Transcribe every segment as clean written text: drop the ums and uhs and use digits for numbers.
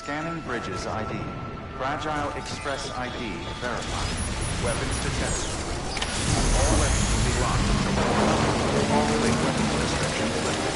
Scanning Bridges ID. Fragile Express ID verified. Weapons detected. All weapons will be locked until morning. All related weapons restrictions lifted.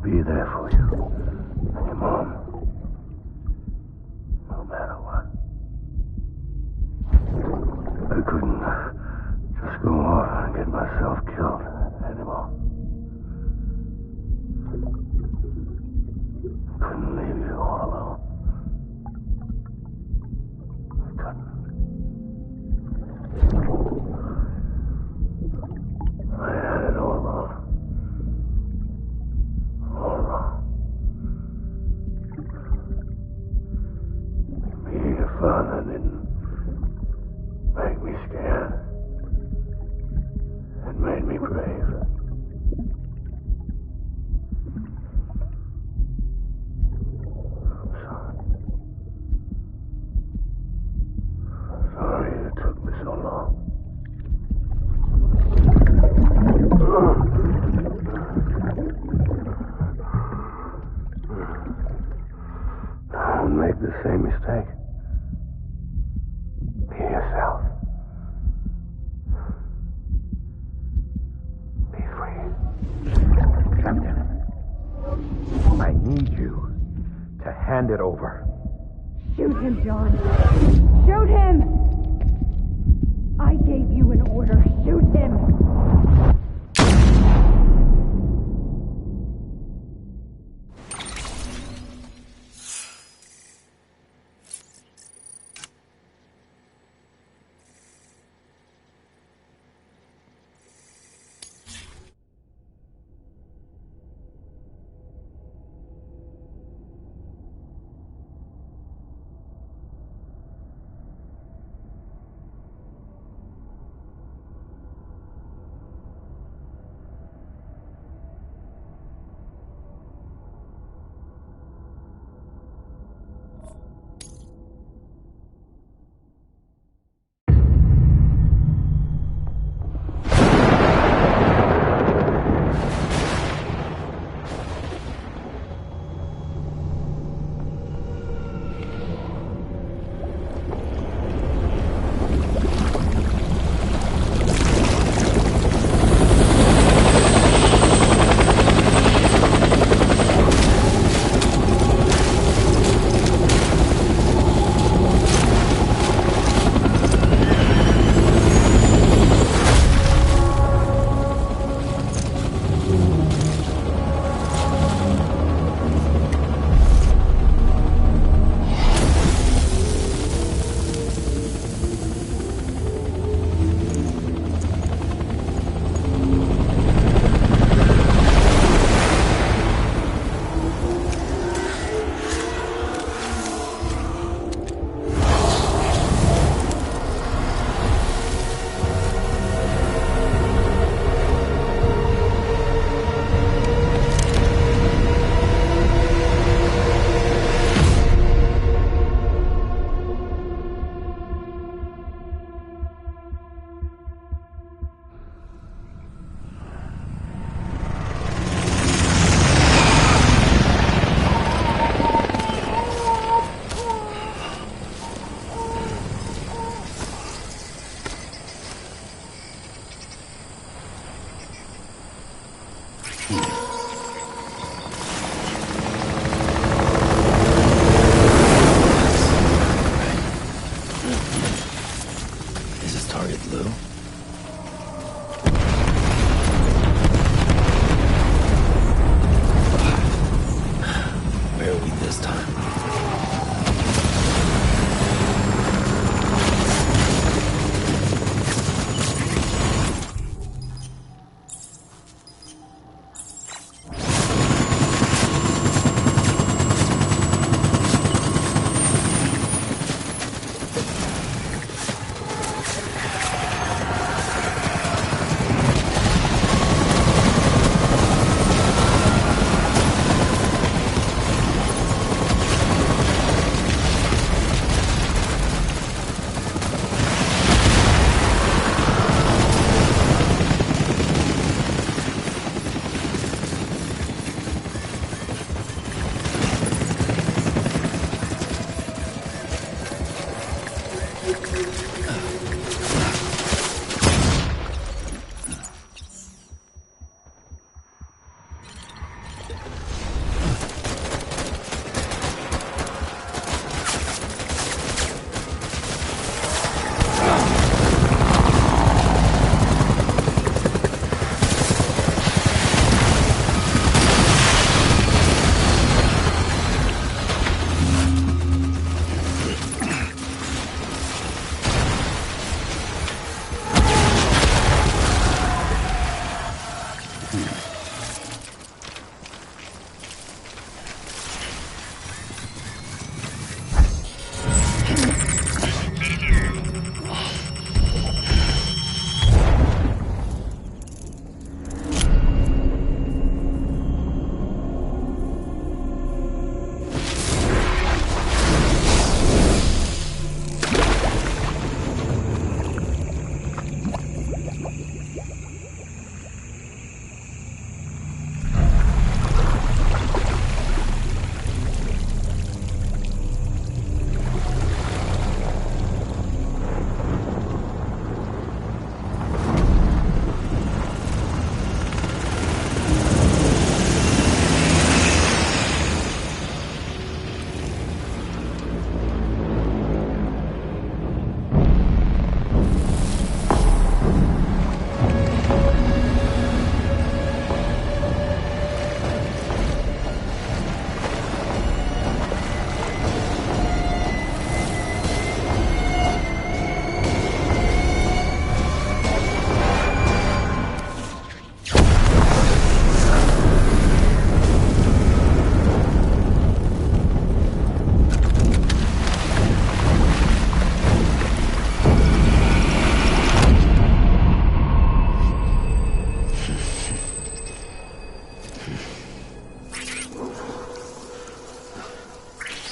Be there for you and your mom, no matter what. I couldn't just go off and get myself killed anymore. I couldn't leave you all alone. I couldn't. I had it all wrong. Being a father didn't make me scared. It made me brave. I'm sorry. I'm sorry it took me so long. Don't make the same mistake. Be yourself. Be free. Captain, I need you to hand it over. Shoot him, John. Shoot him! I gave you an order. Shoot him!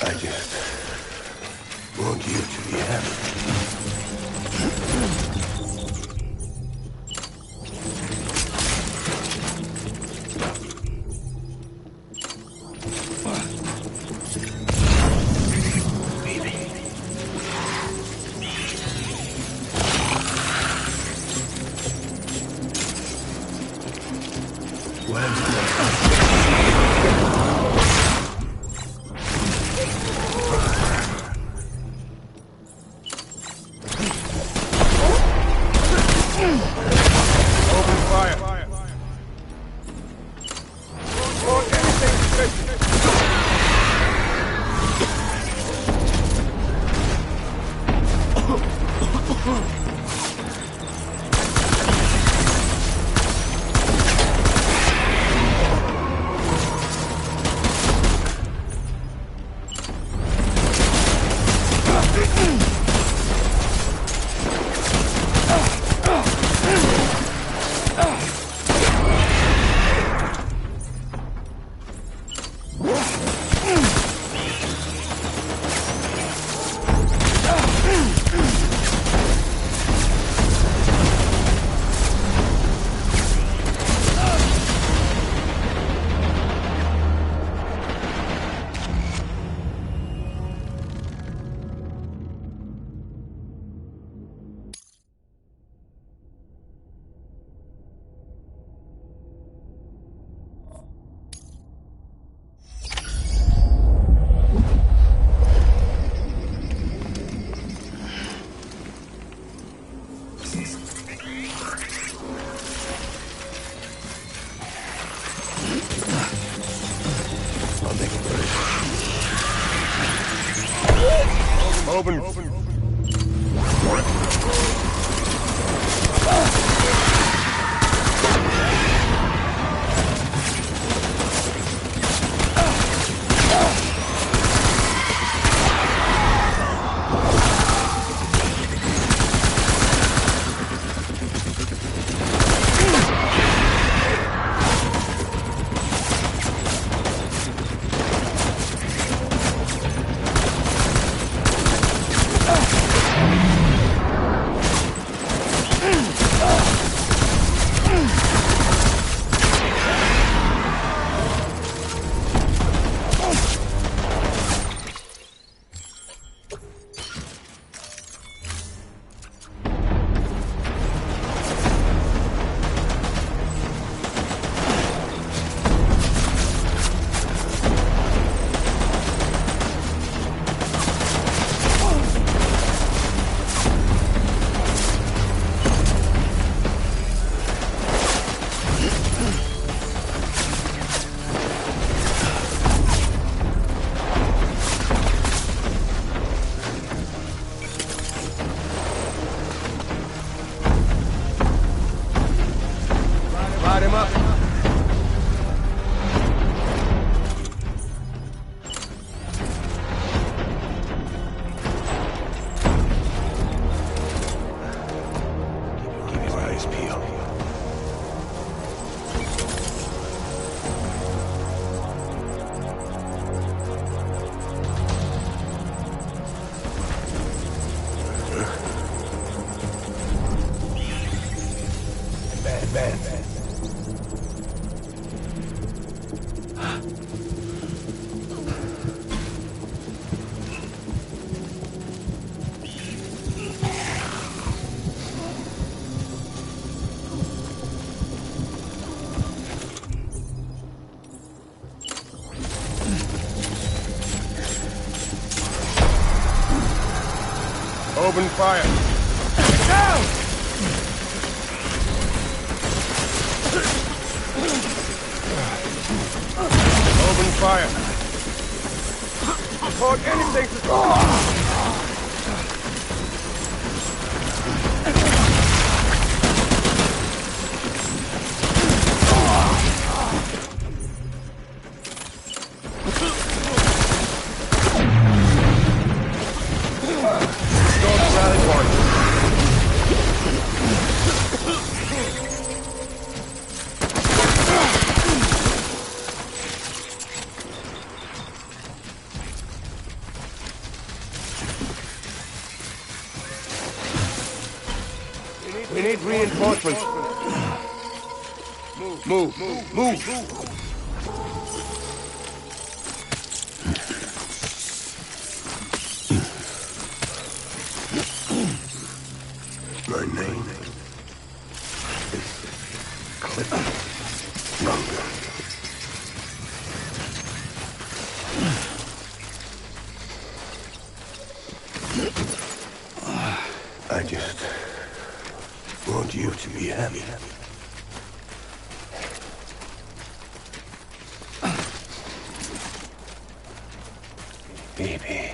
I just want you to be happy. Open. Open fire. Down! Open fire. Report anything to... We need reinforcements. Move. My name is Cliff Younger. I just want you to be happy. Baby.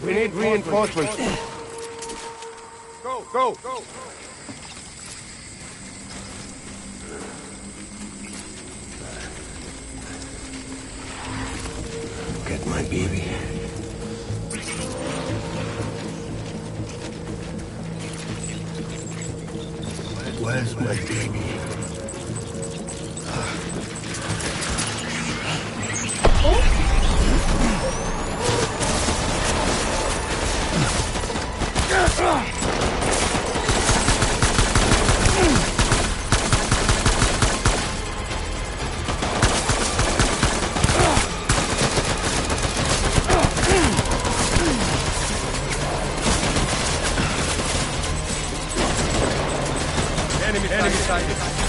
We need reinforcements. Go. Get my baby. Where's my baby? Enemy sighted.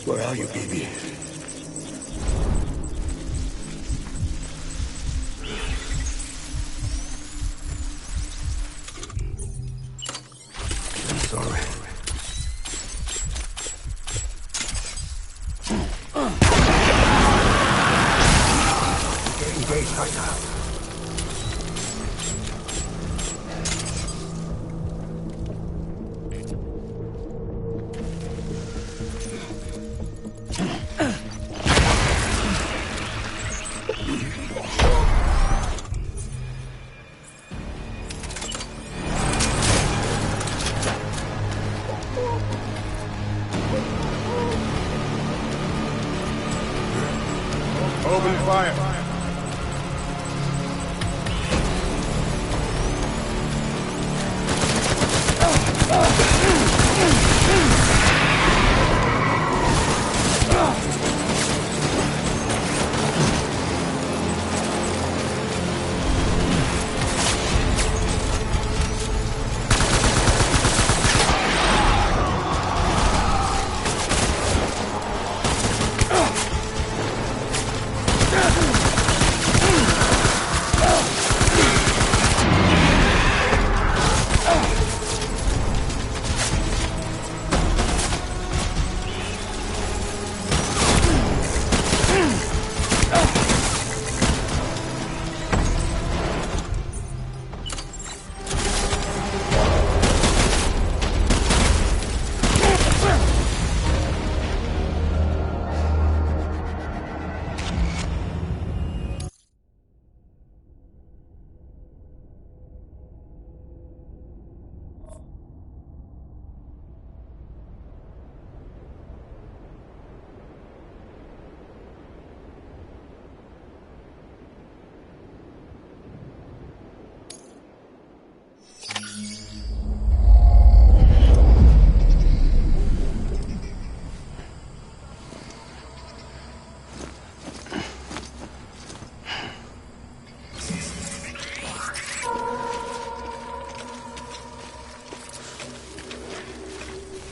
Where are you, baby? I'm sorry. Get engaged right now. Open fire.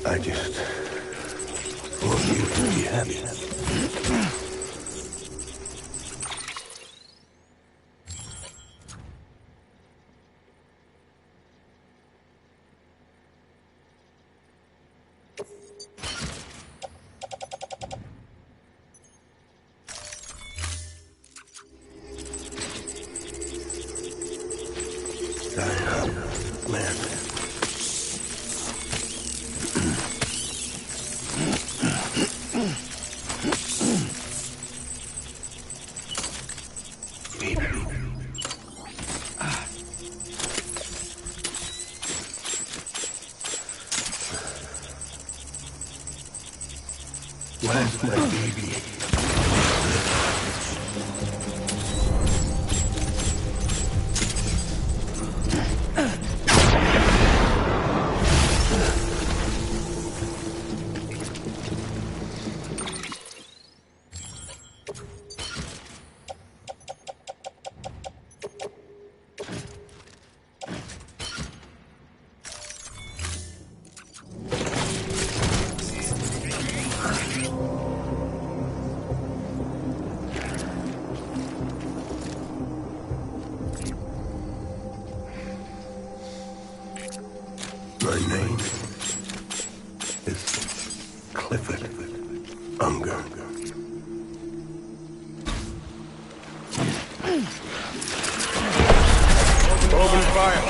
I just want you to be happy. Man. Where's my baby? My name is Clifford Unger. Open fire.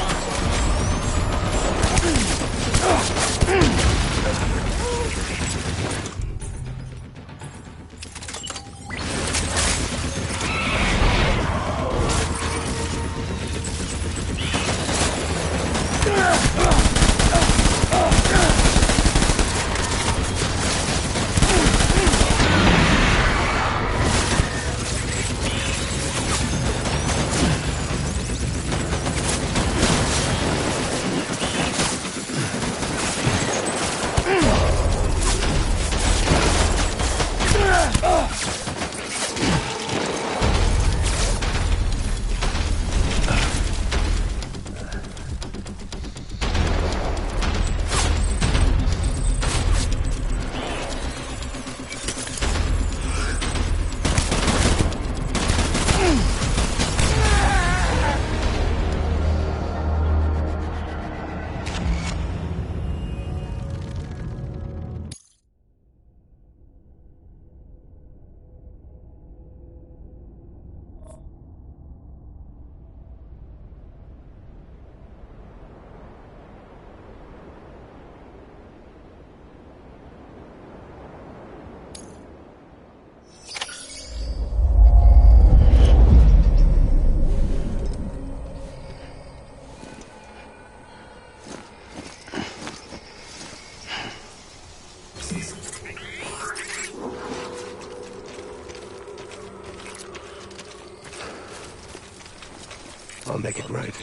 make it right.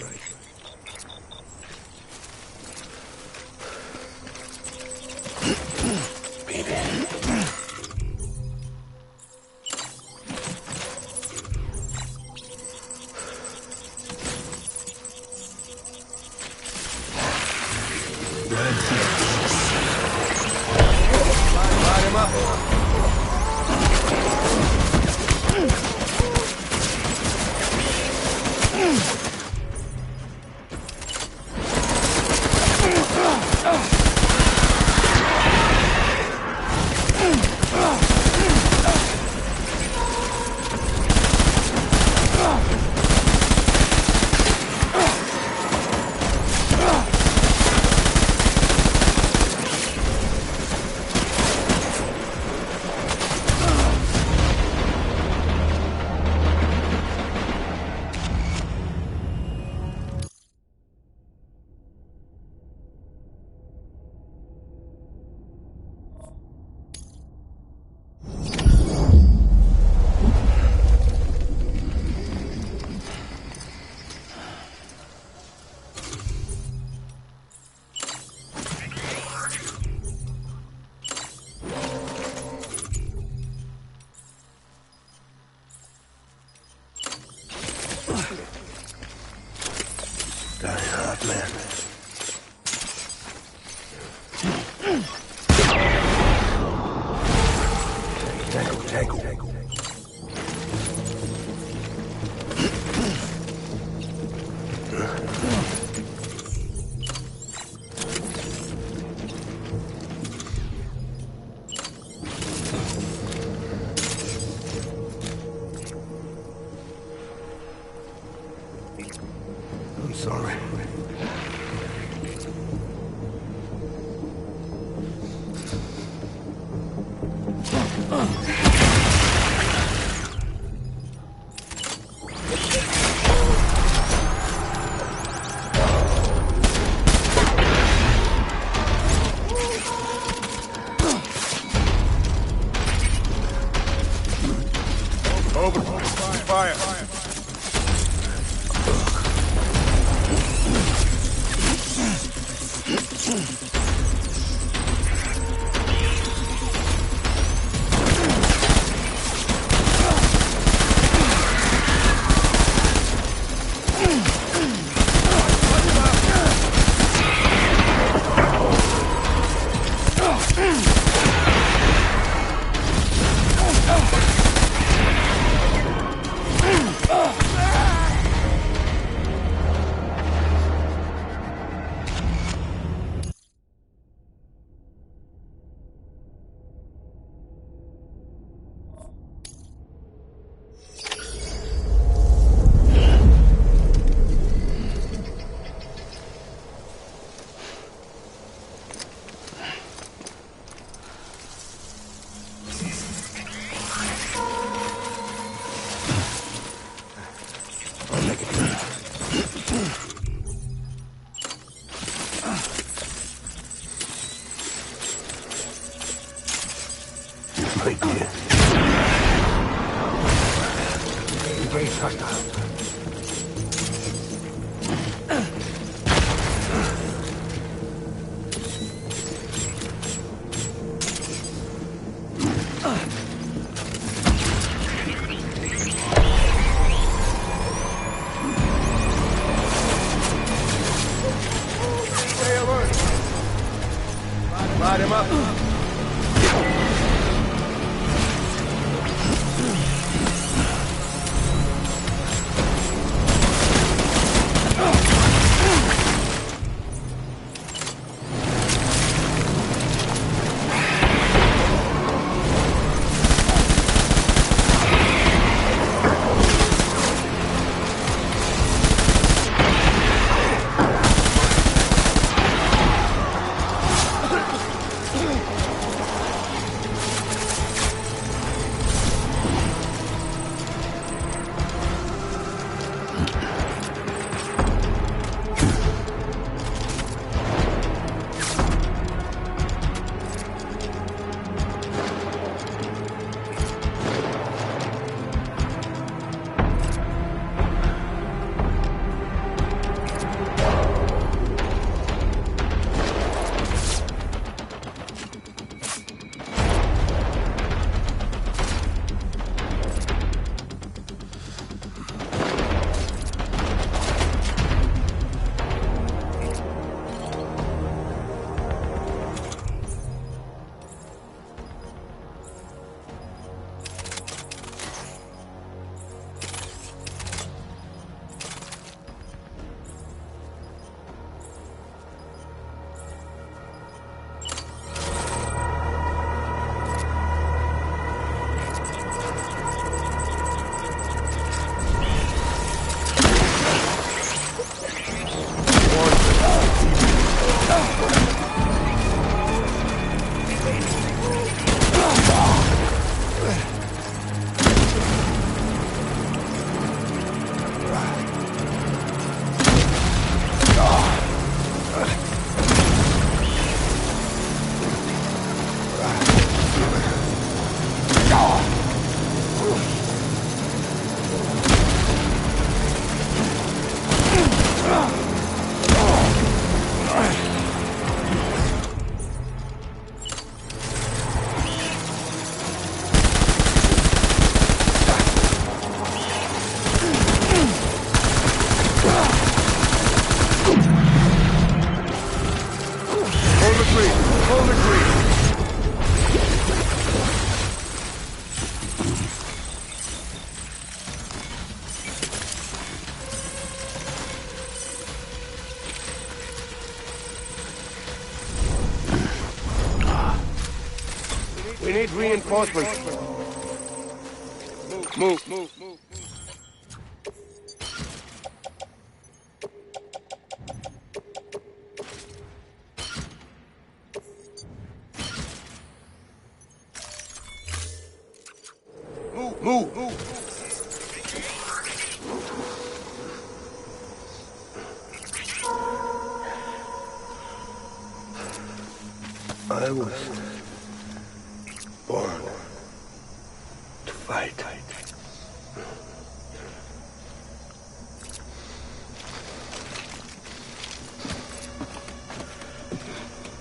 Baby. Light him up. Die hard, man. Tango. I'm sorry. Open fire. Right here. Engage hostile. Stay alert. Light him up. need reinforcements. Move. I was born to fight.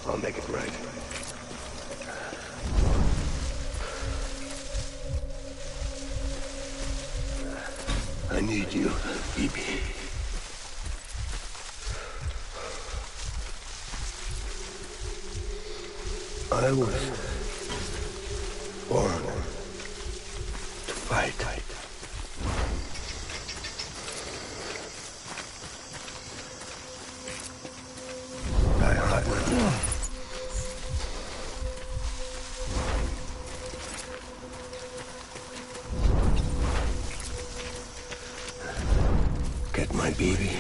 I'll make it right. I need you, BB. I was born to fight. Die hard. Get my baby.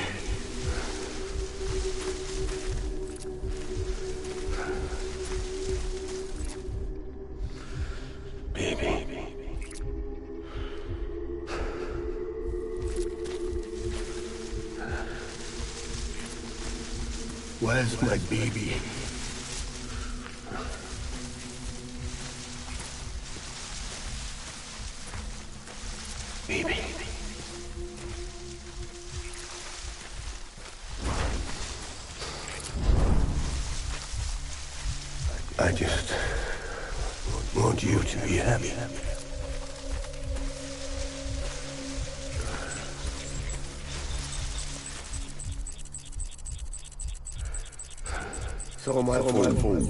Where's my baby? Baby. I just want you to be happy. So my phone.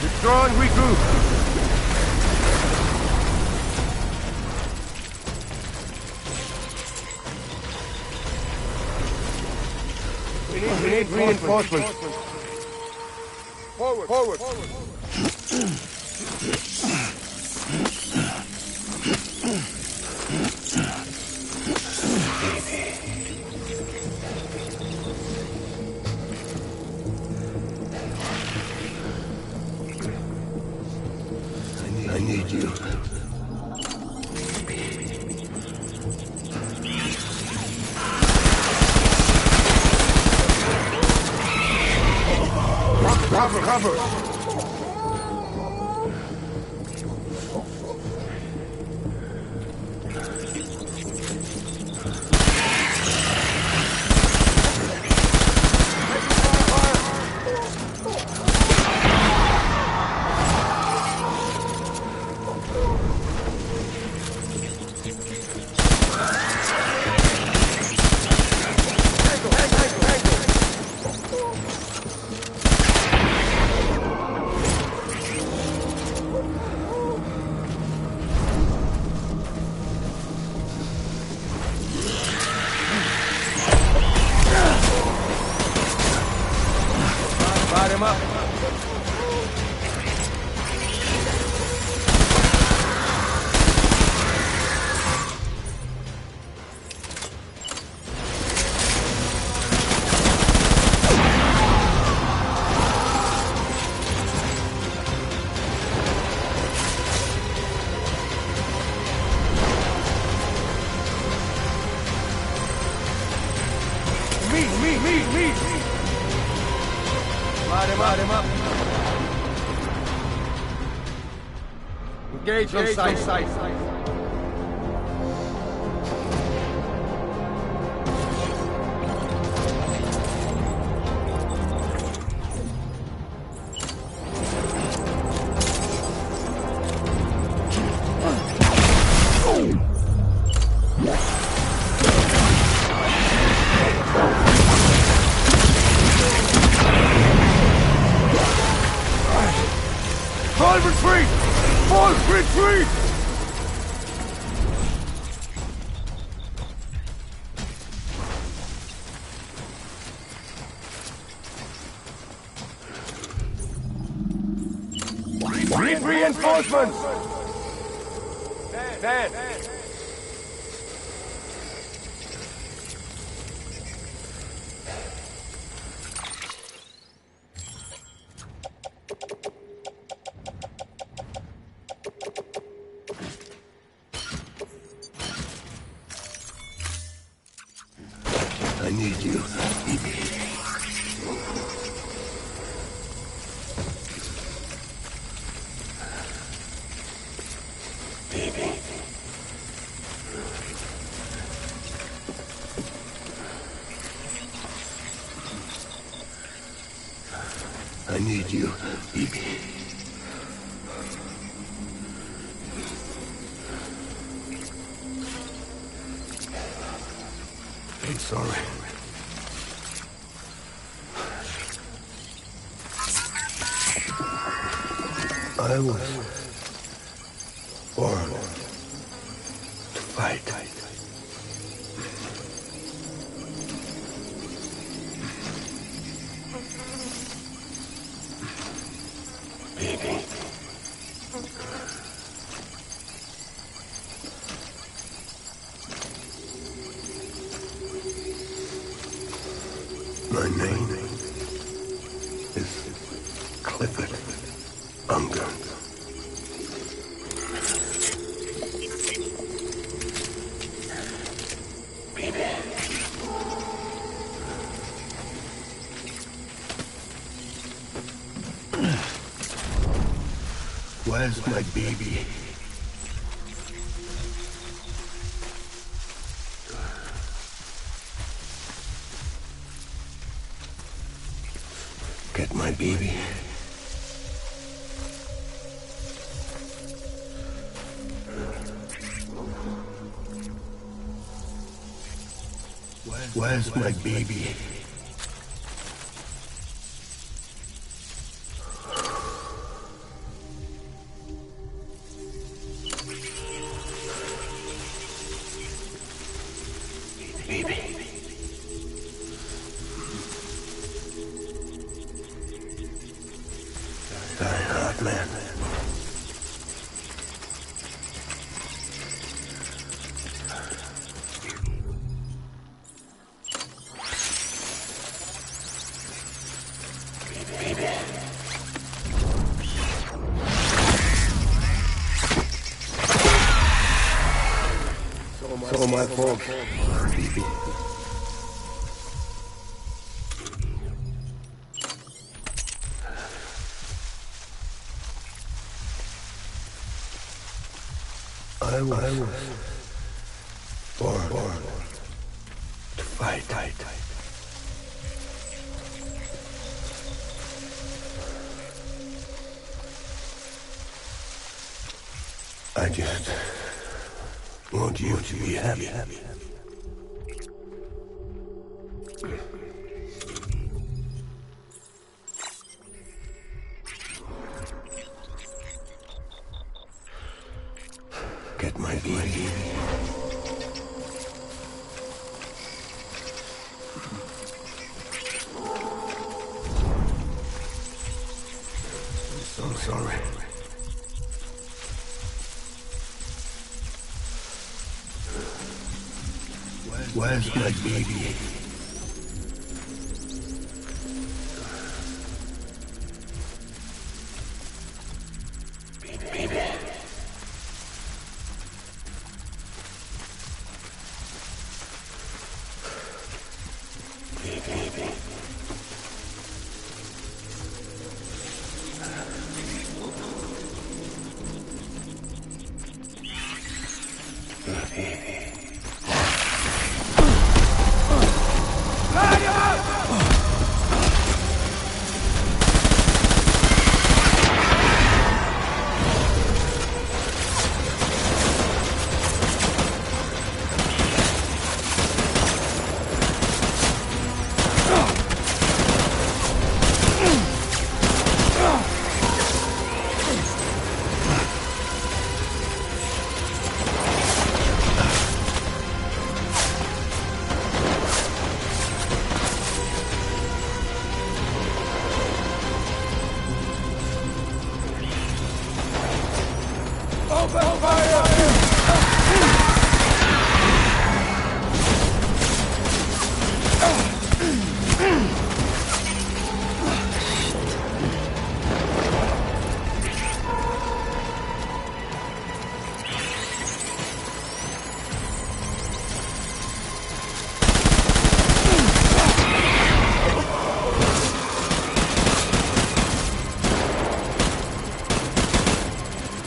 Withdraw and regroup. We need reinforcements. Forward. I need you. Cover! Me. Light him up. Engage on sight. Retreat! Need reinforcements! Dead! I need you, Evie. Baby. I need you, Evie. It's all right. I was born to fight. Baby. My name is Clifford Unger. Baby. Where's my baby? Get my baby. Where's my baby? Baby. Die hard, man. So my fault, baby. I was born to fight. I just want you to be happy. Get my baby. I'm so sorry. Where's my baby? Baby.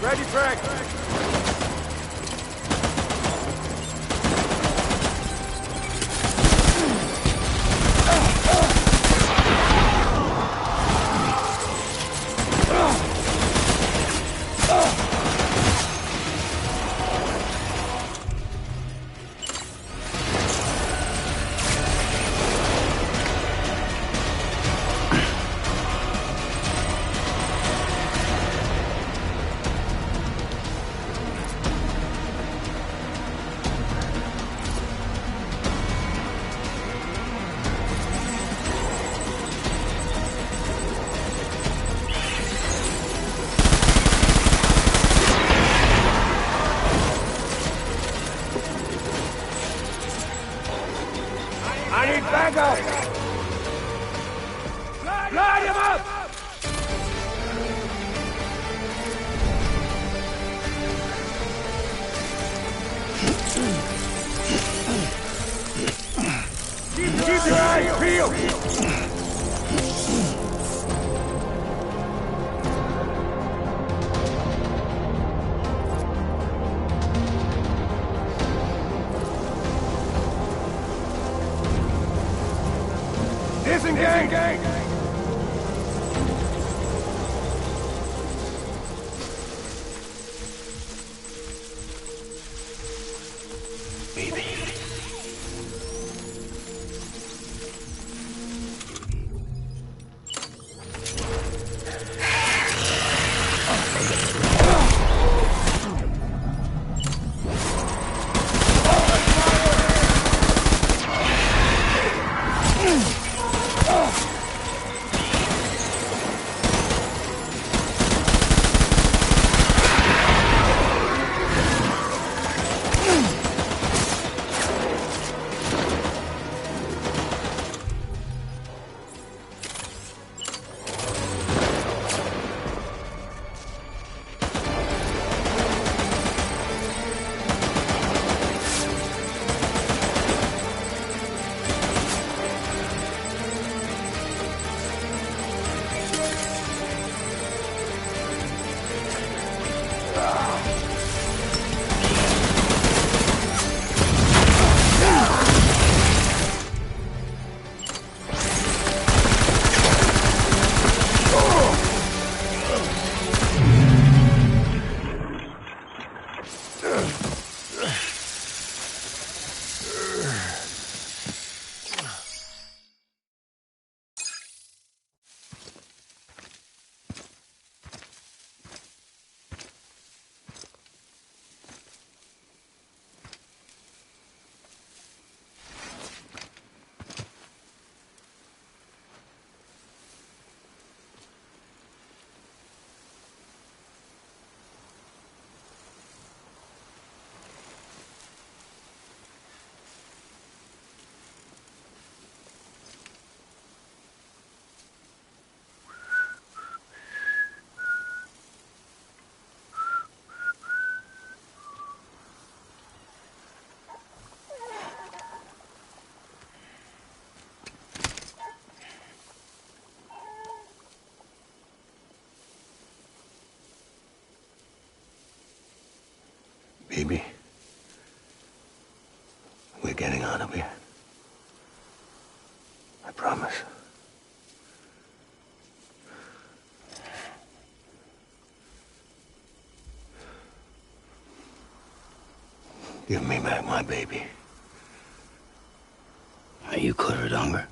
Ready, Frank. I need backup! Light him up! Keep your eyes peeled! Disengage! out of here. I promise. Give me back my baby. Are you Clifford Unger?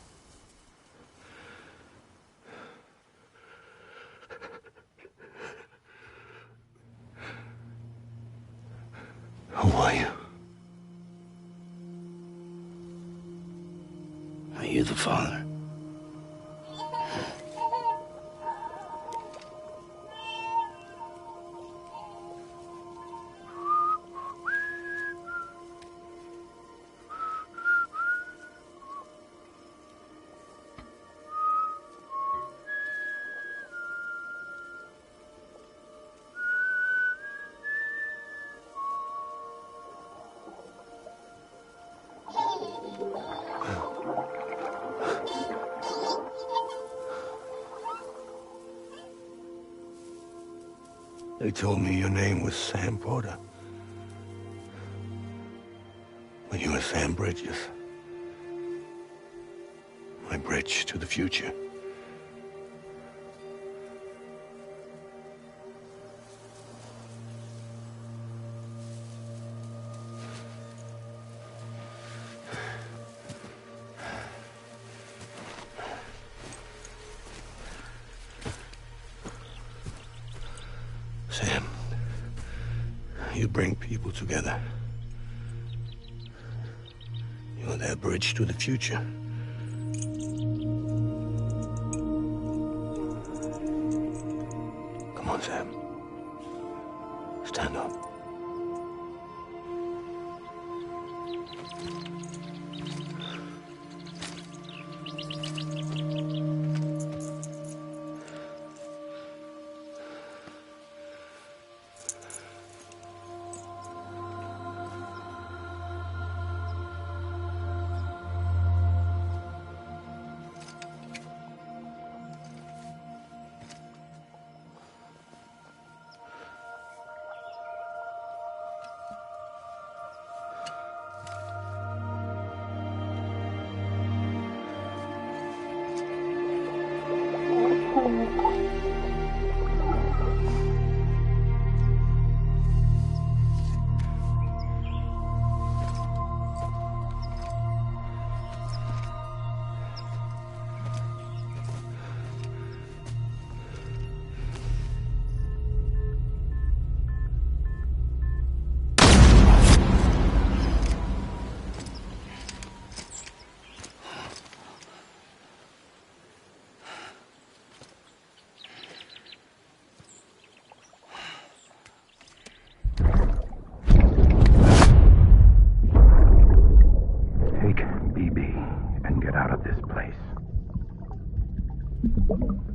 Who are you? Are you the father? They told me your name was Sam Porter. But you were Sam Bridges. My bridge to the future. Sam, you bring people together. You're their bridge to the future. Come on, Sam. Stand up.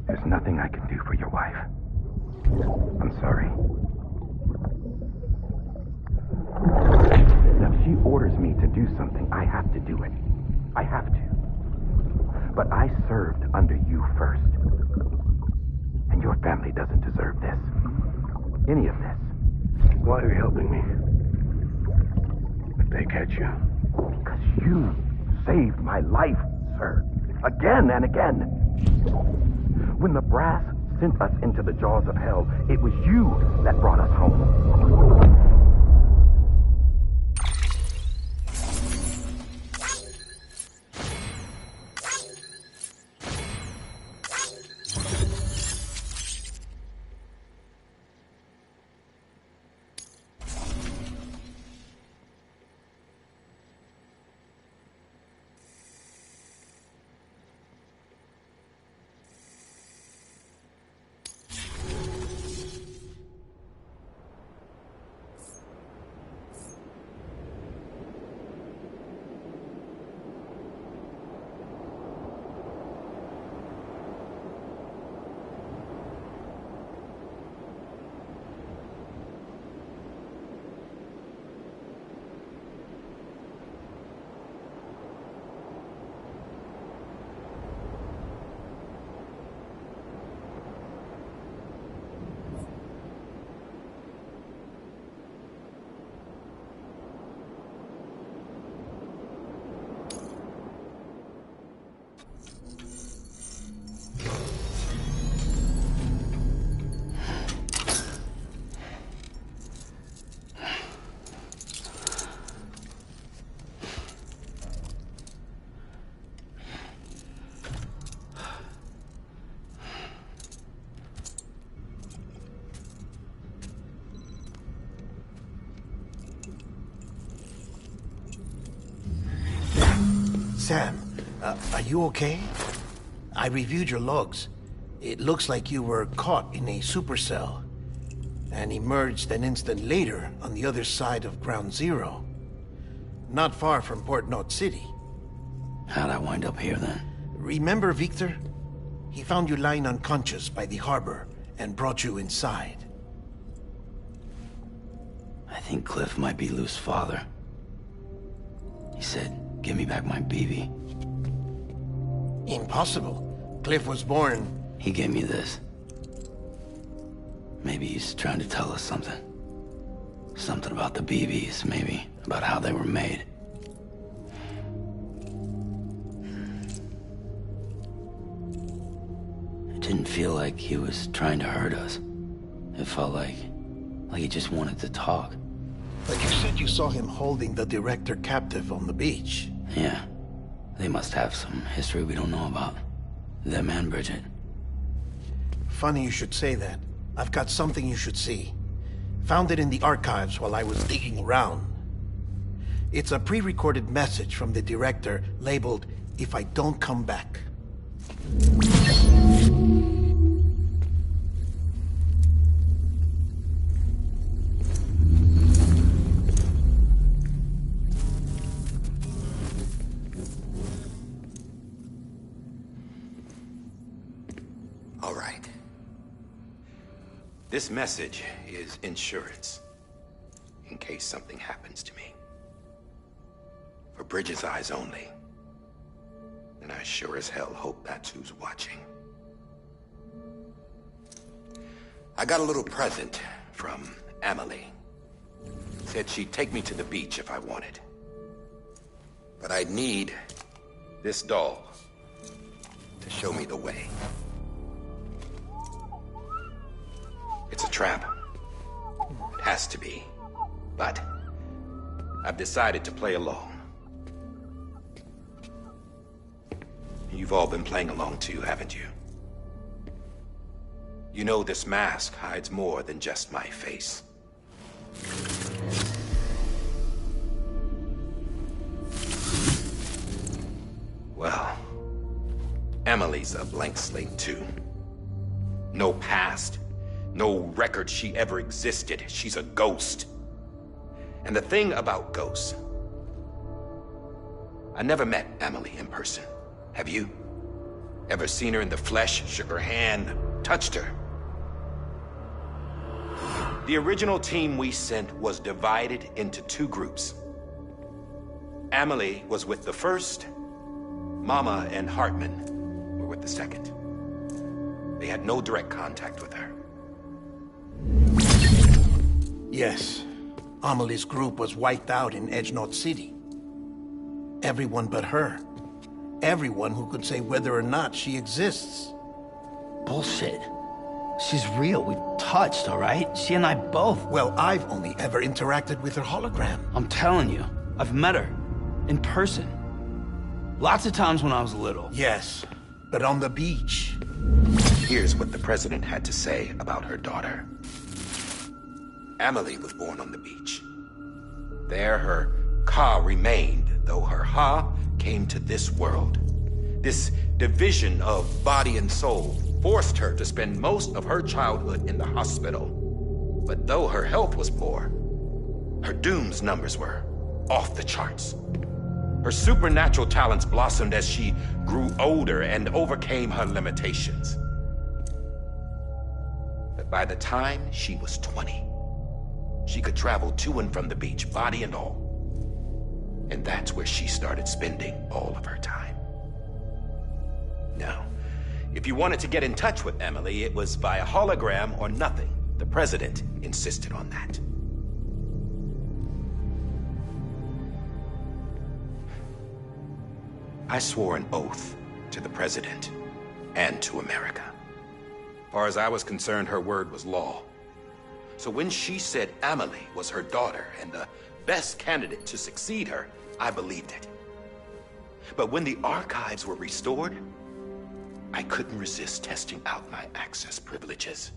There's nothing I can do for your wife. I'm sorry. Now, if she orders me to do something, I have to do it. I have to. But I served under you first. And your family doesn't deserve this. Any of this. Why are you helping me? If they catch you. Because you saved my life, sir. Again and again. When the brass sent us into the jaws of hell, it was you that brought us home. Sam, are you okay? I reviewed your logs. It looks like you were caught in a supercell and emerged an instant later on the other side of Ground Zero. Not far from Port Knot City. How'd I wind up here then? Remember Victor? He found you lying unconscious by the harbor and brought you inside. I think Cliff might be Lou's father. He said, give me back my BB. Impossible. Cliff was born... He gave me this. Maybe he's trying to tell us something. Something about the BBs, maybe. About how they were made. It didn't feel like he was trying to hurt us. It felt like he just wanted to talk. But you said you saw him holding the director captive on the beach. Yeah. They must have some history we don't know about. Them and Bridget. Funny you should say that. I've got something you should see. Found it in the archives while I was digging around. It's a pre-recorded message from the director labeled, "If I don't come back." All right. This message is insurance, in case something happens to me. For Bridget's eyes only. And I sure as hell hope that's who's watching. I got a little present from Emily. Said she'd take me to the beach if I wanted. But I'd need this doll to show me the way. It's a trap. It has to be. But I've decided to play along. You've all been playing along too, haven't you? You know this mask hides more than just my face. Well, Emily's a blank slate too. No past. No record she ever existed. She's a ghost. And the thing about ghosts... I never met Emily in person. Have you? Ever seen her in the flesh, shook her hand, touched her? The original team we sent was divided into two groups. Emily was with the first. Mama and Hartman were with the second. They had no direct contact with her. Yes. Amelie's group was wiped out in Edge Knot City. Everyone but her. Everyone who could say whether or not she exists. Bullshit. She's real. We've touched, all right? She and I both. Well, I've only ever interacted with her hologram. I'm telling you, I've met her. In person. Lots of times when I was little. Yes, but on the beach. Here's what the president had to say about her daughter. Emily was born on the beach. There her Ka remained, though her Ha came to this world. This division of body and soul forced her to spend most of her childhood in the hospital. But though her health was poor, her Doom's numbers were off the charts. Her supernatural talents blossomed as she grew older and overcame her limitations. But by the time she was 20, she could travel to and from the beach, body and all. And that's where she started spending all of her time. Now, if you wanted to get in touch with Emily, it was via hologram or nothing. The president insisted on that. I swore an oath to the president and to America. As far as I was concerned, her word was law. So when she said Emily was her daughter and the best candidate to succeed her, I believed it. But when the archives were restored, I couldn't resist testing out my access privileges.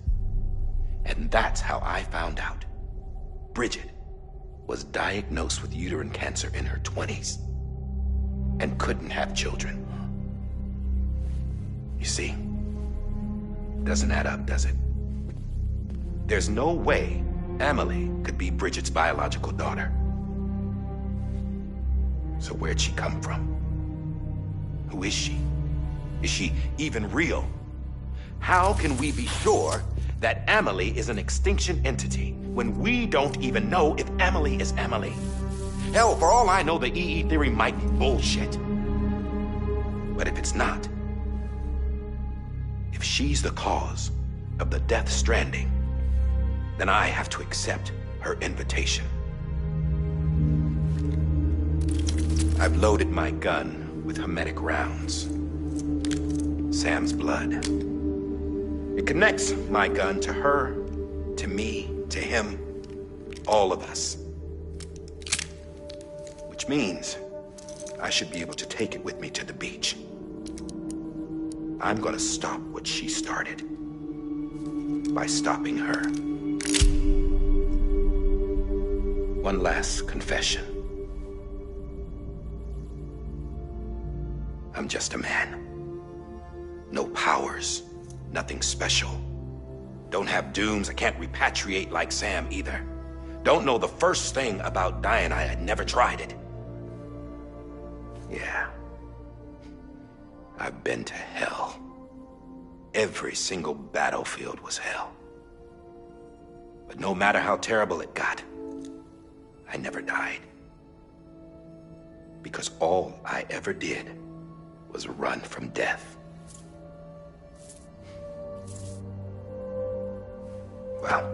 And that's how I found out Bridget was diagnosed with uterine cancer in her 20s. and couldn't have children. You see, doesn't add up, does it? There's no way Amelie could be Bridget's biological daughter. So where'd she come from? Who is she? Is she even real? How can we be sure that Amelie is an extinction entity when we don't even know if Amelie is Amelie? Hell, for all I know, the EE theory might be bullshit. But if it's not, if she's the cause of the Death Stranding, then I have to accept her invitation. I've loaded my gun with hermetic rounds. Sam's blood. It connects my gun to her, to me, to him, all of us. Which means I should be able to take it with me to the beach. I'm gonna stop what she started by stopping her. One last confession. I'm just a man. No powers, nothing special. Don't have dooms, I can't repatriate like Sam either. Don't know the first thing about dying, I had never tried it. Yeah. I've been to hell. Every single battlefield was hell. But no matter how terrible it got, I never died. Because all I ever did was run from death. Well,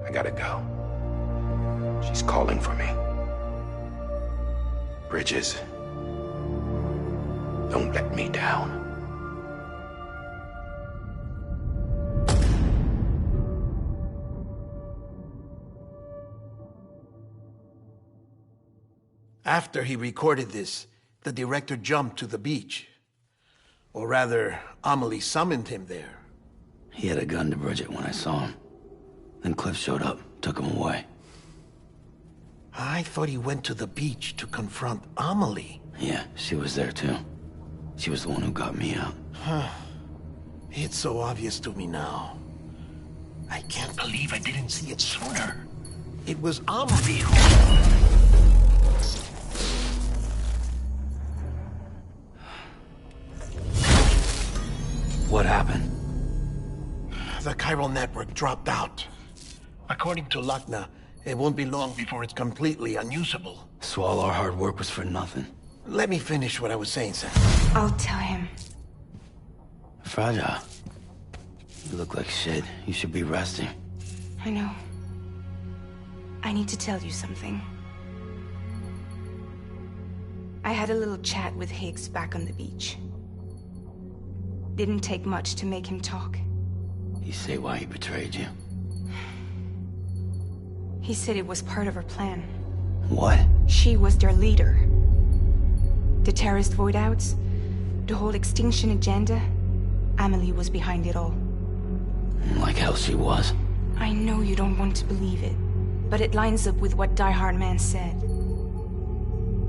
I gotta go. She's calling for me. Bridges, don't let me down. After he recorded this, the director jumped to the beach. Or rather, Amelie summoned him there. He had a gun to Bridget when I saw him. Then Cliff showed up, took him away. I thought he went to the beach to confront Amelie. Yeah, she was there too. She was the one who got me out. It's so obvious to me now. I can't believe I didn't see it sooner. It was Amelie who... What happened? The chiral network dropped out. According to Lochner, it won't be long before it's completely unusable. So all our hard work was for nothing. Let me finish what I was saying, Sam. I'll tell him. Fragile. You look like shit. You should be resting. I know. I need to tell you something. I had a little chat with Higgs back on the beach. Didn't take much to make him talk. You say why he betrayed you? He said it was part of her plan. What? She was their leader. The terrorist voidouts, the whole extinction agenda, Amelie was behind it all. Like hell she was. I know you don't want to believe it, but it lines up with what Die Hard Man said.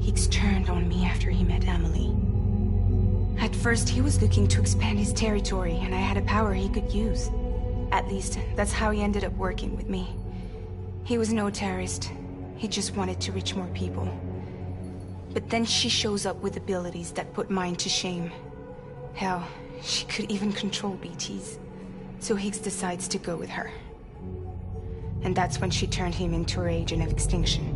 Higgs turned on me after he met Amelie. At first, he was looking to expand his territory, and I had a power he could use. At least, that's how he ended up working with me. He was no terrorist. He just wanted to reach more people. But then she shows up with abilities that put mine to shame. Hell, she could even control BTs. So Higgs decides to go with her. And that's when she turned him into her agent of extinction.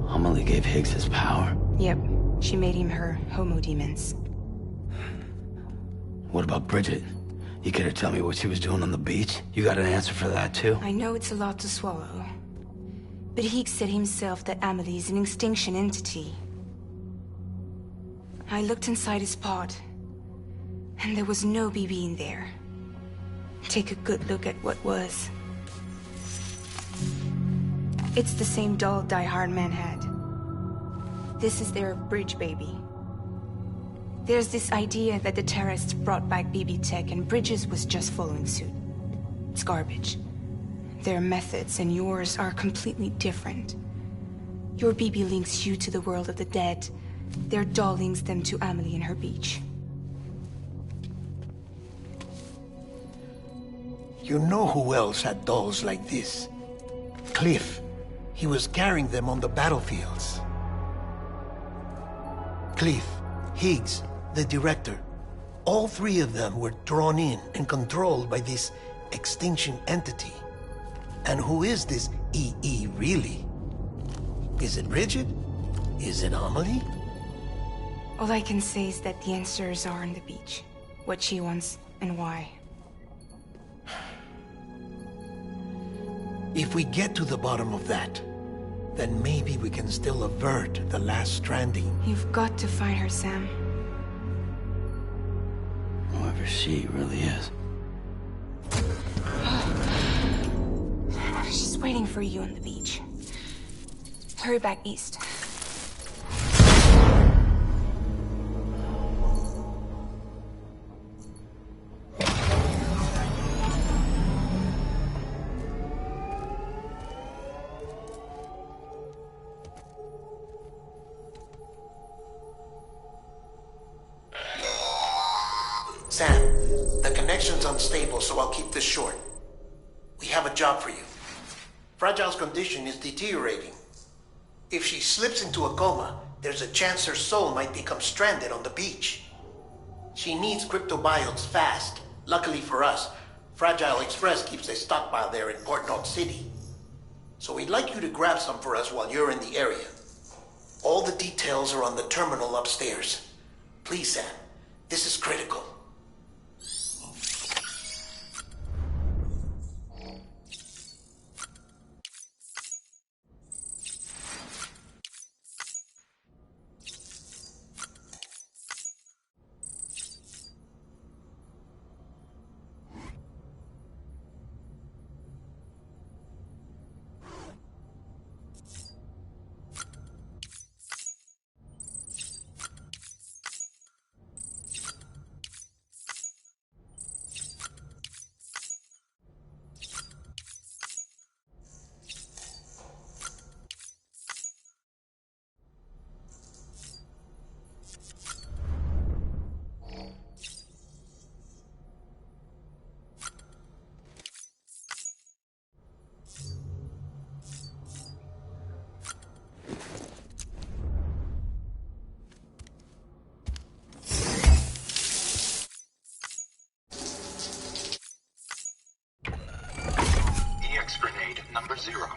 Amelie gave Higgs his power. Yep, she made him her Homo Demens. What about Bridget? You care to tell me what she was doing on the beach? You got an answer for that too? I know it's a lot to swallow. But Higgs said himself that Amelie is an extinction entity. I looked inside his pod, and there was no BB in there. Take a good look at what was. It's the same doll Die Hard Man had. This is their bridge baby. There's this idea that the terrorists brought back BB tech and Bridges was just following suit. It's garbage. Their methods and yours are completely different. Your BB links you to the world of the dead, Their doll links them to Amelie and her beach. You know who else had dolls like this? Cliff. He was carrying them on the battlefields. Cliff, Higgs, the director. All three of them were drawn in and controlled by this extinction entity. And who is this EE really? Is it Bridget? Is it Amelie? All I can say is that the answers are on the beach. What she wants and why. If we get to the bottom of that, then maybe we can still avert the last stranding. You've got to find her, Sam. Whoever she really is. She's waiting for you on the beach. Hurry back east. Sam, the connection's unstable, so I'll keep this short. We have a job for you. Fragile's condition is deteriorating. If she slips into a coma, there's a chance her soul might become stranded on the beach. She needs cryptobiotes fast. Luckily for us, Fragile Express keeps a stockpile there in Port Knot City. So we'd like you to grab some for us while you're in the area. All the details are on the terminal upstairs. Please, Sam, this is critical. Number 0.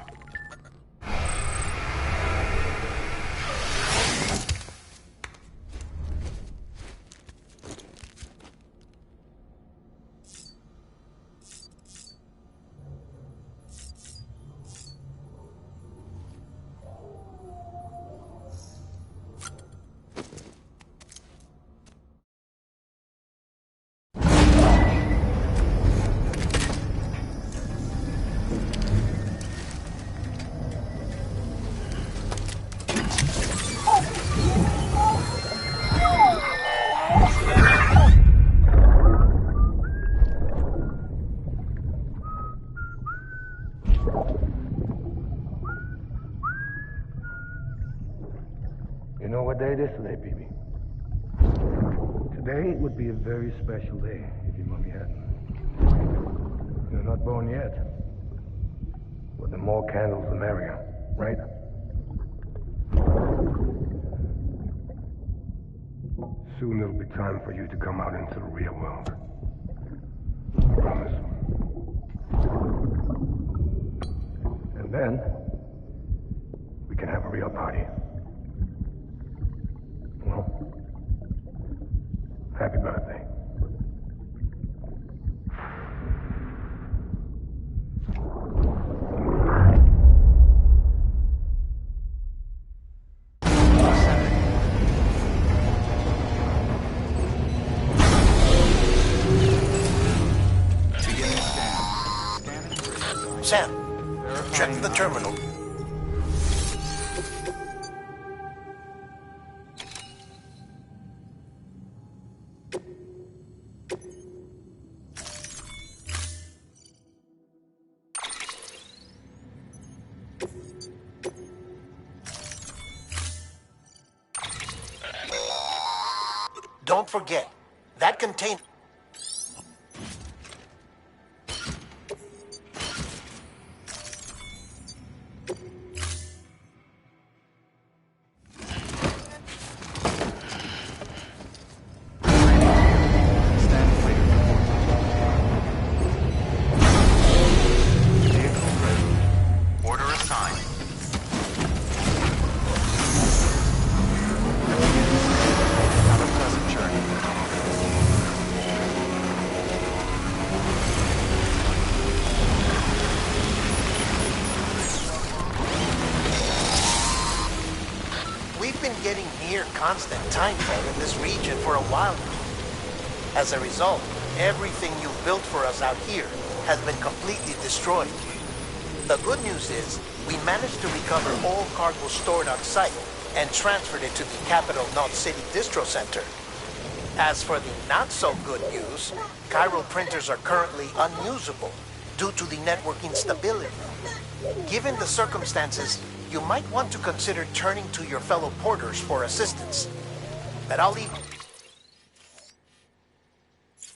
You know what day it is today, BB? Today would be a very special day if your mommy hadn't. You're not born yet. But the more candles, the merrier, right? Soon it'll be time for you to come out into the real world. I promise. And then, we can have a real party. Well, happy birthday. Sam, check the terminal. don't forget, that container... Stand clear. Vehicle ready. Order assigned. Have a pleasant journey. We've been getting near constant time flow in this region for a while now. As a result, everything you've built for us out here has been completely destroyed. The good news is, we managed to recover all cargo stored on site and transferred it to the Capital Knot City Distro Center. As for the not-so-good news, chiral printers are currently unusable due to the network instability. Given the circumstances, you might want to consider turning to your fellow porters for assistance. But I'll leave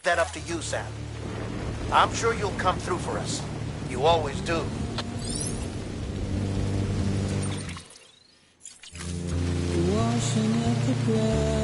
that up to you, Sam. I'm sure you'll come through for us. You always do. Washing up the ground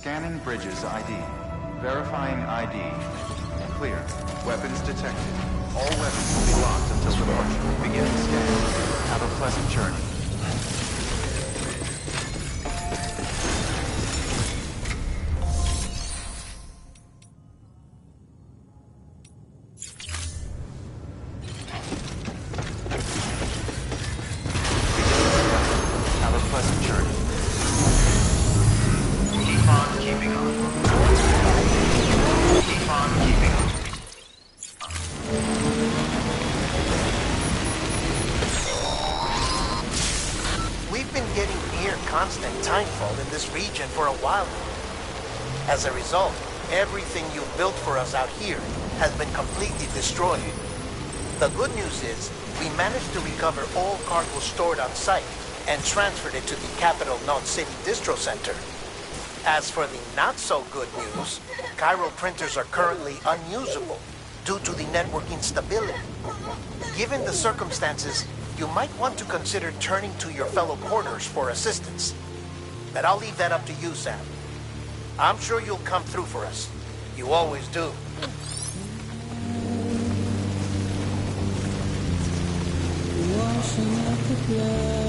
Scanning Bridges ID. Verifying ID. Clear. Weapons detected. All weapons will be locked until departure. Beginning scan. Have a pleasant journey. Have a pleasant journey. Keep on keeping on. Keep on keeping on. We've been getting near constant timefall in this region for a while now. As a result, everything you built for us out here has been completely destroyed. The good news is, we managed to recover all cargo stored on site and transferred it to the Capital Knot City Distro Center. As for the not-so-good news, Chiral printers are currently unusable due to the network instability. Given the circumstances, you might want to consider turning to your fellow porters for assistance. But I'll leave that up to you, Sam. I'm sure you'll come through for us. You always do. Washing up the blood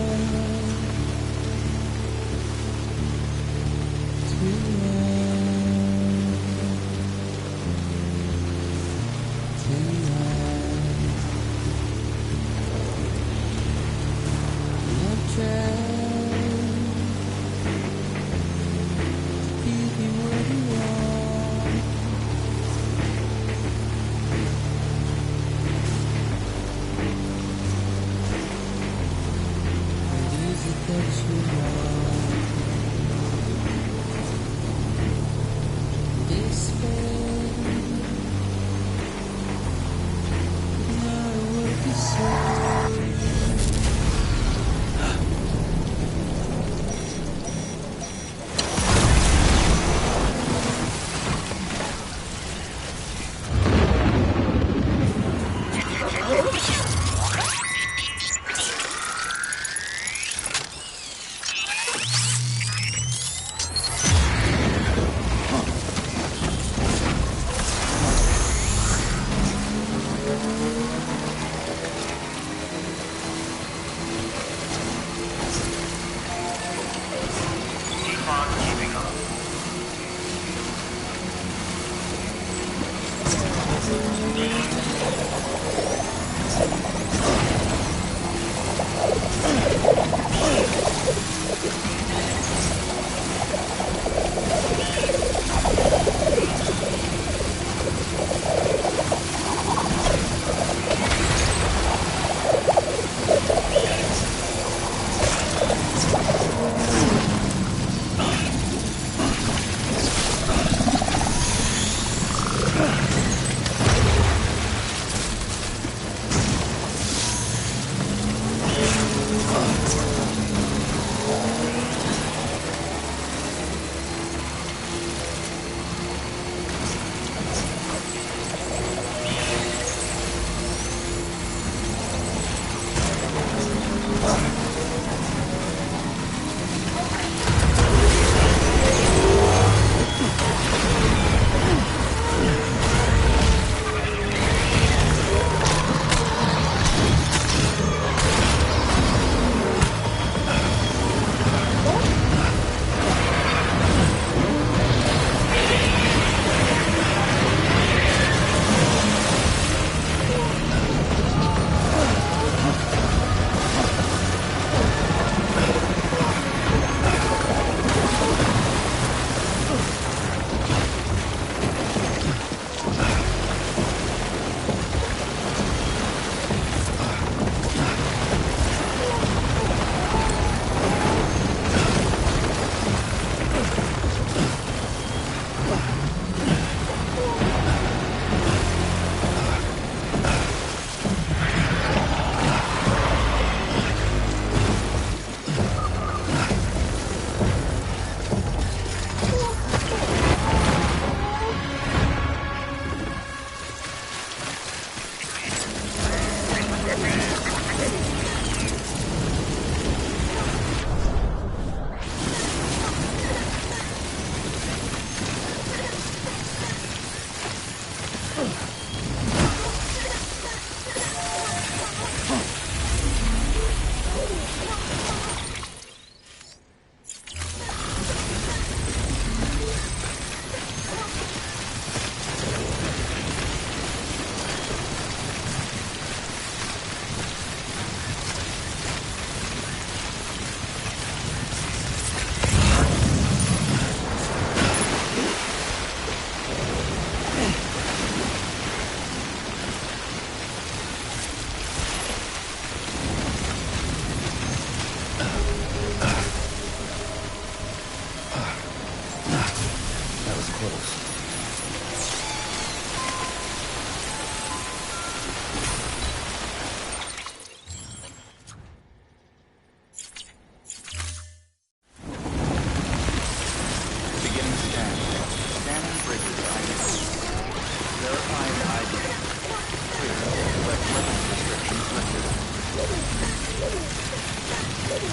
Scanning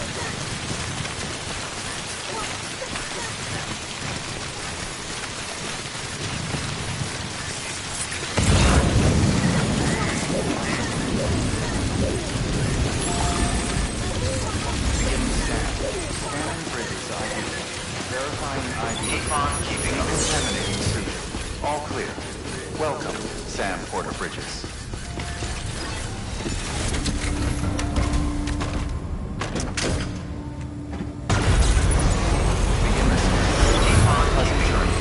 Bridges ID. Verifying ID. Keep on keeping up. Contaminating suit. All clear. Welcome, Sam Porter Bridges. Begin this. Keep on pleasant journey.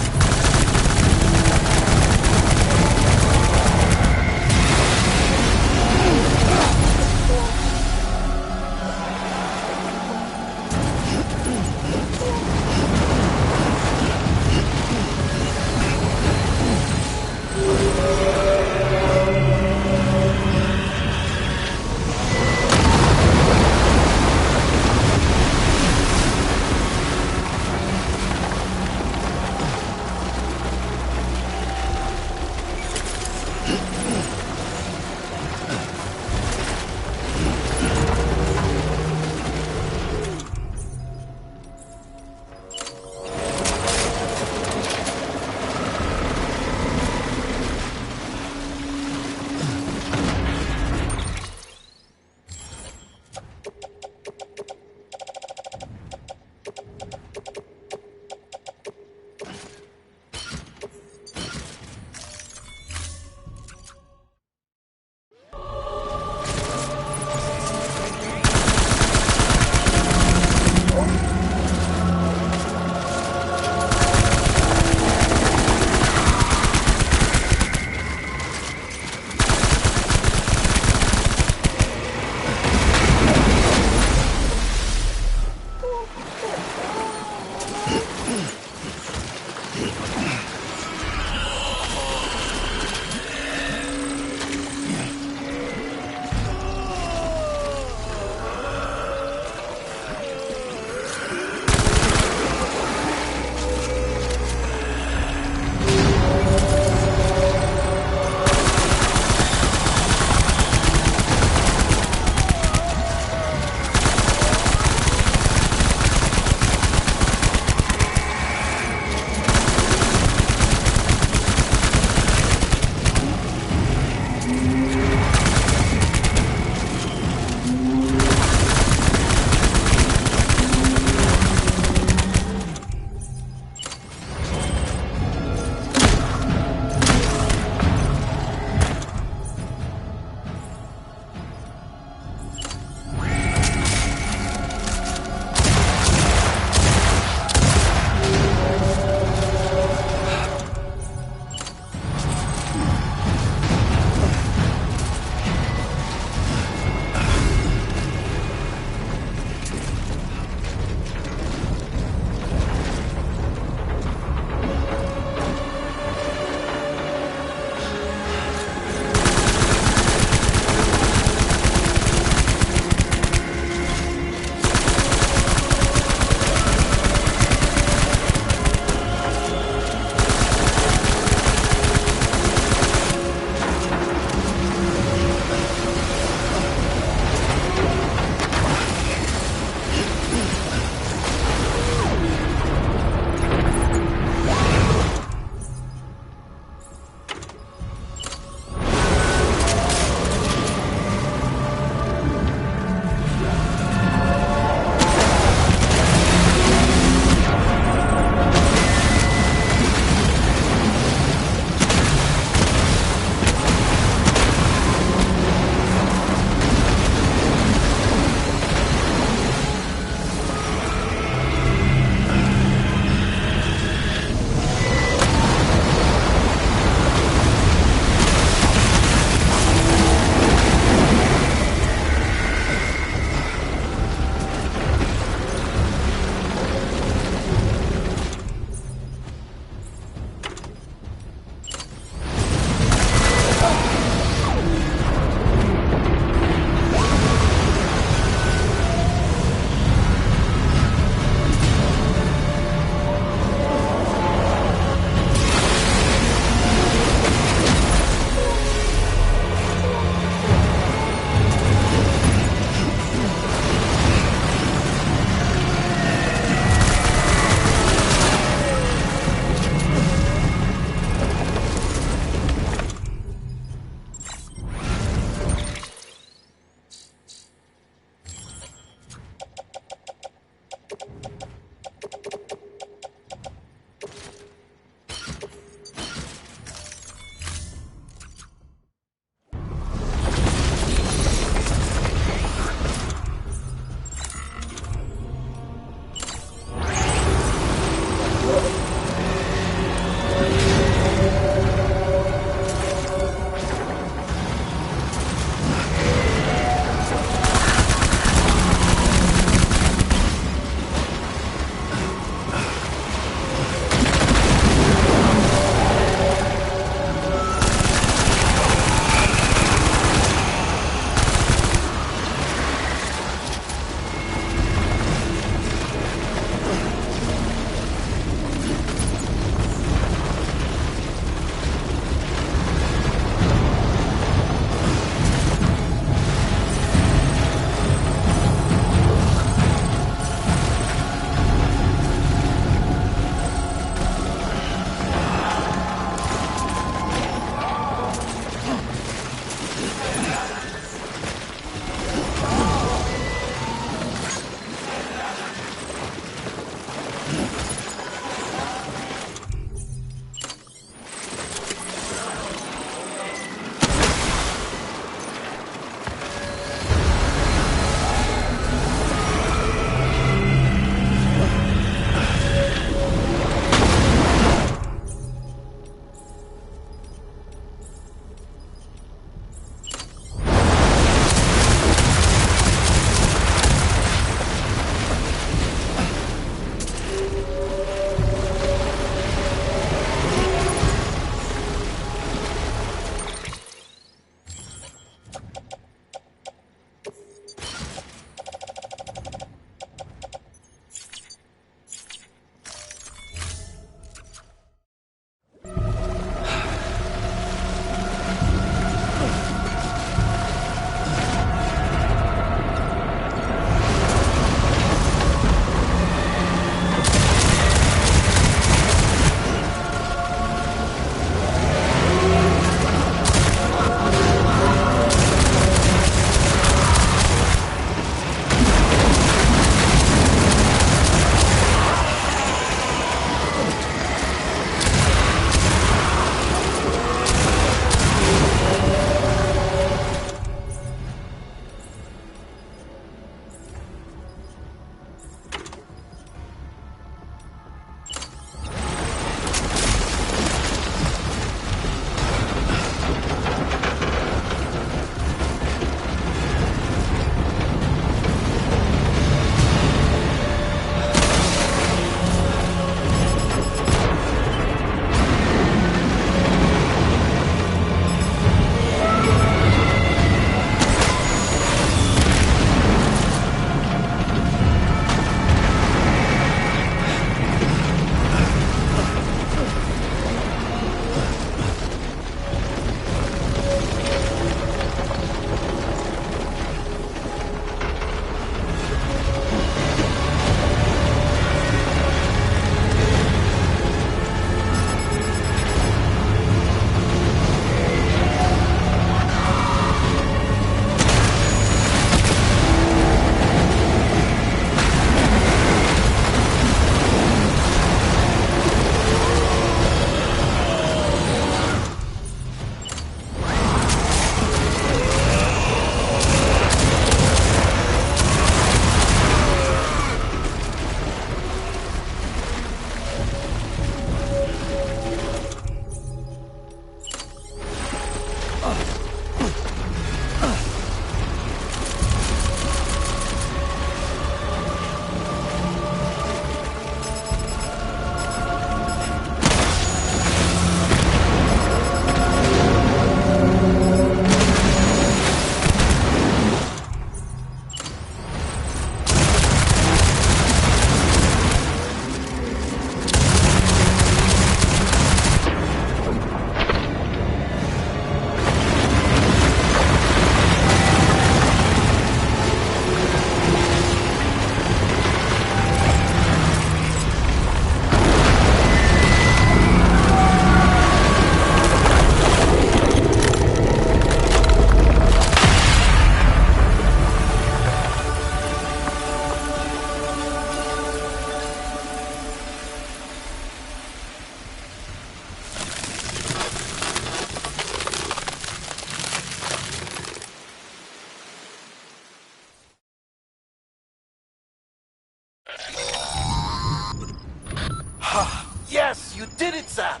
Yes, you did it, Zap!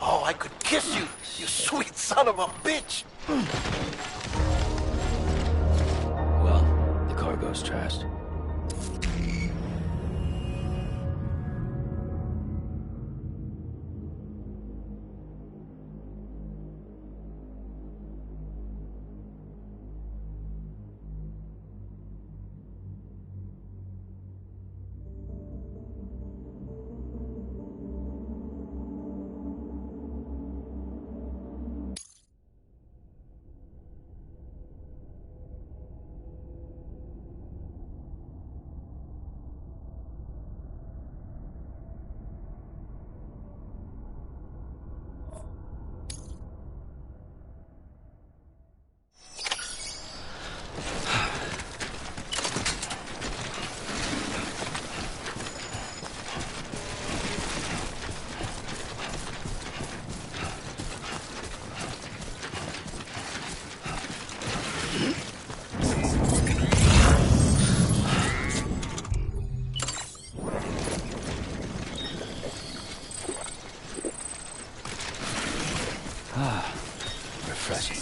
Oh, I could kiss you, you sweet son of a bitch! Well, the cargo's trashed. Refreshing.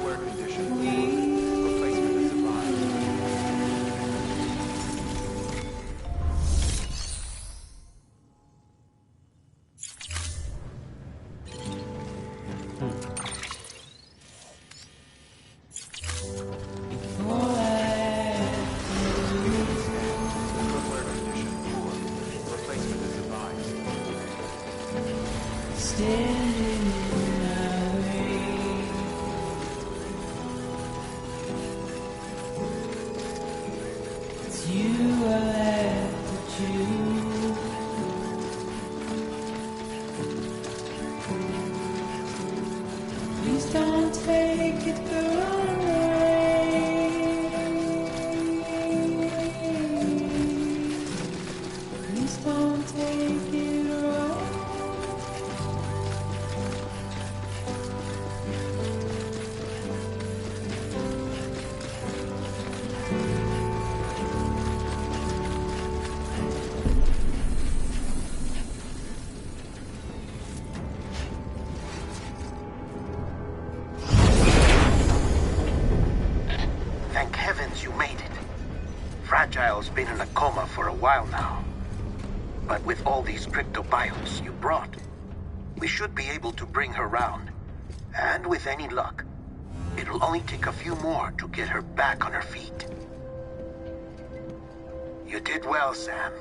Footwear condition poor. Replacement is advised. Footwear condition poor. Replacement is advised. Please don't take it the wrong way. Please don't take it wrong. Thank heavens you made it. Fragile's been in a coma for a while now. But with all these cryptobiotes you brought, we should be able to bring her round. And with any luck, it'll only take a few more to get her back on her feet. You did well, Sam.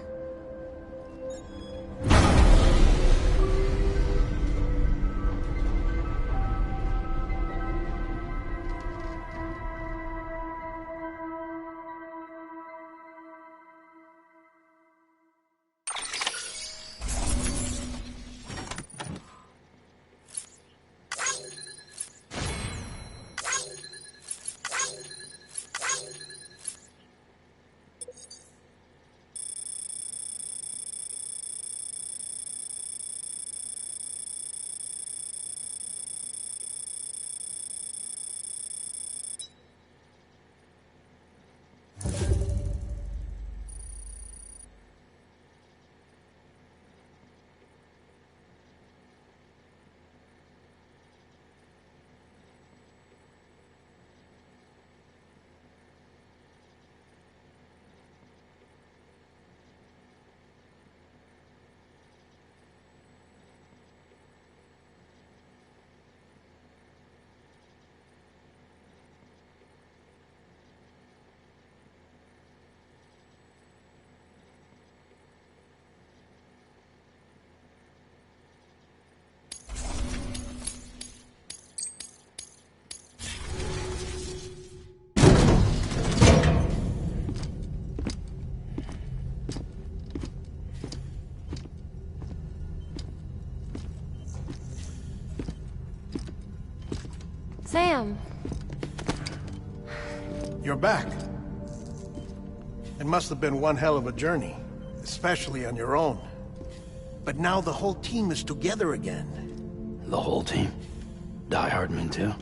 Sam! You're back. It must have been one hell of a journey, especially on your own. But now the whole team is together again. The whole team? Die Hardman too?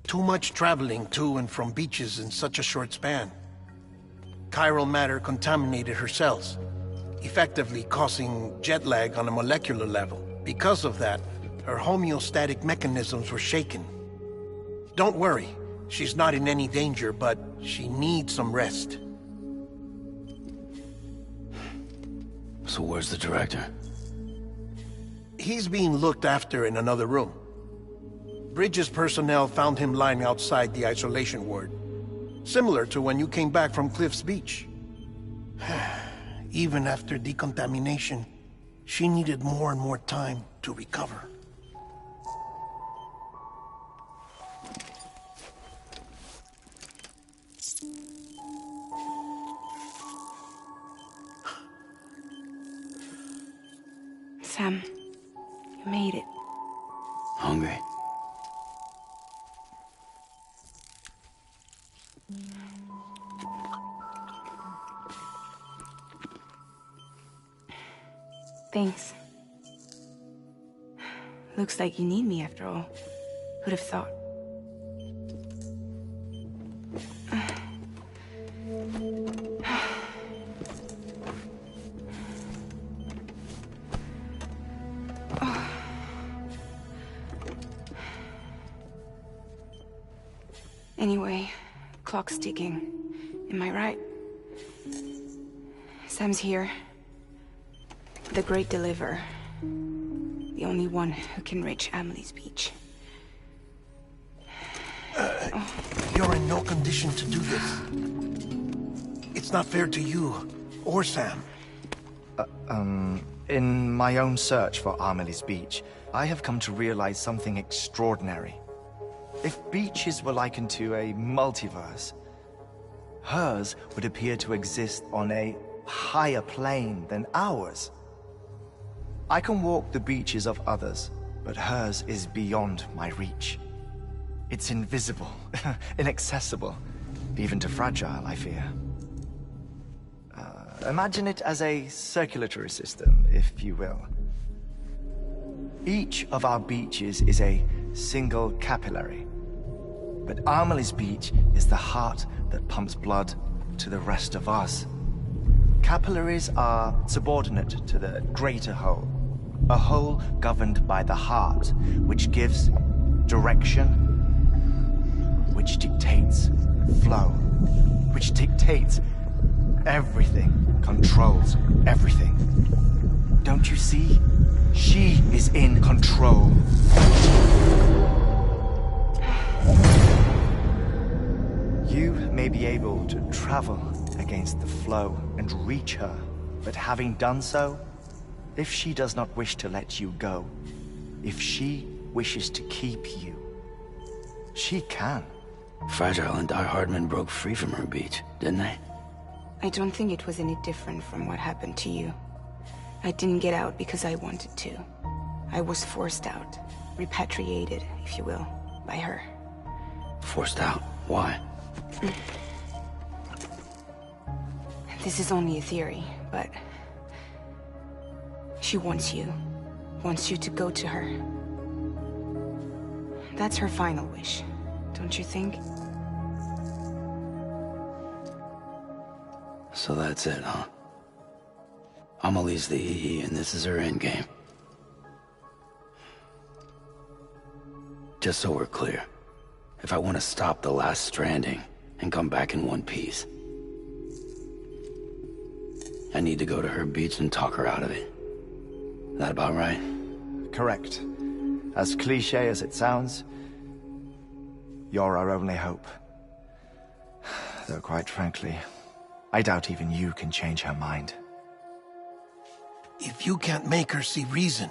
Too much traveling to and from beaches in such a short span. Chiral matter contaminated her cells, effectively causing jet lag on a molecular level. Because of that, her homeostatic mechanisms were shaken. Don't worry, she's not in any danger, but she needs some rest. So where's the director? He's being looked after in another room. Bridges personnel found him lying outside the isolation ward. Similar to when you came back from Cliff's Beach. Even after decontamination, she needed more and more time to recover. Sam, you made it. Hungry? Thanks. Looks like you need me after all. Who'd have thought? Anyway, clock's ticking. Am I right? Sam's here. The Great Deliverer. The only one who can reach Amelie's Beach. You're in no condition to do this. It's not fair to you, or Sam. In my own search for Amelie's Beach, I have come to realize something extraordinary. If beaches were likened to a multiverse, hers would appear to exist on a higher plane than ours. I can walk the beaches of others, but hers is beyond my reach. It's invisible, inaccessible, even to Fragile, I fear. Imagine it as a circulatory system, if you will. Each of our beaches is a single capillary, but Amelie's beach is the heart that pumps blood to the rest of us. Capillaries are subordinate to the greater whole, a whole governed by the heart, which gives direction, which dictates flow, which dictates everything, controls everything. Don't you see? She is in control. You may be able to travel against the flow and reach her, but having done so, if she does not wish to let you go, if she wishes to keep you, she can. Fragile and Die Hardman broke free from her beach, didn't they? I don't think it was any different from what happened to you. I didn't get out because I wanted to. I was forced out. Repatriated, if you will, by her. Forced out? Why? This is only a theory, but... she wants you. Wants you to go to her. That's her final wish, don't you think? So that's it, huh? Amelie's the EE, and this is her endgame. Just so we're clear, if I want to stop the last stranding and come back in one piece, I need to go to her beach and talk her out of it. That about right? Correct. As cliché as it sounds, you're our only hope. Though quite frankly, I doubt even you can change her mind. If you can't make her see reason,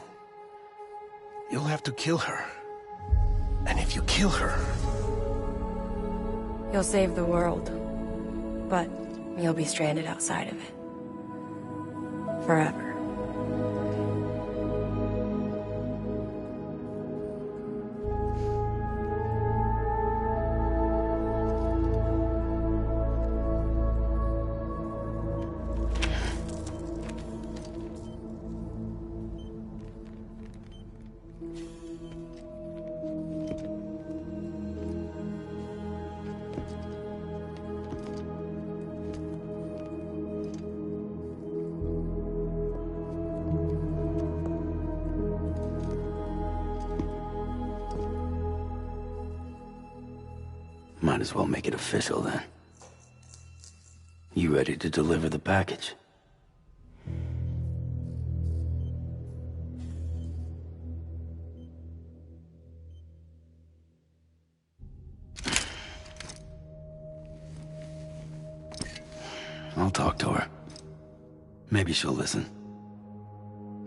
you'll have to kill her. And if you kill her... You'll save the world, but you'll be stranded outside of it. Forever. Might as well make it official then. You ready to deliver the package? I'll talk to her. Maybe she'll listen.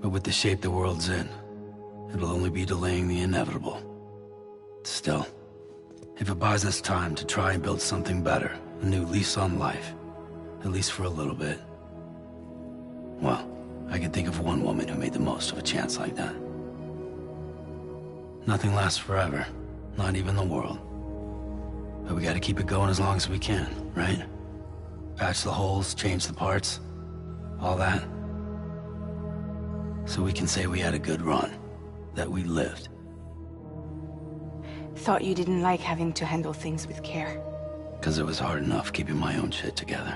But with the shape the world's in, it'll only be delaying the inevitable. Still, if it buys us time to try and build something better, a new lease on life, at least for a little bit, well, I can think of one woman who made the most of a chance like that. Nothing lasts forever, not even the world. But we gotta keep it going as long as we can, right? Patch the holes, change the parts, all that. So we can say we had a good run, that we lived. Thought you didn't like having to handle things with care. 'Cause it was hard enough keeping my own shit together.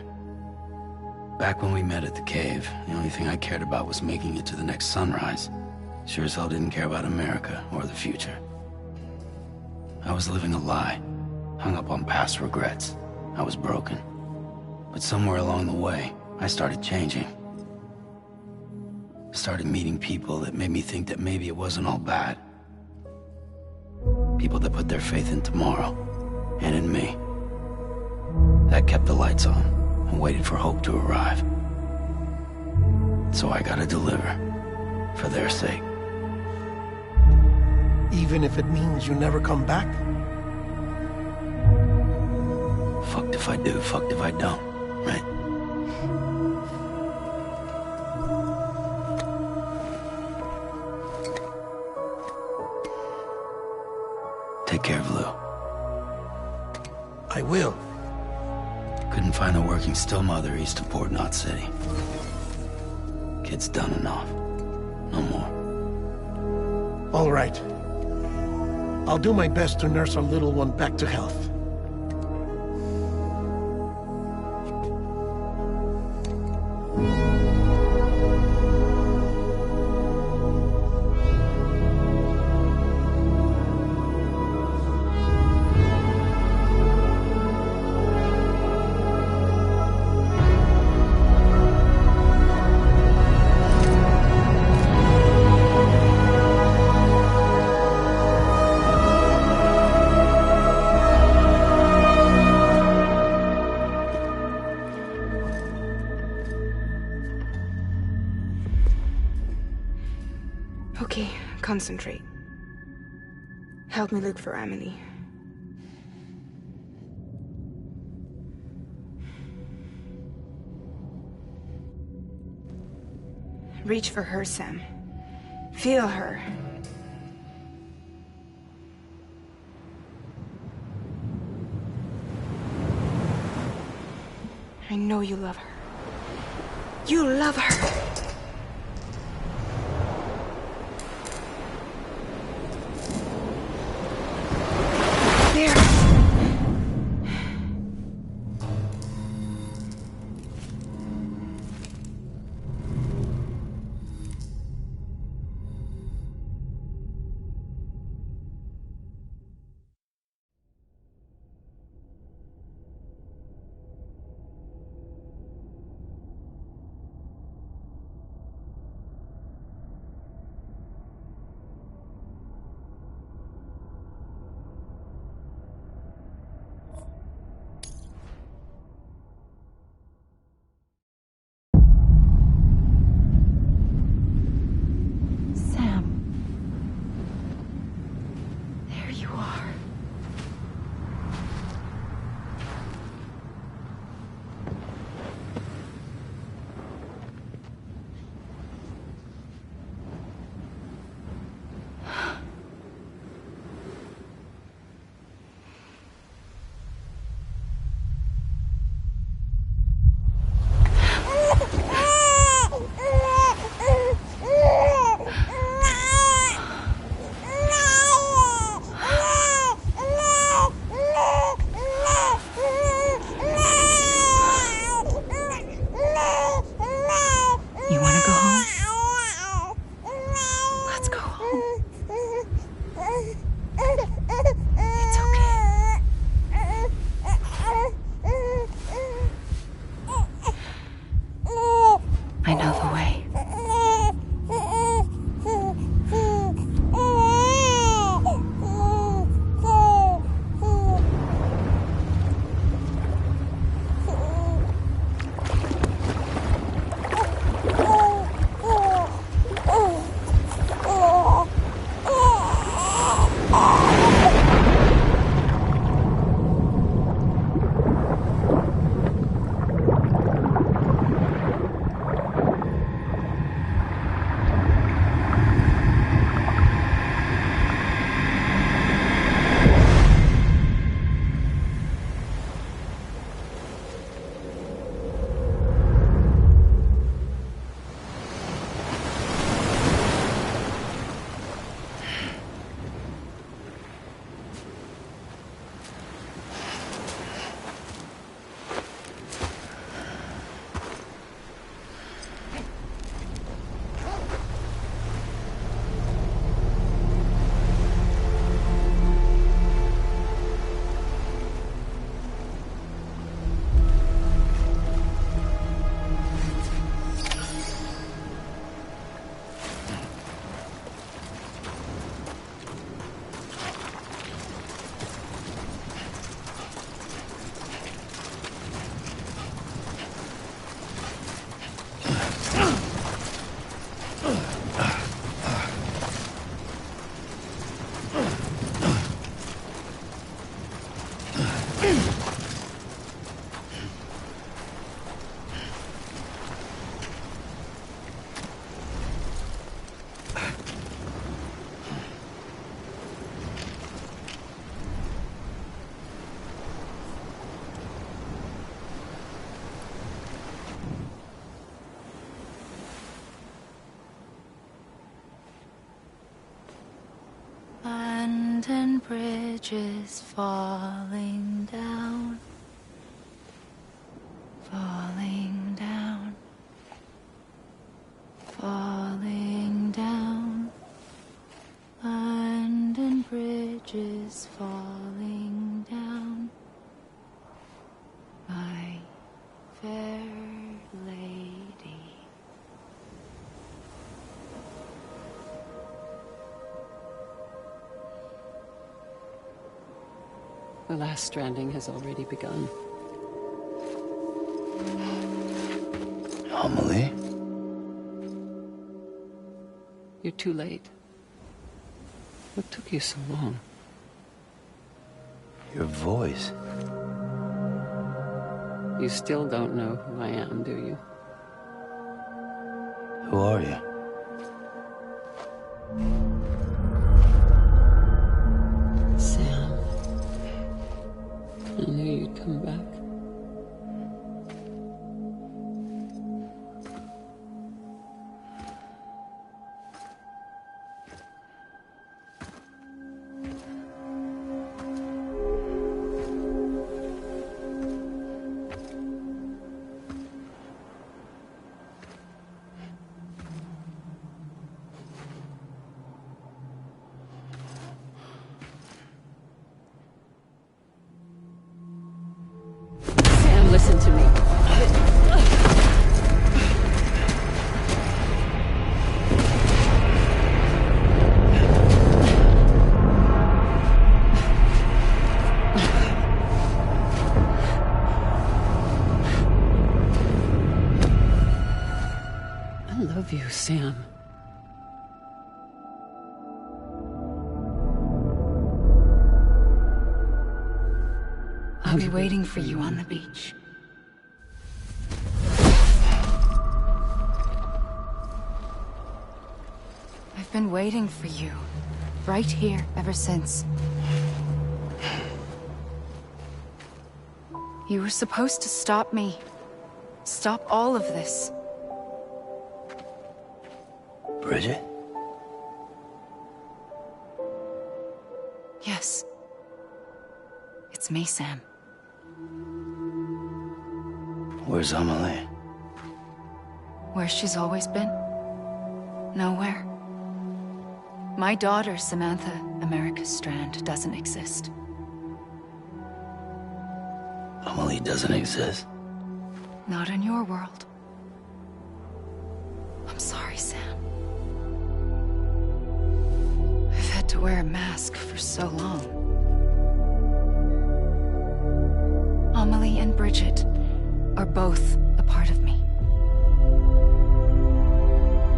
Back when we met at the cave, the only thing I cared about was making it to the next sunrise. Sure as hell didn't care about America or the future. I was living a lie, hung up on past regrets. I was broken. But somewhere along the way, I started changing. Started meeting people that made me think that maybe it wasn't all bad. People that put their faith in tomorrow, and in me. That kept the lights on, and waited for hope to arrive. So I gotta deliver, for their sake. Even if it means you never come back? Fucked if I do, fucked if I don't, right? Take care of Lou. I will. Couldn't find a working still mother east of Port Knot City. Kid's done enough. No more. All right. I'll do my best to nurse our little one back to health. Okay, concentrate. Help me look for Emily. Reach for her, Sam. Feel her. I know you love her. You love her! Abandoned bridges falling down. Falling down. Falling down. Abandoned bridges falling down. My fair lady. The last stranding has already begun. Amelie? You're too late. What took you so long? Your voice. You still don't know who I am, do you? Who are you? Sam. I knew you'd come back. Listen to me. I love you, Sam. I'll be waiting for you on the beach. I've been waiting for you, right here, ever since. You were supposed to stop me. Stop all of this. Bridget? Yes. It's me, Sam. Where's Amelie? Where she's always been. Nowhere. My daughter, Samantha America Strand, doesn't exist. Amelie doesn't exist? Not in your world. I'm sorry, Sam. I've had to wear a mask for so long. Amelie and Bridget are both a part of me.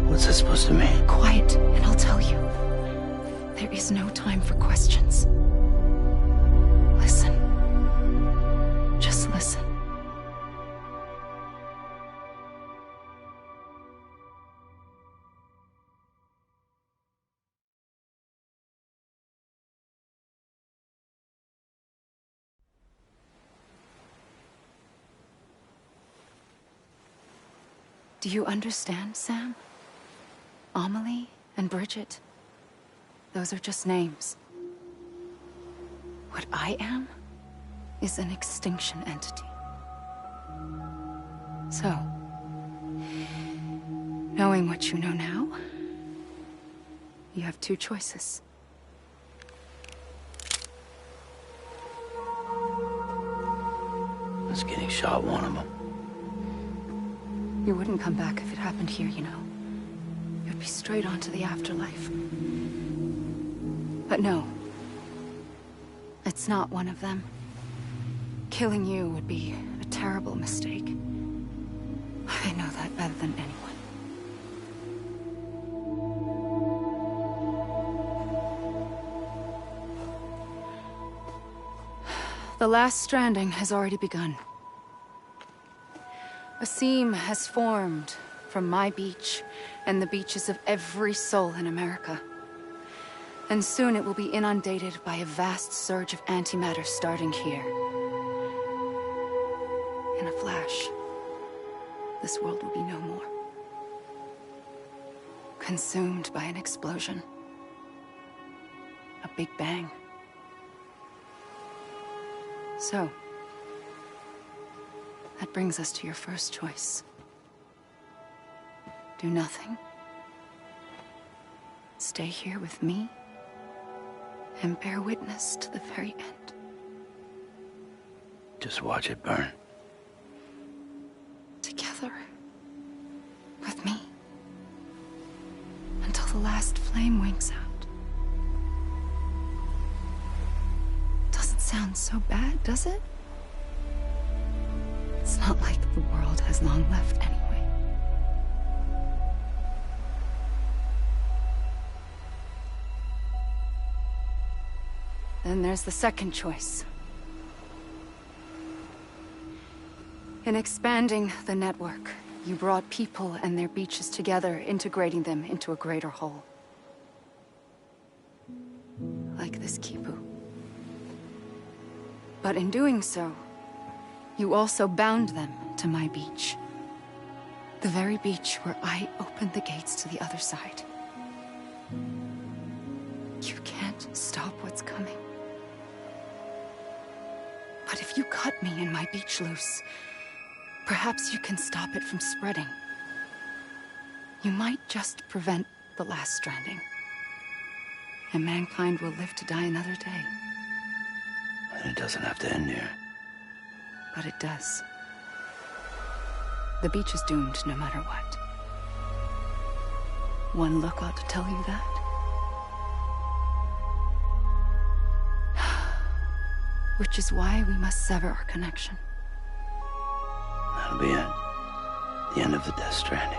What's that supposed to mean? Quiet, and I'll tell you. There is no time for questions. Listen. Just listen. Do you understand, Sam? Amelie and Bridget, those are just names. What I am is an extinction entity. So, knowing what you know now, you have two choices. Was getting shot one of them. You wouldn't come back if it happened here, you know. You'd be straight on to the afterlife. But no. It's not one of them. Killing you would be a terrible mistake. I know that better than anyone. The last stranding has already begun. A seam has formed from my beach and the beaches of every soul in America. And soon it will be inundated by a vast surge of antimatter starting here. In a flash, this world will be no more. Consumed by an explosion. A Big Bang. So, that brings us to your first choice. Do nothing. Stay here with me and bear witness to the very end. Just watch it burn. Together. With me. Until the last flame winks out. Doesn't sound so bad, does it? It's not like the world has long left anyway. Then there's the second choice. In expanding the network, you brought people and their beaches together, integrating them into a greater whole. Like this Kipu. But in doing so, you also bound them to my beach. The very beach where I opened the gates to the other side. You can't stop what's coming. But if you cut me and my beach loose, perhaps you can stop it from spreading. You might just prevent the last stranding. And mankind will live to die another day. And it doesn't have to end here. But it does. The beach is doomed no matter what. One look ought to tell you that. Which is why we must sever our connection. That'll be it. The end of the Death Stranding.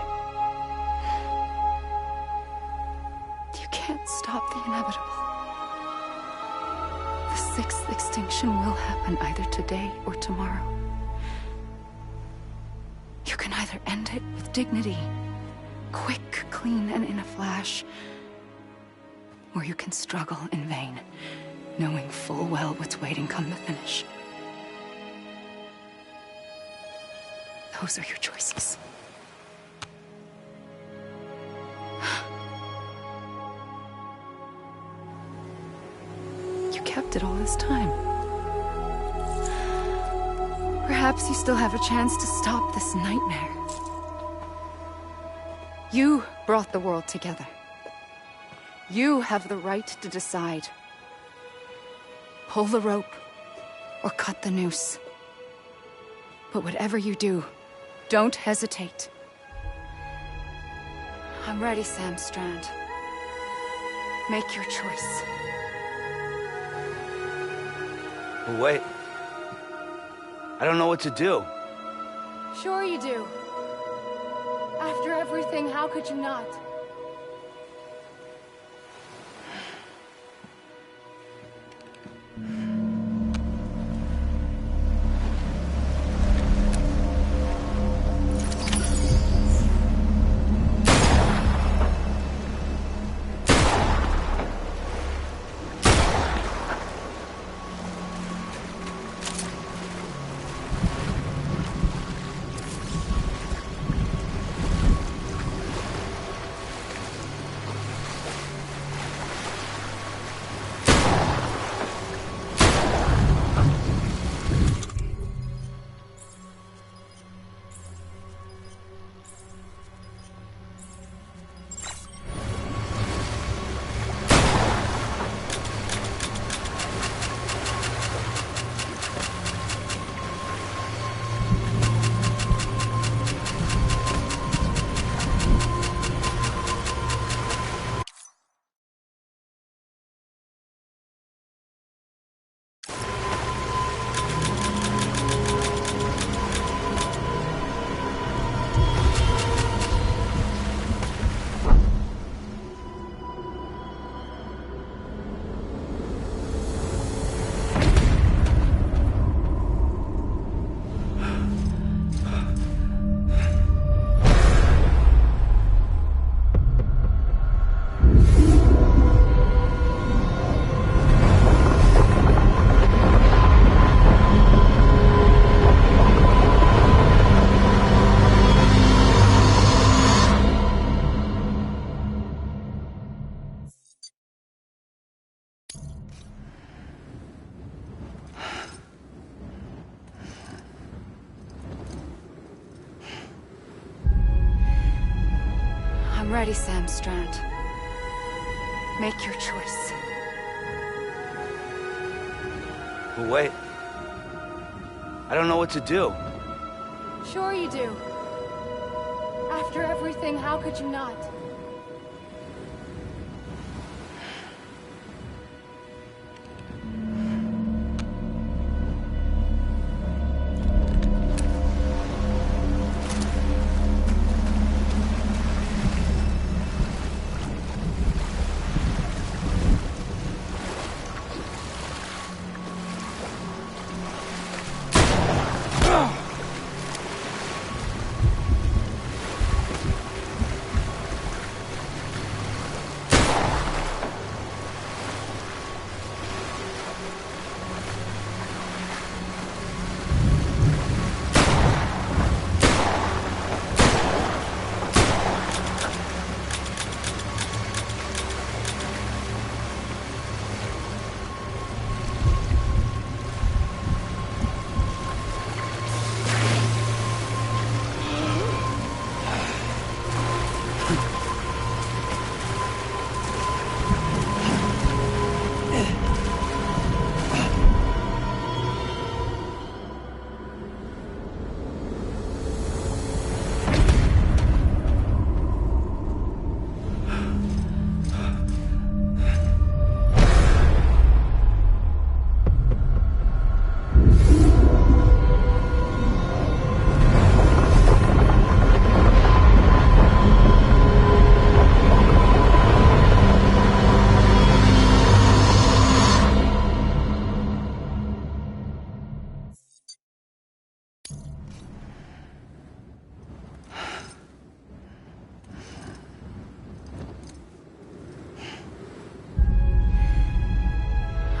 You can't stop the inevitable. The sixth extinction will happen either today or tomorrow. You can either end it with dignity, quick, clean, and in a flash, or you can struggle in vain, knowing full well what's waiting come the finish. Those are your choices. You kept it all this time. Perhaps you still have a chance to stop this nightmare. You brought the world together. You have the right to decide. Pull the rope, or cut the noose. But whatever you do, don't hesitate. I'm ready, Sam Strand. Make your choice. But wait. I don't know what to do. Sure you do. After everything, how could you not? I'm ready, Sam Strand. Make your choice. But wait. I don't know what to do. Sure you do. After everything, how could you not?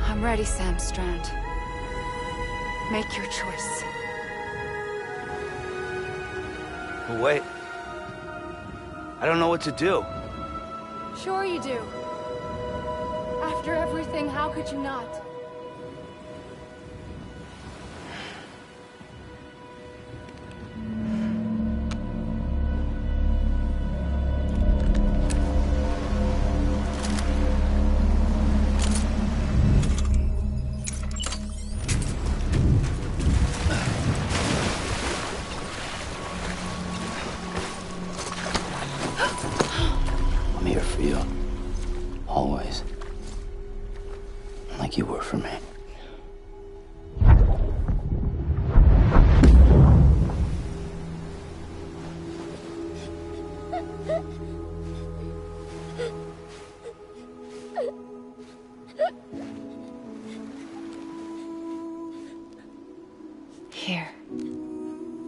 I'm ready, Sam Strand. Make your choice. But wait. I don't know what to do. Sure you do. After everything, how could you not? I'm here for you. Always. Like you were for me. Here.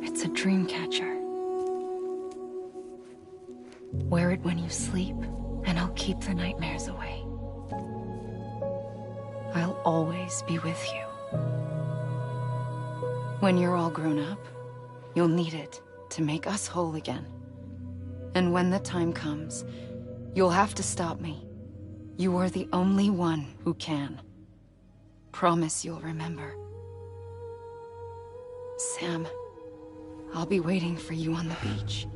It's a dream catcher. Wear it when you sleep, and I'll keep the nightmares away. I'll always be with you. When you're all grown up, you'll need it to make us whole again. And when the time comes, you'll have to stop me. You are the only one who can. Promise you'll remember. Sam, I'll be waiting for you on the beach.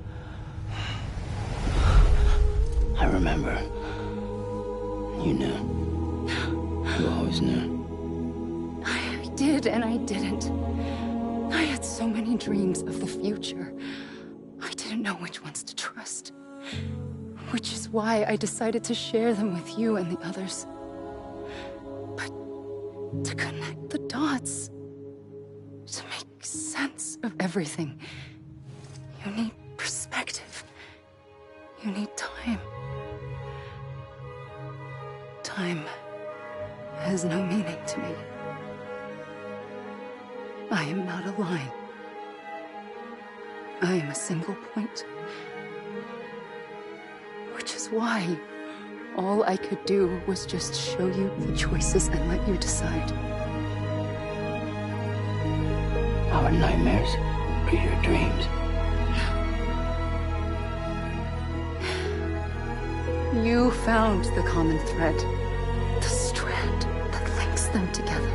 I remember. You knew. You always knew. I did and I didn't. I had so many dreams of the future. I didn't know which ones to trust. Which is why I decided to share them with you and the others. But to connect the dots, to make sense of everything, you need perspective. You need time. Time has no meaning to me. I am not a line. I am a single point. Which is why all I could do was just show you the choices and let you decide. Our nightmares are your dreams. You found the common thread, the strand that links them together.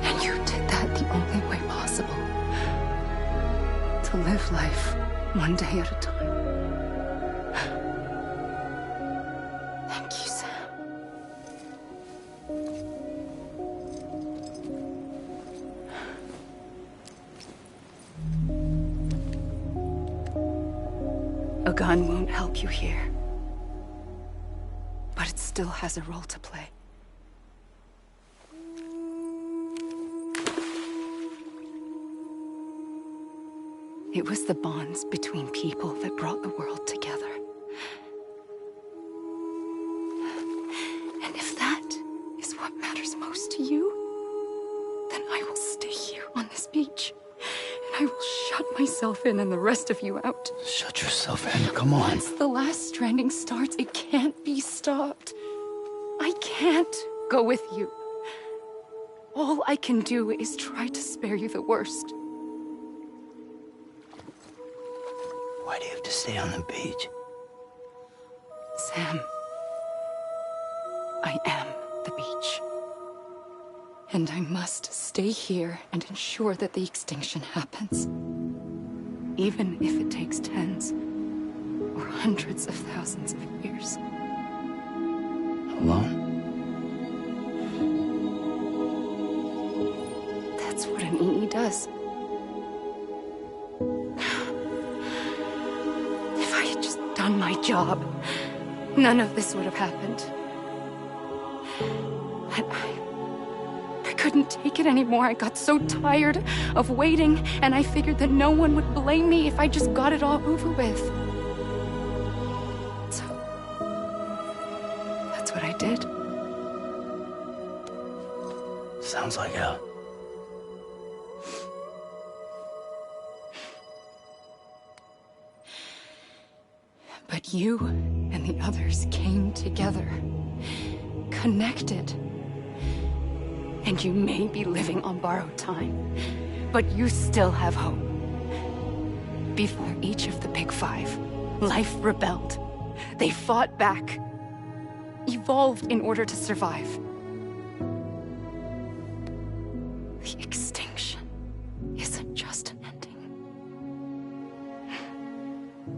And you did that the only way possible. To live life one day at a time. gun won't help you here. But it still has a role to play. It was the bonds between people that brought the world together. And if that is what matters most to you, then I will stay here on this beach. And I will shut myself in and the rest of you out. Shut yourself in, come on. Once the last stranding starts, it can't be stopped. I can't go with you. All I can do is try to spare you the worst. Why do you have to stay on the beach? Sam, I am the beach. And I must stay here and ensure that the extinction happens. Even if it takes tens or hundreds of thousands of years. Alone? That's what an EE does. If I had just done my job, none of this would have happened. But I couldn't take it anymore. I got so tired of waiting, and I figured that no one would blame me if I just got it all over with. So, that's what I did. Sounds like hell. But you and the others came together, connected. And you may be living on borrowed time, but you still have hope. Before each of the Big Five, life rebelled. They fought back, evolved in order to survive. The extinction isn't just an ending.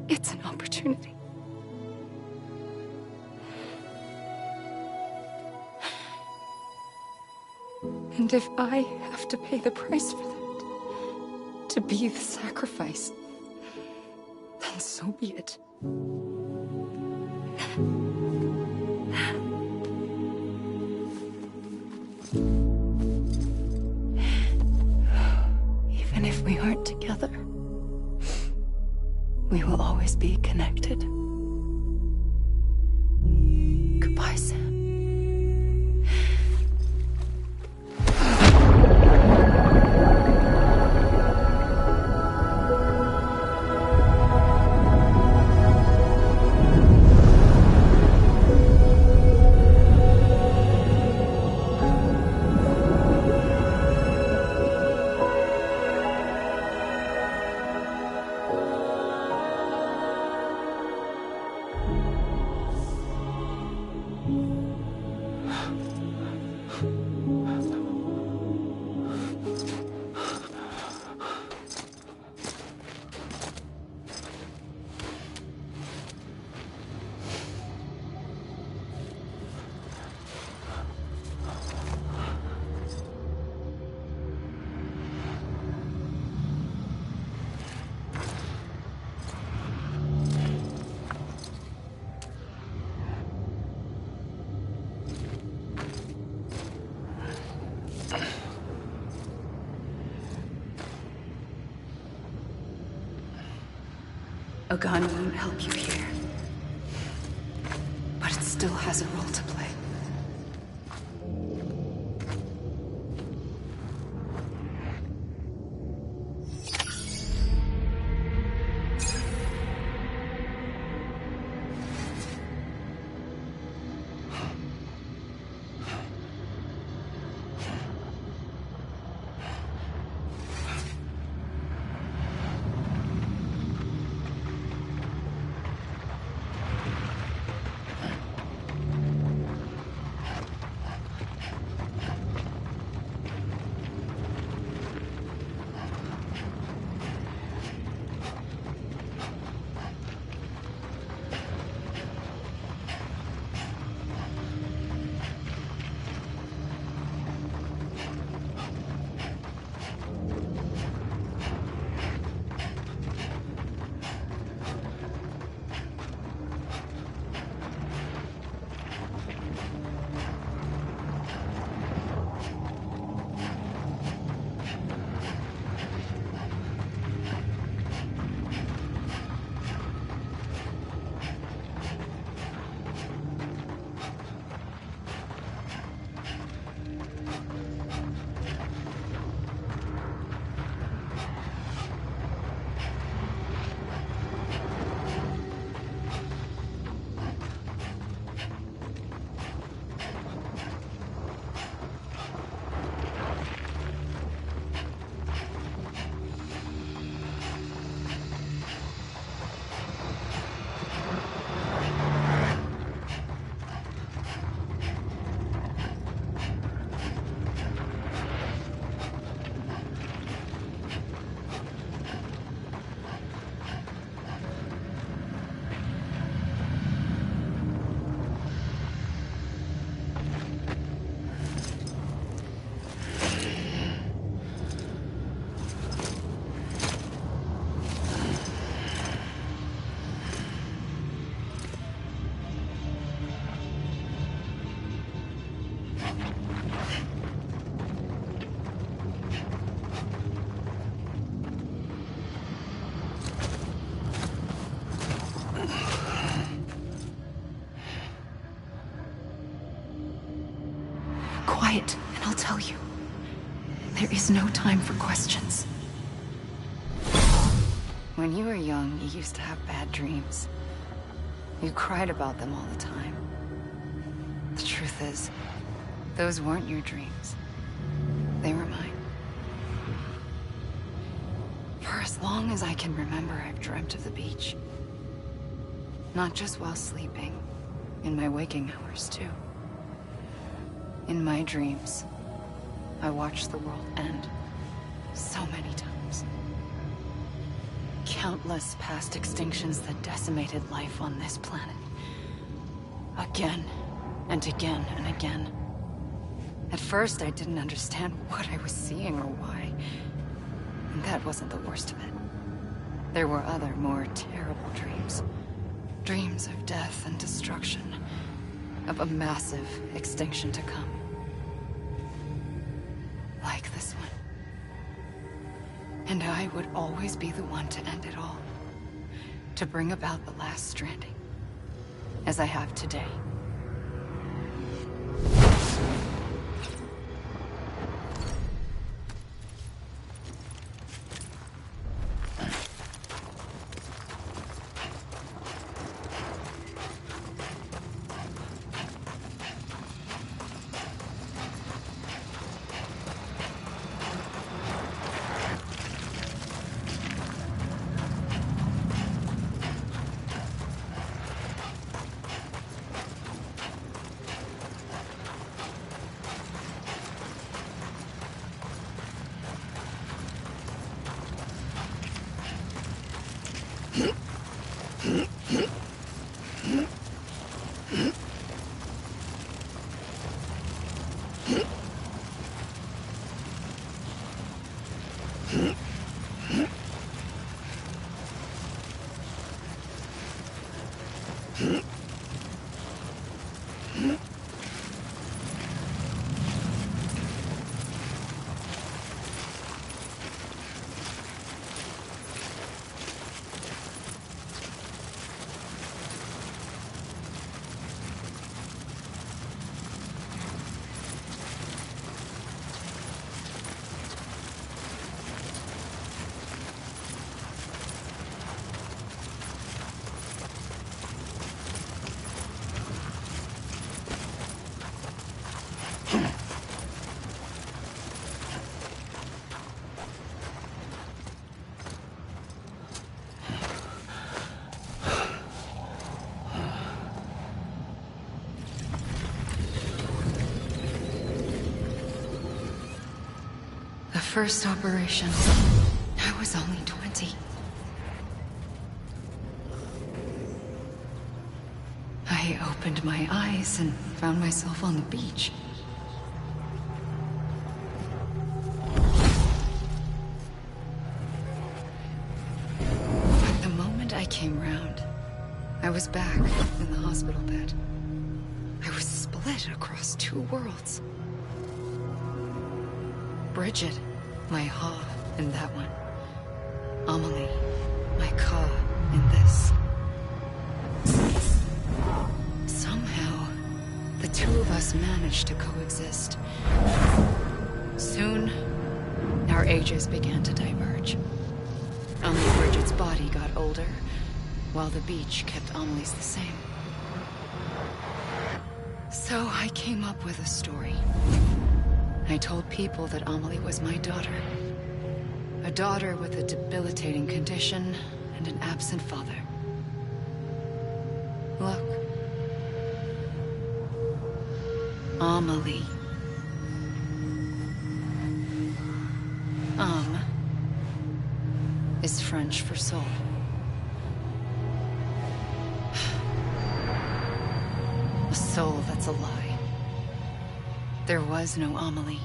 It's an opportunity. And if I have to pay the price for that, to be the sacrifice, then so be it. Even if we aren't together, we will always be connected. Goodbye, Sam. A gun won't help you here. But it still has a role to play. quiet, and I'll tell you. There is no time for questions. When you were young, you used to have bad dreams. You cried about them all the time. The truth is, those weren't your dreams. They were mine. For as long as I can remember, I've dreamt of the beach. Not just while sleeping, in my waking hours too. In my dreams, I watched the world end so many times. Countless past extinctions that decimated life on this planet. Again, and again, and again. At first, I didn't understand what I was seeing or why. And that wasn't the worst of it. There were other, more terrible dreams. Dreams of death and destruction. Of a massive extinction to come. Like this one. And I would always be the one to end it all. To bring about the last stranding. As I have today. First operation, I was only 20. I opened my eyes and found myself on the beach. But the moment I came round, I was back in the hospital bed. I was split across two worlds. Bridget. My Ha in that one. Amelie, my Ka in this. Somehow, the two of us managed to coexist. Soon, our ages began to diverge. Only Bridget's body got older, while the beach kept Amelie's the same. So I came up with a story. I told people that Amelie was my daughter. A daughter with a debilitating condition and an absent father. Look. Amelie. Is French for soul. A soul that's a lie. There was no Amelie.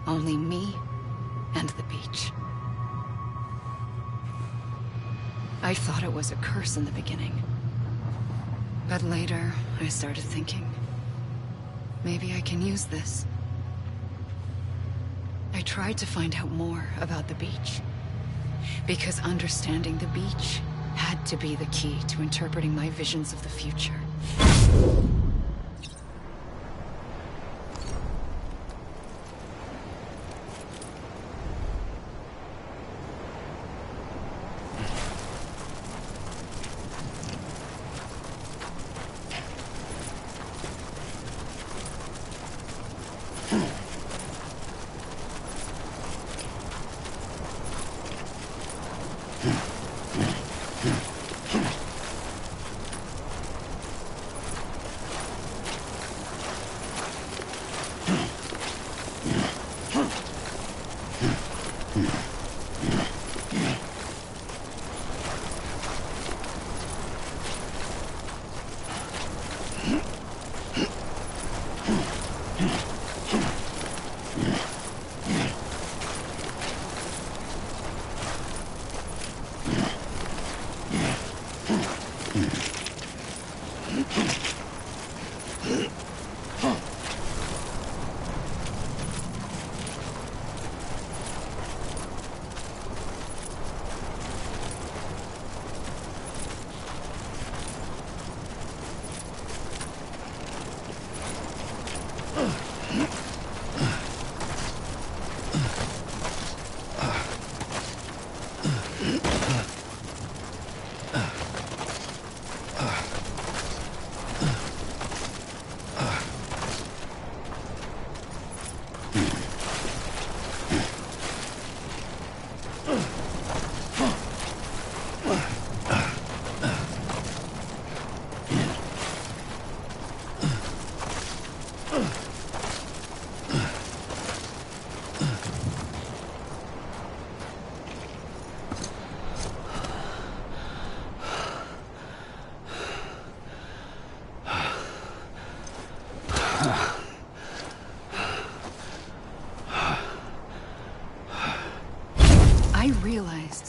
Only me and the beach. I thought it was a curse in the beginning. But later, I started thinking, maybe I can use this. I tried to find out more about the beach. Because understanding the beach had to be the key to interpreting my visions of the future.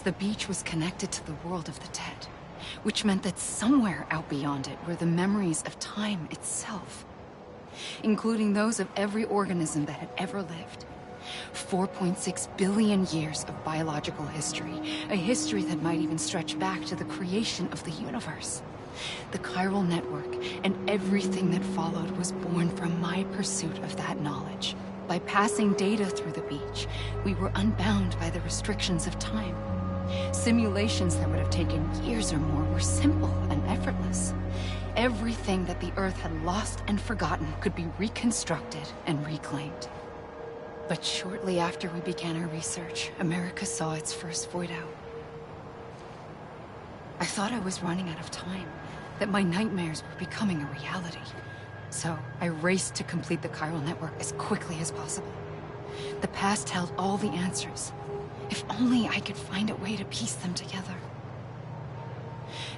the beach was connected to the world of the dead, which meant that somewhere out beyond it were the memories of time itself, including those of every organism that had ever lived. 4.6 billion years of biological history, a history that might even stretch back to the creation of the universe. The chiral network and everything that followed was born from my pursuit of that knowledge. By passing data through the beach, we were unbound by the restrictions of time. Simulations that would have taken years or more were simple and effortless. Everything that the Earth had lost and forgotten could be reconstructed and reclaimed. But shortly after we began our research, America saw its first void out. I thought I was running out of time, that my nightmares were becoming a reality. So I raced to complete the chiral network as quickly as possible. The past held all the answers. If only I could find a way to piece them together.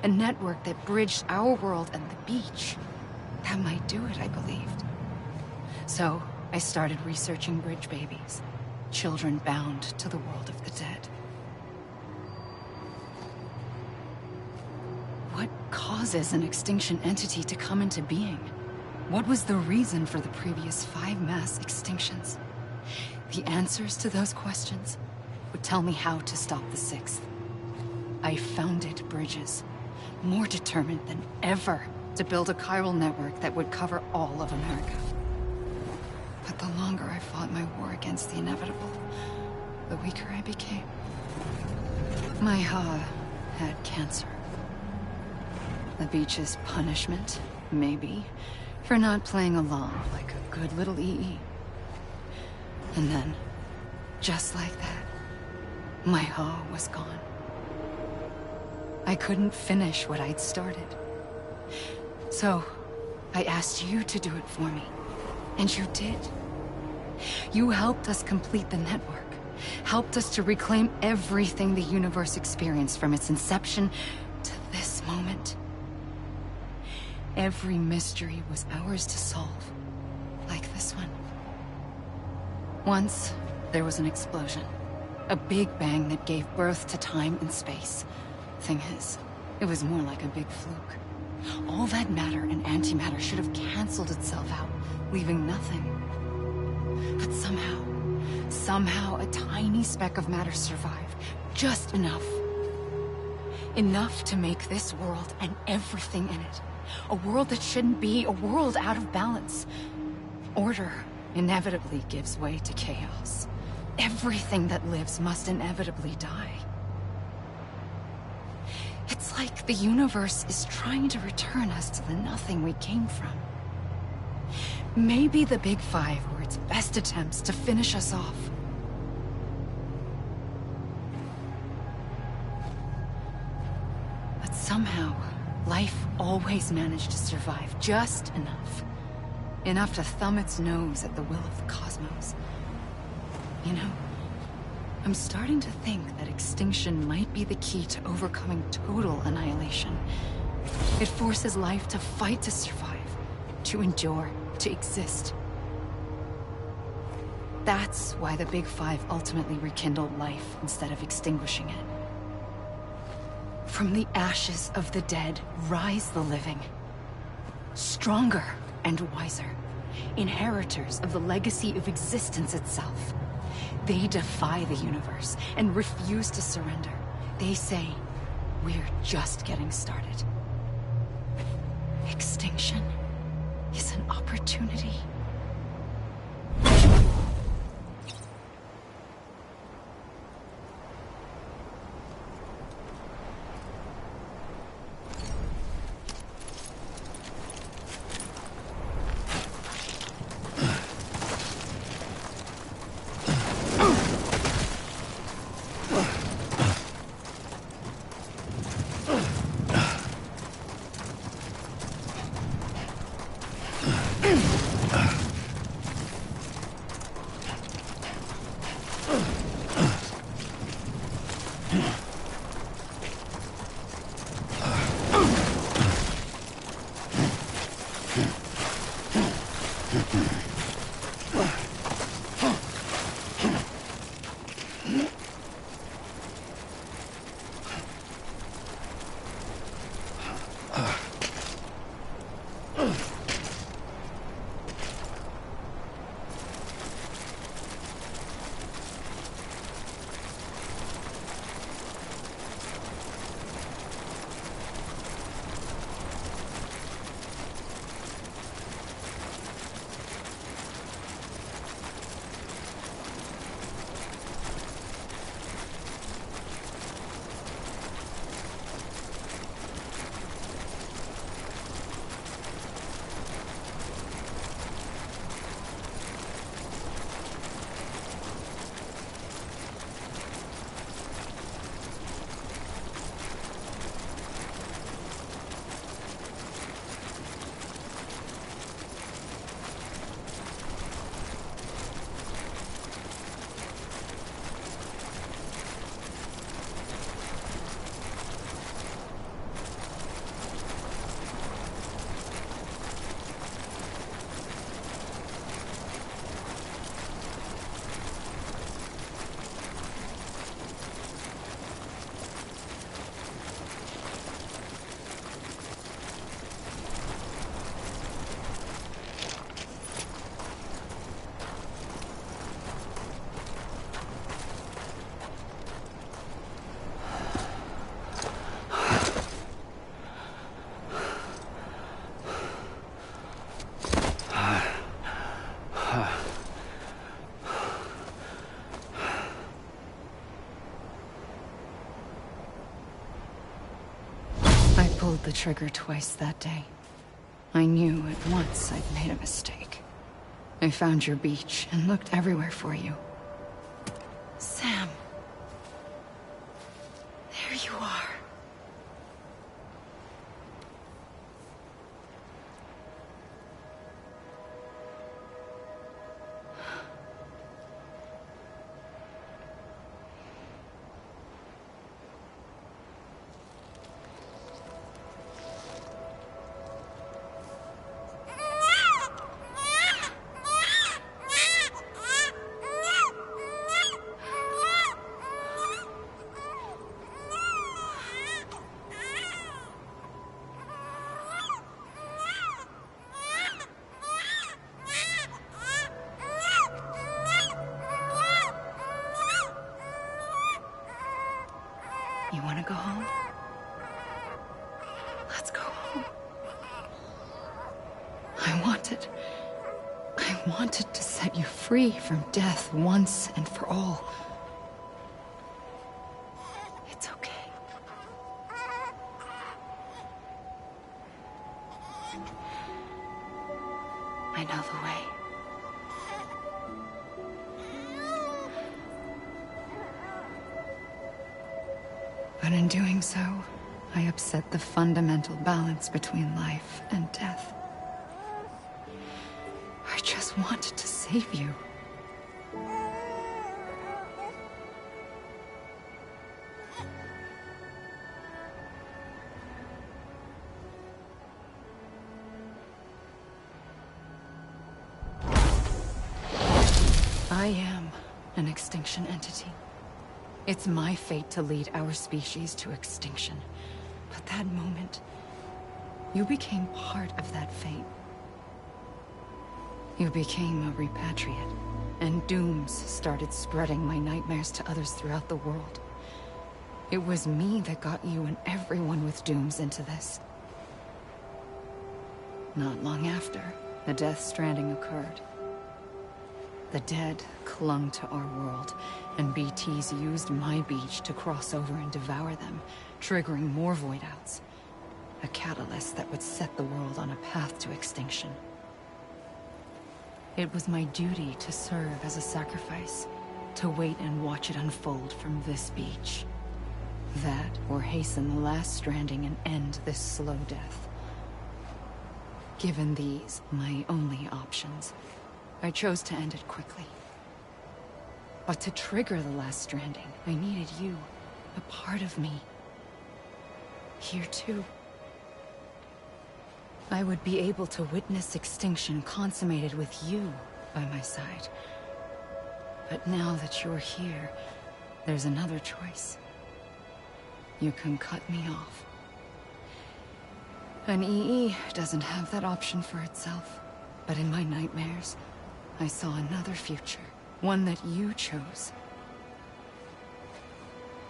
A network that bridged our world and the beach. That might do it, I believed. So I started researching bridge babies, children bound to the world of the dead. What causes an extinction entity to come into being? What was the reason for the previous 5 mass extinctions? The answers to those questions would tell me how to stop the 6th. I founded bridges, more determined than ever to build a chiral network that would cover all of America. But the longer I fought my war against the inevitable, the weaker I became. My Ha had cancer. The beach's punishment, maybe, for not playing along like a good little EE. And then, just like that, my Ha was gone. I couldn't finish what I'd started. So, I asked you to do it for me. And you did. You helped us complete the network. Helped us to reclaim everything the universe experienced from its inception to this moment. Every mystery was ours to solve. Like this one. Once, there was an explosion. A big bang that gave birth to time and space. Thing is, it was more like a big fluke. All that matter and antimatter should have canceled itself out, leaving nothing. But somehow a tiny speck of matter survived. Just enough. Enough to make this world and everything in it. A world that shouldn't be, a world out of balance. Order inevitably gives way to chaos. Everything that lives must inevitably die. It's like the universe is trying to return us to the nothing we came from. Maybe the Big Five were its best attempts to finish us off. But somehow, life always managed to survive just enough. Enough to thumb its nose at the will of the cosmos. You know, I'm starting to think that extinction might be the key to overcoming total annihilation. It forces life to fight to survive, to endure, to exist. That's why the Big Five ultimately rekindled life instead of extinguishing it. From the ashes of the dead rise the living. Stronger and wiser. Inheritors of the legacy of existence itself. They defy the universe and refuse to surrender. They say, we're just getting started. Extinction is an opportunity. the trigger twice that day. I knew at once I'd made a mistake. I found your beach and looked everywhere for you. Sam. There you are. You want to go home? Let's go home. I wanted to set you free from death once and for all. It's okay. I know the way. But in doing so, I upset the fundamental balance between life and death. I just wanted to save you. I am an extinction entity. It's my fate to lead our species to extinction. But that moment, you became part of that fate. You became a repatriate, and dooms started spreading my nightmares to others throughout the world. It was me that got you and everyone with dooms into this. Not long after, the Death Stranding occurred. The dead clung to our world, and BTs used my beach to cross over and devour them, triggering more Void Outs. A catalyst that would set the world on a path to extinction. It was my duty to serve as a sacrifice, to wait and watch it unfold from this beach. That, or hasten the last stranding and end this slow death. Given these, my only options, I chose to end it quickly. But to trigger the last stranding, I needed you, a part of me. Here too. I would be able to witness extinction consummated with you by my side. But now that you're here, there's another choice. You can cut me off. An EE doesn't have that option for itself. But in my nightmares, I saw another future. One that you chose.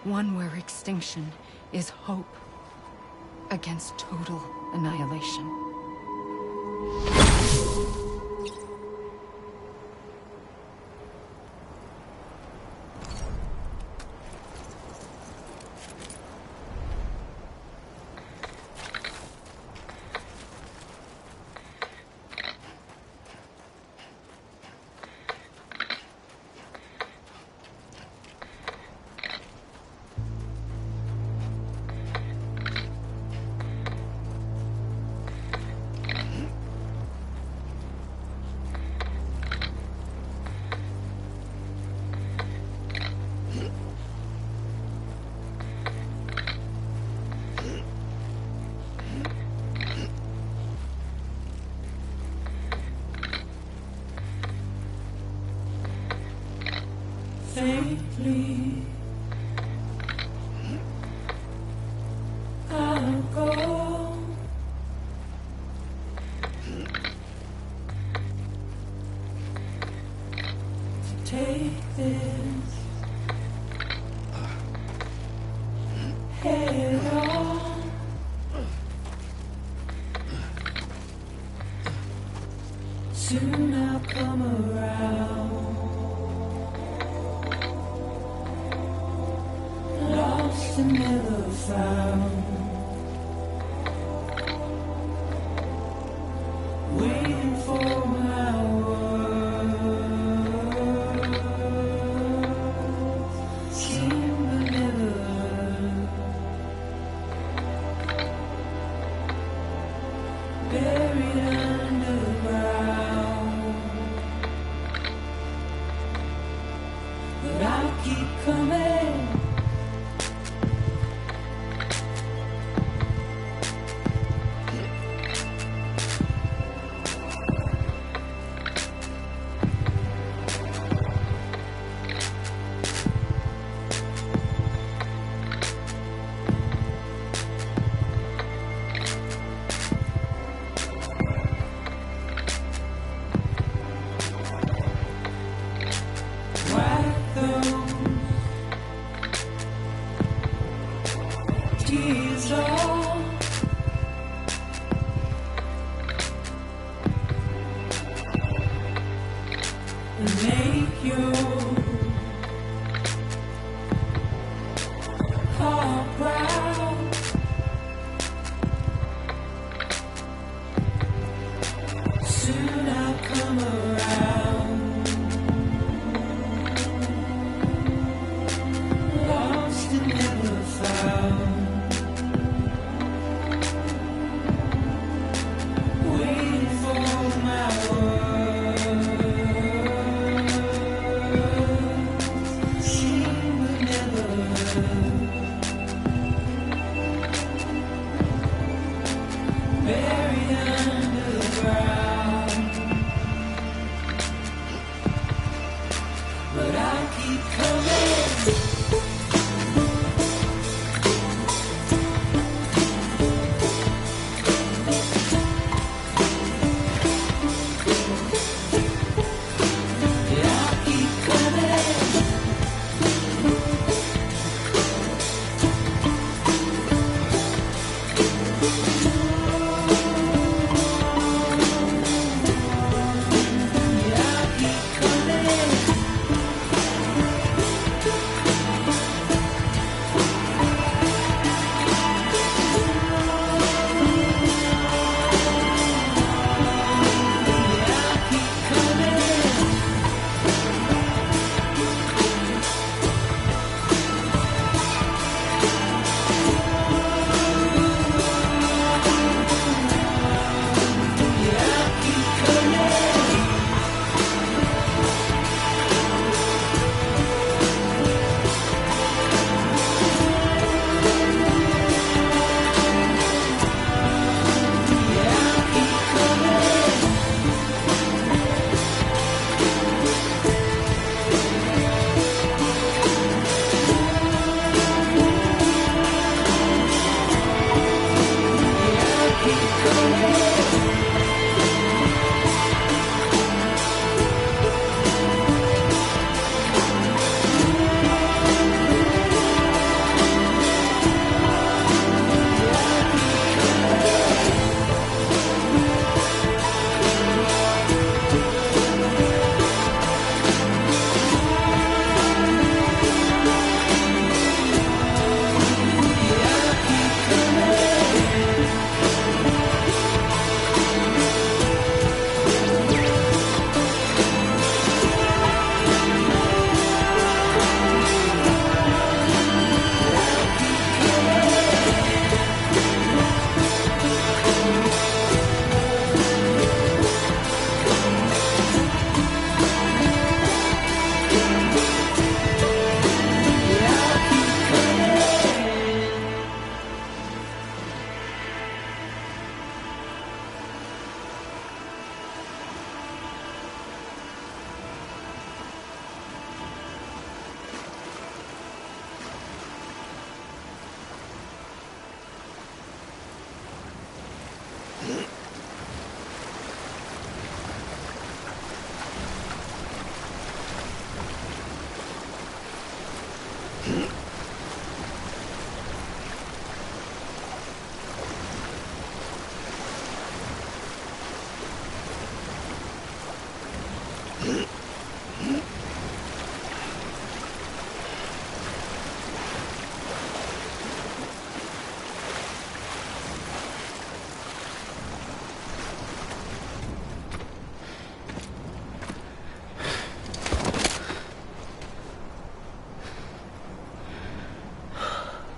One where extinction is hope against total annihilation. Faintly, I'll go. To take this head on. Soon I'll come around. Lost and never found. buried underground. But I'll keep coming. Tears all and make your heart proud. Soon I'll come around. Lost and never found. Waiting for my words, seen but never heard. Buried underground, but I'll keep coming.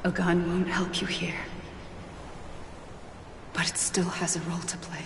A gun won't help you here. But But it still has a role to play.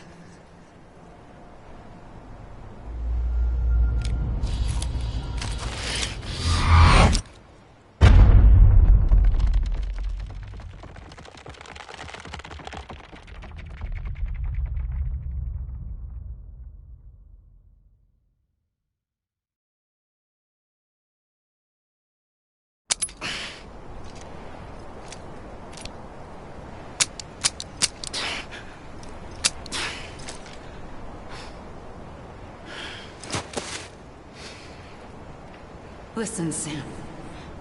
Listen, Sam.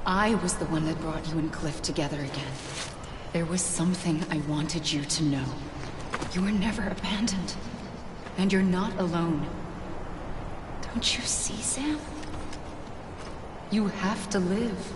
I was the one that brought you and Cliff together again. There was something I wanted you to know. You were never abandoned. And you're not alone. Don't you see, Sam? You have to live.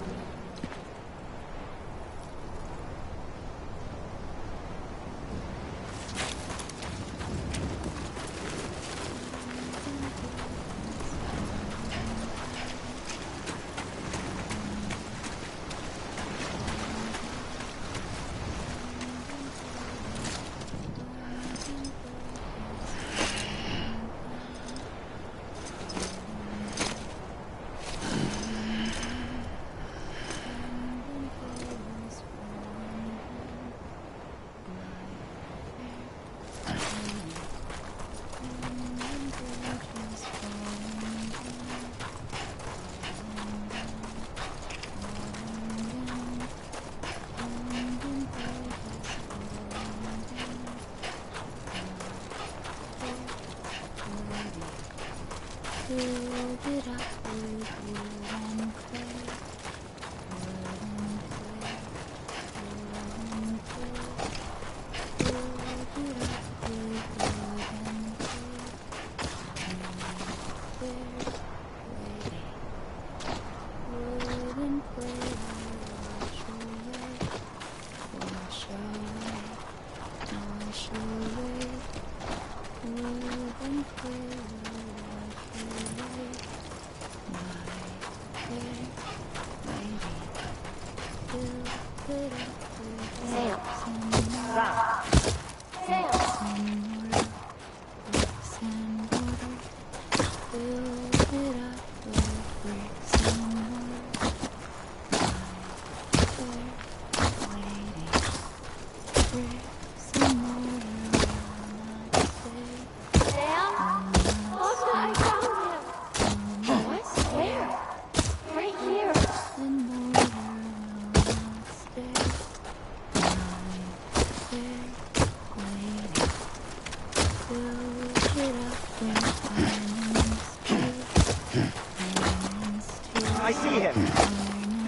I see him.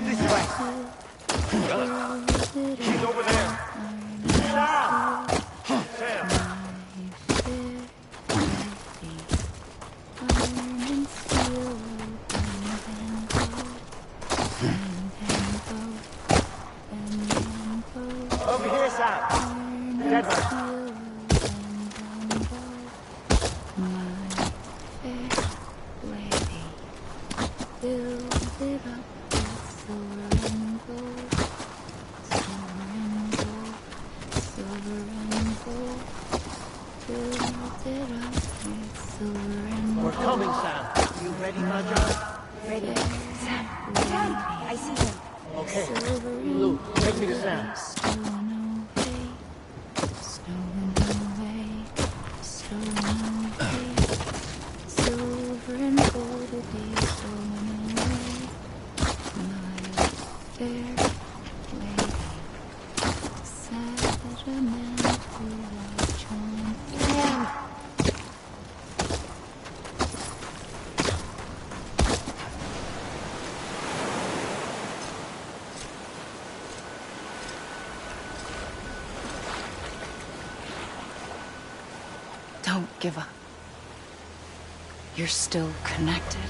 This way. He's over there. Sam! Sam! Over here, Sam. Dead one. We're coming, Sam. You ready, my job? Ready. Sam. Sam! I see him. Okay. Lou, take me to Sam. Don't give up. You're still connected.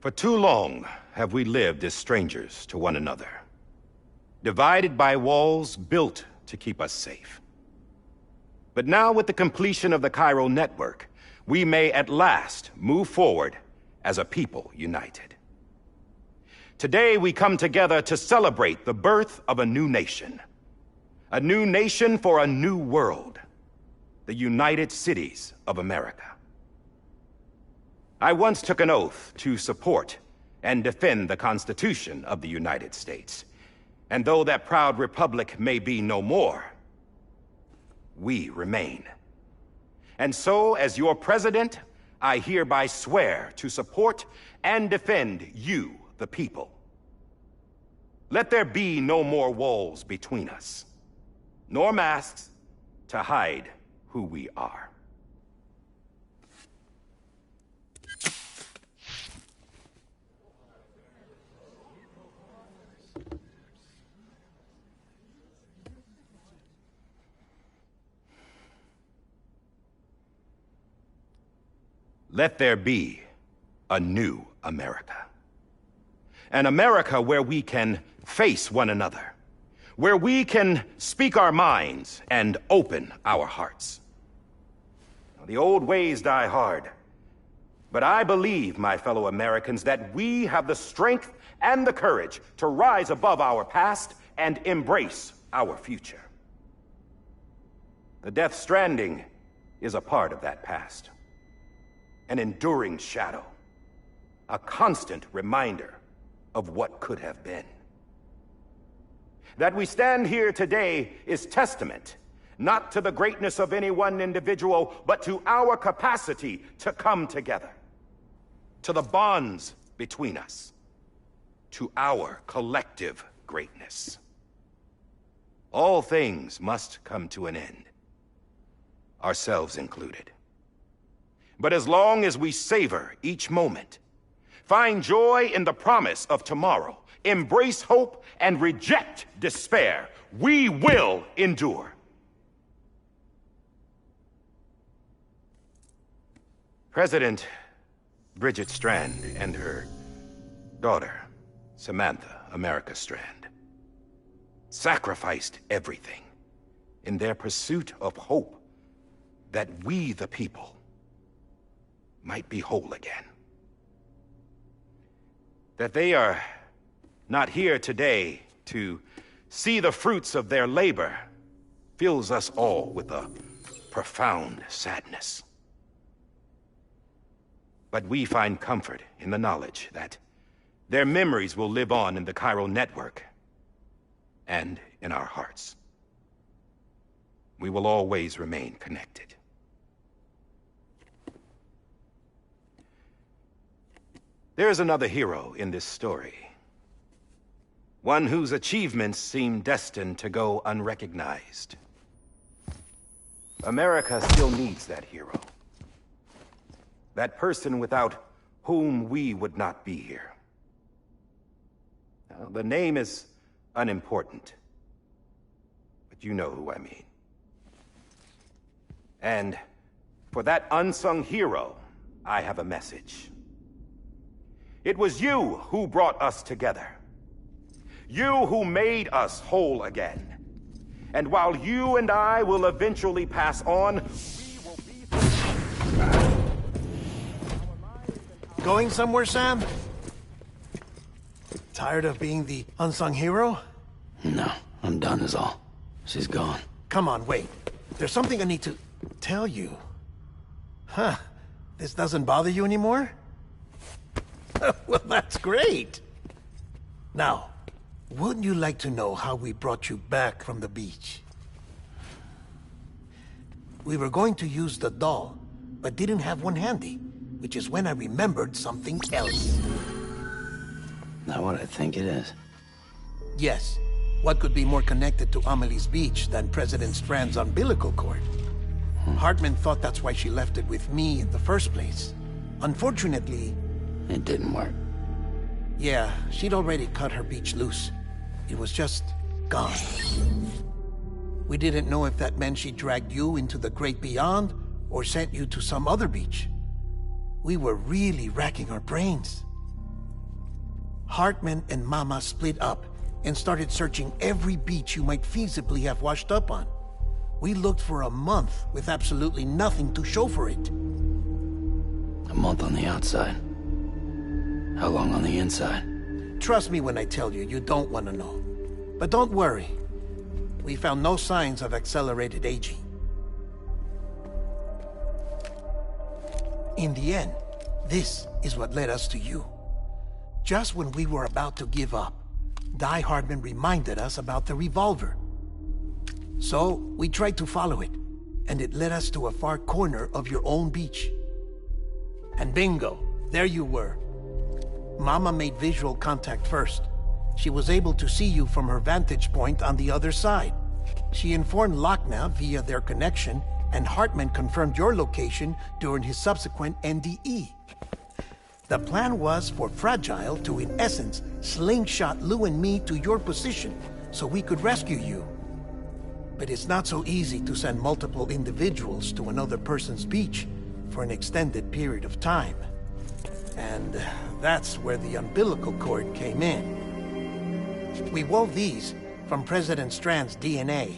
For too long have we lived as strangers to one another, divided by walls built to keep us safe. But now, with the completion of the Chiral Network, we may at last move forward as a people united. Today we come together to celebrate the birth of a new nation. A new nation for a new world. The United Cities of America. I once took an oath to support and defend the Constitution of the United States. And though that proud republic may be no more, we remain. And so, as your president, I hereby swear to support and defend you, the people. Let there be no more walls between us, nor masks to hide who we are. Let there be a new America. An America where we can face one another, where we can speak our minds and open our hearts. The old ways die hard, but I believe, my fellow Americans, that we have the strength and the courage to rise above our past and embrace our future. The Death Stranding is a part of that past. An enduring shadow, a constant reminder of what could have been. That we stand here today is testament, not to the greatness of any one individual, but to our capacity to come together, to the bonds between us, to our collective greatness. All things must come to an end, ourselves included. But as long as we savor each moment, find joy in the promise of tomorrow, embrace hope, and reject despair, we will endure. President Bridget Strand and her daughter, Samantha America Strand, sacrificed everything in their pursuit of hope that we, the people, might be whole again. That they are not here today to see the fruits of their labor fills us all with a profound sadness. But we find comfort in the knowledge that their memories will live on in the Chiral Network and in our hearts. We will always remain connected. There's another hero in this story. One whose achievements seem destined to go unrecognized. America still needs that hero. That person without whom we would not be here. Now, the name is unimportant, but you know who I mean. And for that unsung hero, I have a message. It was you who brought us together. You who made us whole again. And while you and I will eventually pass on, we will be... Going somewhere, Sam? Tired of being the unsung hero? No, I'm done is all. She's gone. Come on, wait. There's something I need to tell you. Huh. This doesn't bother you anymore? Well, that's great. Now, wouldn't you like to know how we brought you back from the beach? We were going to use the doll, but didn't have one handy, which is when I remembered something else. Not what I think it is. Yes. What could be more connected to Amelie's beach than President Strand's umbilical cord? Hartman thought that's why she left it with me in the first place. Unfortunately... It didn't work. Yeah, she'd already cut her beach loose. It was just gone. We didn't know if that meant she dragged you into the great beyond or sent you to some other beach. We were really racking our brains. Hartman and Mama split up and started searching every beach you might feasibly have washed up on. We looked for a month with absolutely nothing to show for it. A month on the outside. How long on the inside? Trust me when I tell you, you don't want to know. But don't worry. We found no signs of accelerated aging. In the end, this is what led us to you. Just when we were about to give up, Die Hardman reminded us about the revolver. So, we tried to follow it, and it led us to a far corner of your own beach. And bingo, there you were. Mama made visual contact first. She was able to see you from her vantage point on the other side. She informed Lockne via their connection, and Hartman confirmed your location during his subsequent NDE. The plan was for Fragile to, in essence, slingshot Lou and me to your position so we could rescue you. But it's not so easy to send multiple individuals to another person's beach for an extended period of time. And that's where the umbilical cord came in. We wove these from President Strand's DNA.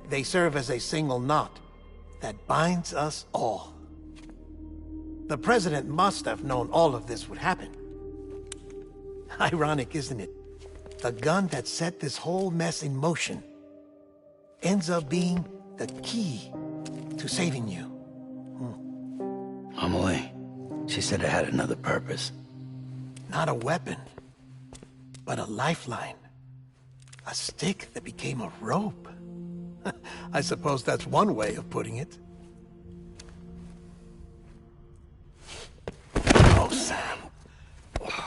They serve as a single knot that binds us all. The President must have known all of this would happen. Ironic, isn't it? The gun that set this whole mess in motion ends up being the key to saving you. Amelie, she said it had another purpose. Not a weapon, but a lifeline. A stick that became a rope. I suppose that's one way of putting it. Oh, Sam.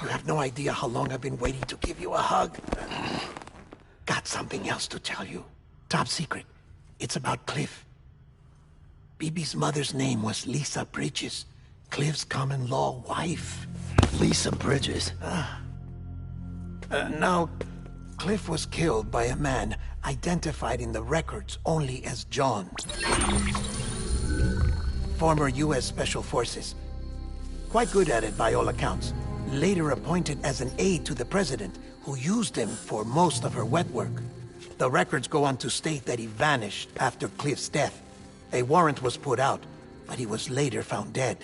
You have no idea how long I've been waiting to give you a hug. Got something else to tell you. Top secret. It's about Cliff. Bibi's mother's name was Lisa Bridges, Cliff's common-law wife. Lisa Bridges? Now, Cliff was killed by a man identified in the records only as John. Former U.S. Special Forces. Quite good at it by all accounts. Later appointed as an aide to the president, who used him for most of her wet work. The records go on to state that he vanished after Cliff's death. A warrant was put out, but he was later found dead.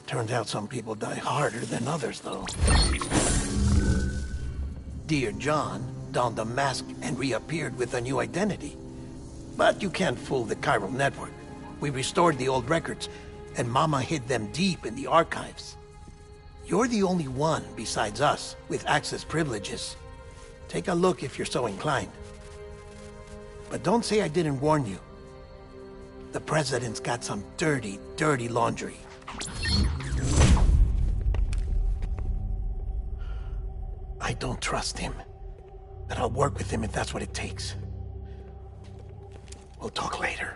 Turns out some people die harder than others, though. Dear John donned a mask and reappeared with a new identity. But you can't fool the chiral network. We restored the old records, and Mama hid them deep in the archives. You're the only one, besides us, with access privileges. Take a look if you're so inclined. But don't say I didn't warn you. The President's got some dirty, dirty laundry. I don't trust him. But I'll work with him if that's what it takes. We'll talk later.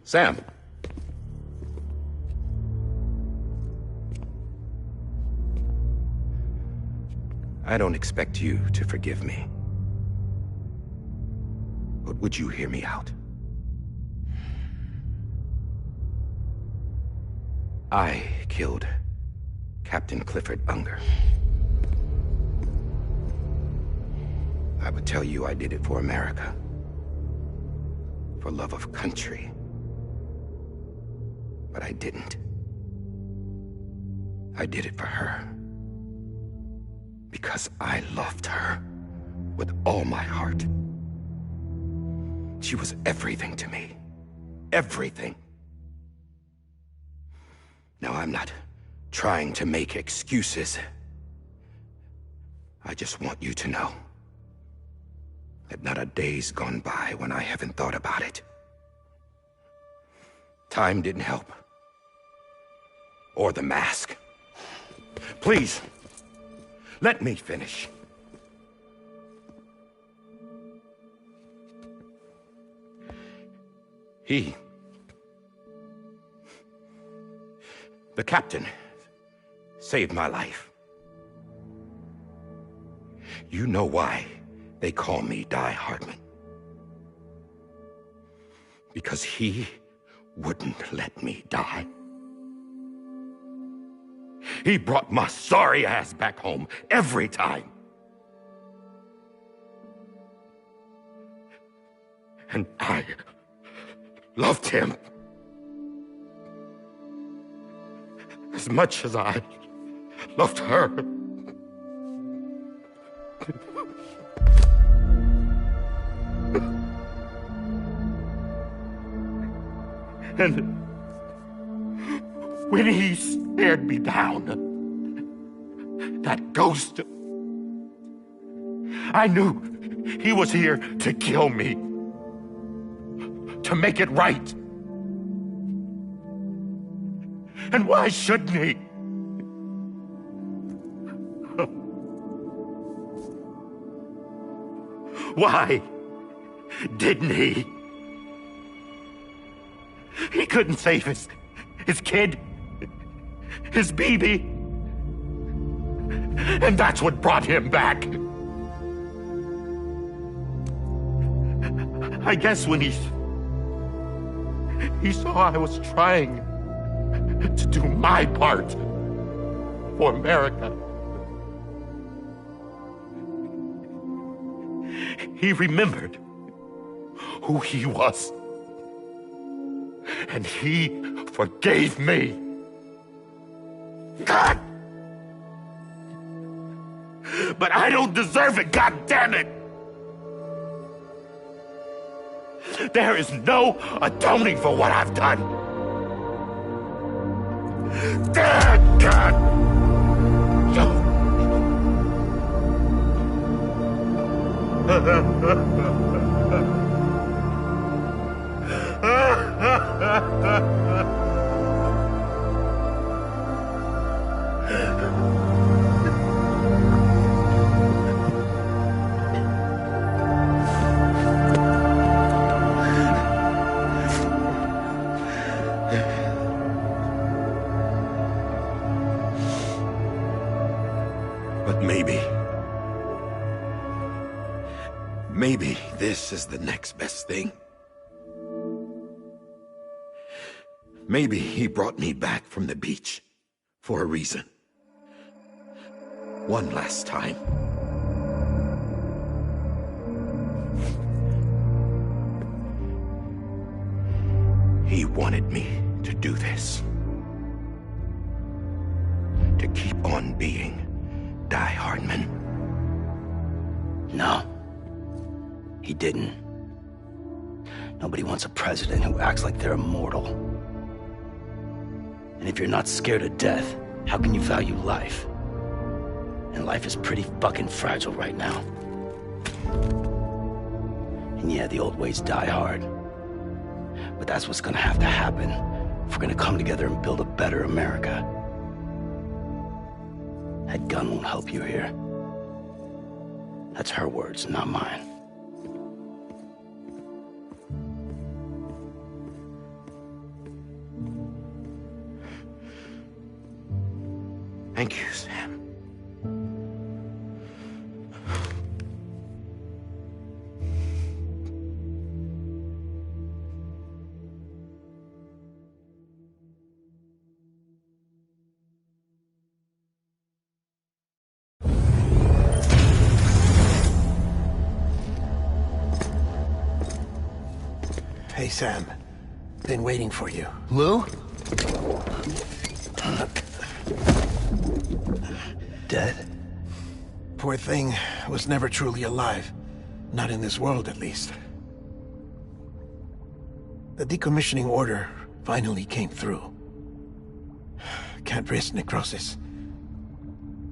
Sam. I don't expect you to forgive me. But would you hear me out? I killed Captain Clifford Unger. I would tell you I did it for America. For love of country. But I didn't. I did it for her. Because I loved her with all my heart. She was everything to me. Everything. Now, I'm not trying to make excuses. I just want you to know that not a day's gone by when I haven't thought about it. Time didn't help. Or the mask. Please, let me finish. The captain, saved my life. You know why they call me Die Hardman. Because he wouldn't let me die. He brought my sorry ass back home every time. And I loved him as much as I loved her. And when he stared me down, that ghost, I knew he was here to kill me, to make it right. And why shouldn't he? Why didn't he? He couldn't save his kid, his baby. And that's what brought him back. I guess when he saw I was trying to do my part for America, he remembered who he was. And he forgave me. God! But I don't deserve it, God damn it! There is no atoning for what I've done. God! But maybe this is the next best thing. Maybe he brought me back from the beach for a reason. One last time. He wanted me to do this. To keep on being Die Hardman. No. He didn't. Nobody wants a president who acts like they're immortal. And if you're not scared of death, how can you value life? And life is pretty fucking fragile right now. And yeah, the old ways die hard. But that's what's gonna have to happen if we're gonna come together and build a better America. That gun won't help you here. That's her words, not mine. Thank you, Sam. Hey, Sam. Been waiting for you. Lou? Dead? Poor thing was never truly alive. Not in this world, at least. The decommissioning order finally came through. Can't risk necrosis.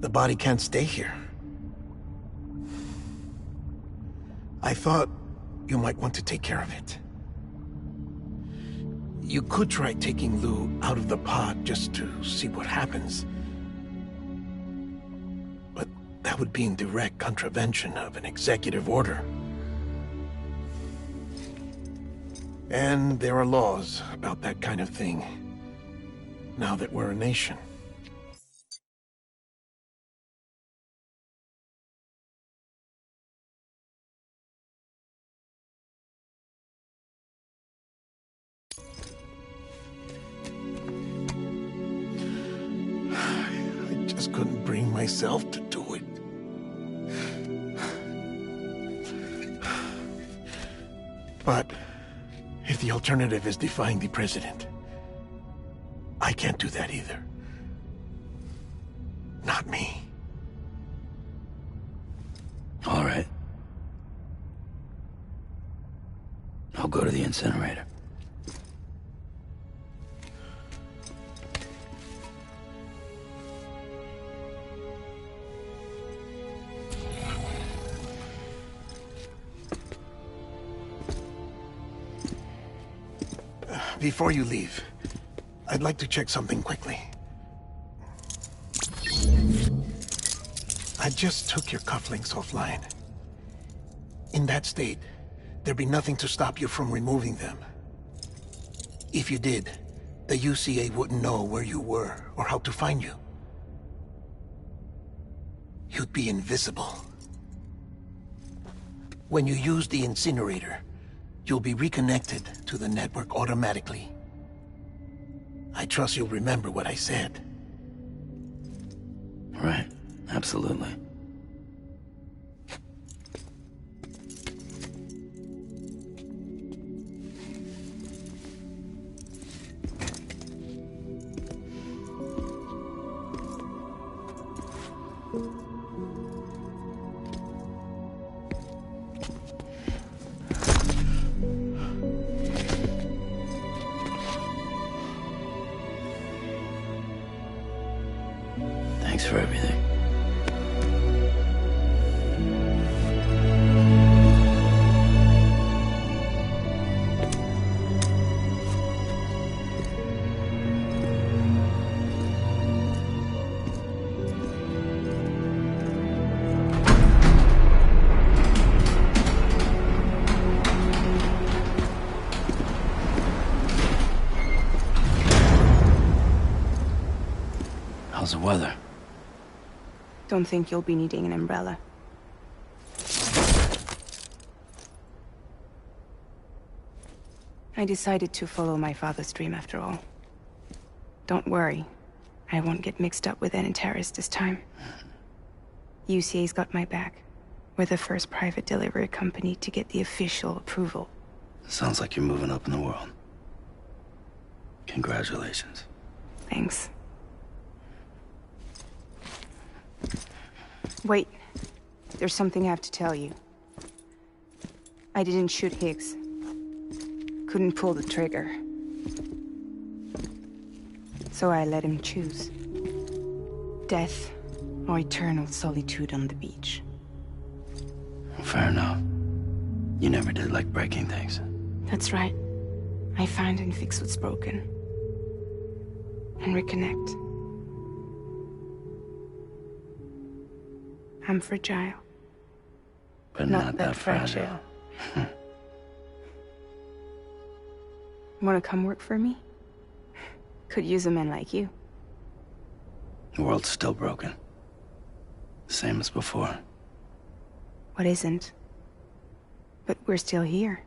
The body can't stay here. I thought you might want to take care of it. You could try taking Lou out of the pod just to see what happens. But that would be in direct contravention of an executive order. And there are laws about that kind of thing, now that we're a nation. I just couldn't bring myself to do it. But if the alternative is defying the president, I can't do that either. Not me. All right. I'll go to the incinerator. Before you leave, I'd like to check something quickly. I just took your cufflinks offline. In that state, there'd be nothing to stop you from removing them. If you did, the UCA wouldn't know where you were or how to find you. You'd be invisible. When you use the incinerator, you'll be reconnected to the network automatically. I trust you'll remember what I said. Right, absolutely. Thanks for everything. How's the weather? Don't think you'll be needing an umbrella. I decided to follow my father's dream after all. Don't worry. I won't get mixed up with any terrorists this time. UCA's got my back. We're the first private delivery company to get the official approval. Sounds like you're moving up in the world. Congratulations. Thanks. Wait. There's something I have to tell you. I didn't shoot Higgs. Couldn't pull the trigger. So I let him choose. Death or eternal solitude on the beach. Fair enough. You never did like breaking things. That's right. I find and fix what's broken. And reconnect. I'm fragile. But not that fragile. Wanna come work for me? Could use a man like you. The world's still broken. Same as before. What isn't? But we're still here.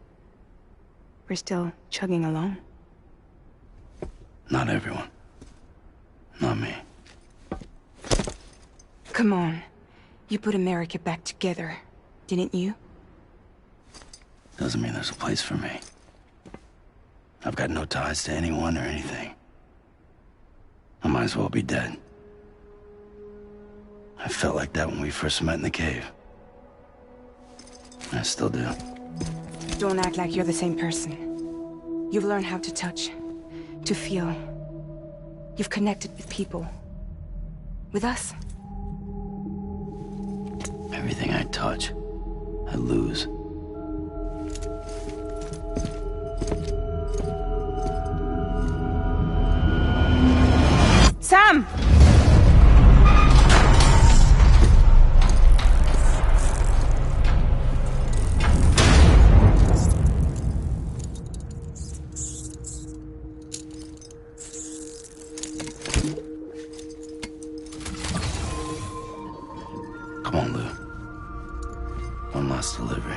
We're still chugging along. Not everyone. Not me. Come on. You put America back together, didn't you? Doesn't mean there's a place for me. I've got no ties to anyone or anything. I might as well be dead. I felt like that when we first met in the cave. I still do. Don't act like you're the same person. You've learned how to touch, to feel. You've connected with people. With us. Everything I touch, I lose. Sam! Come on, Lou. One last delivery.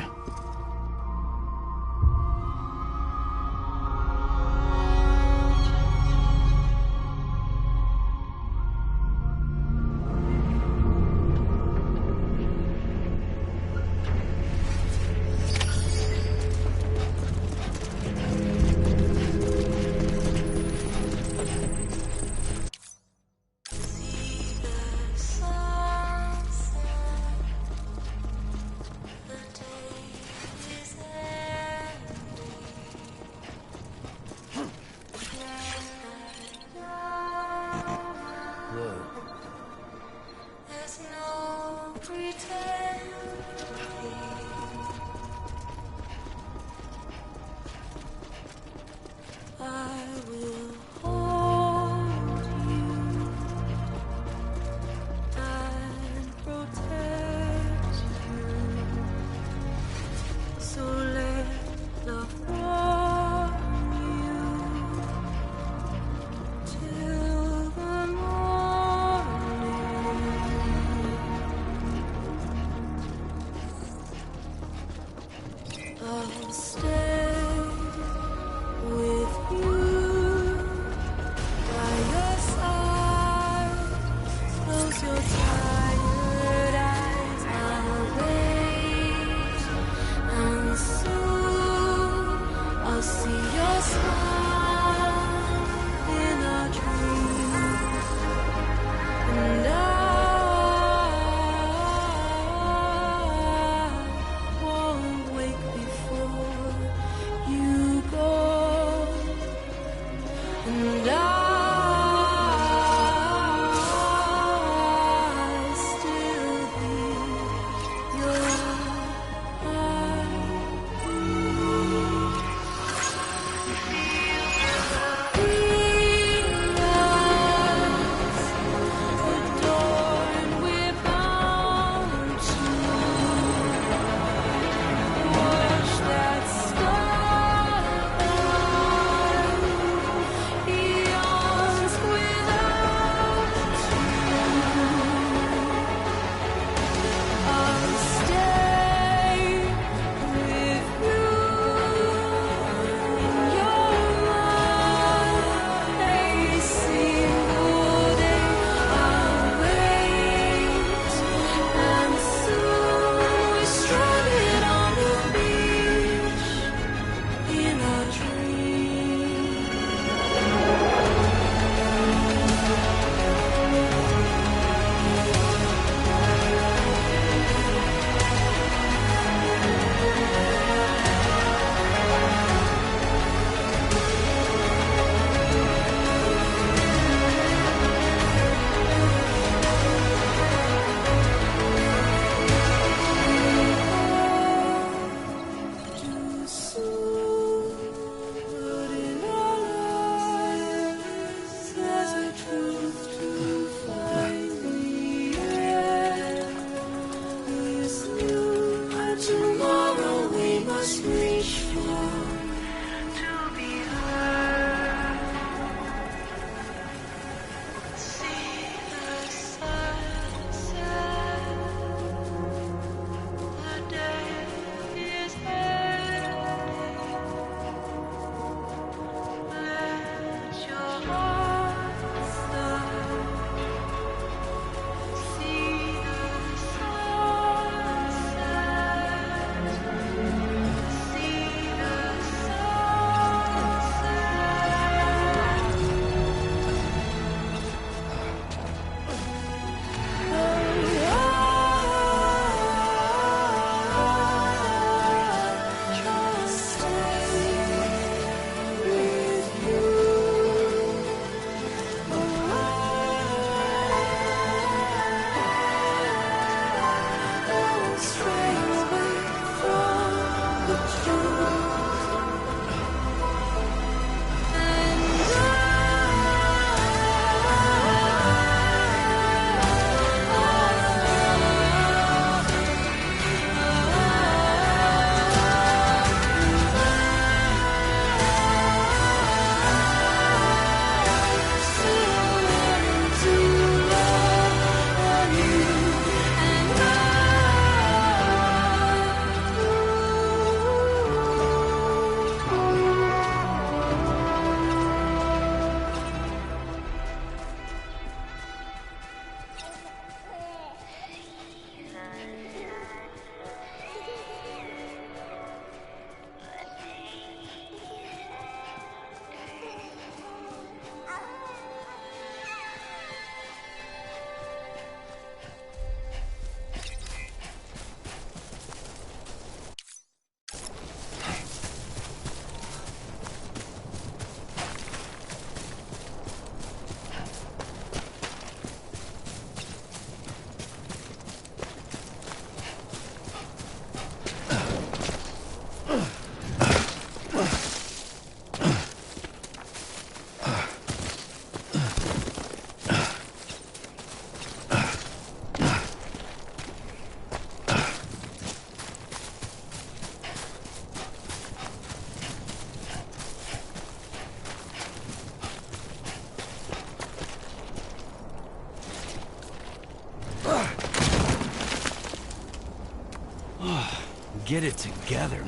get it together.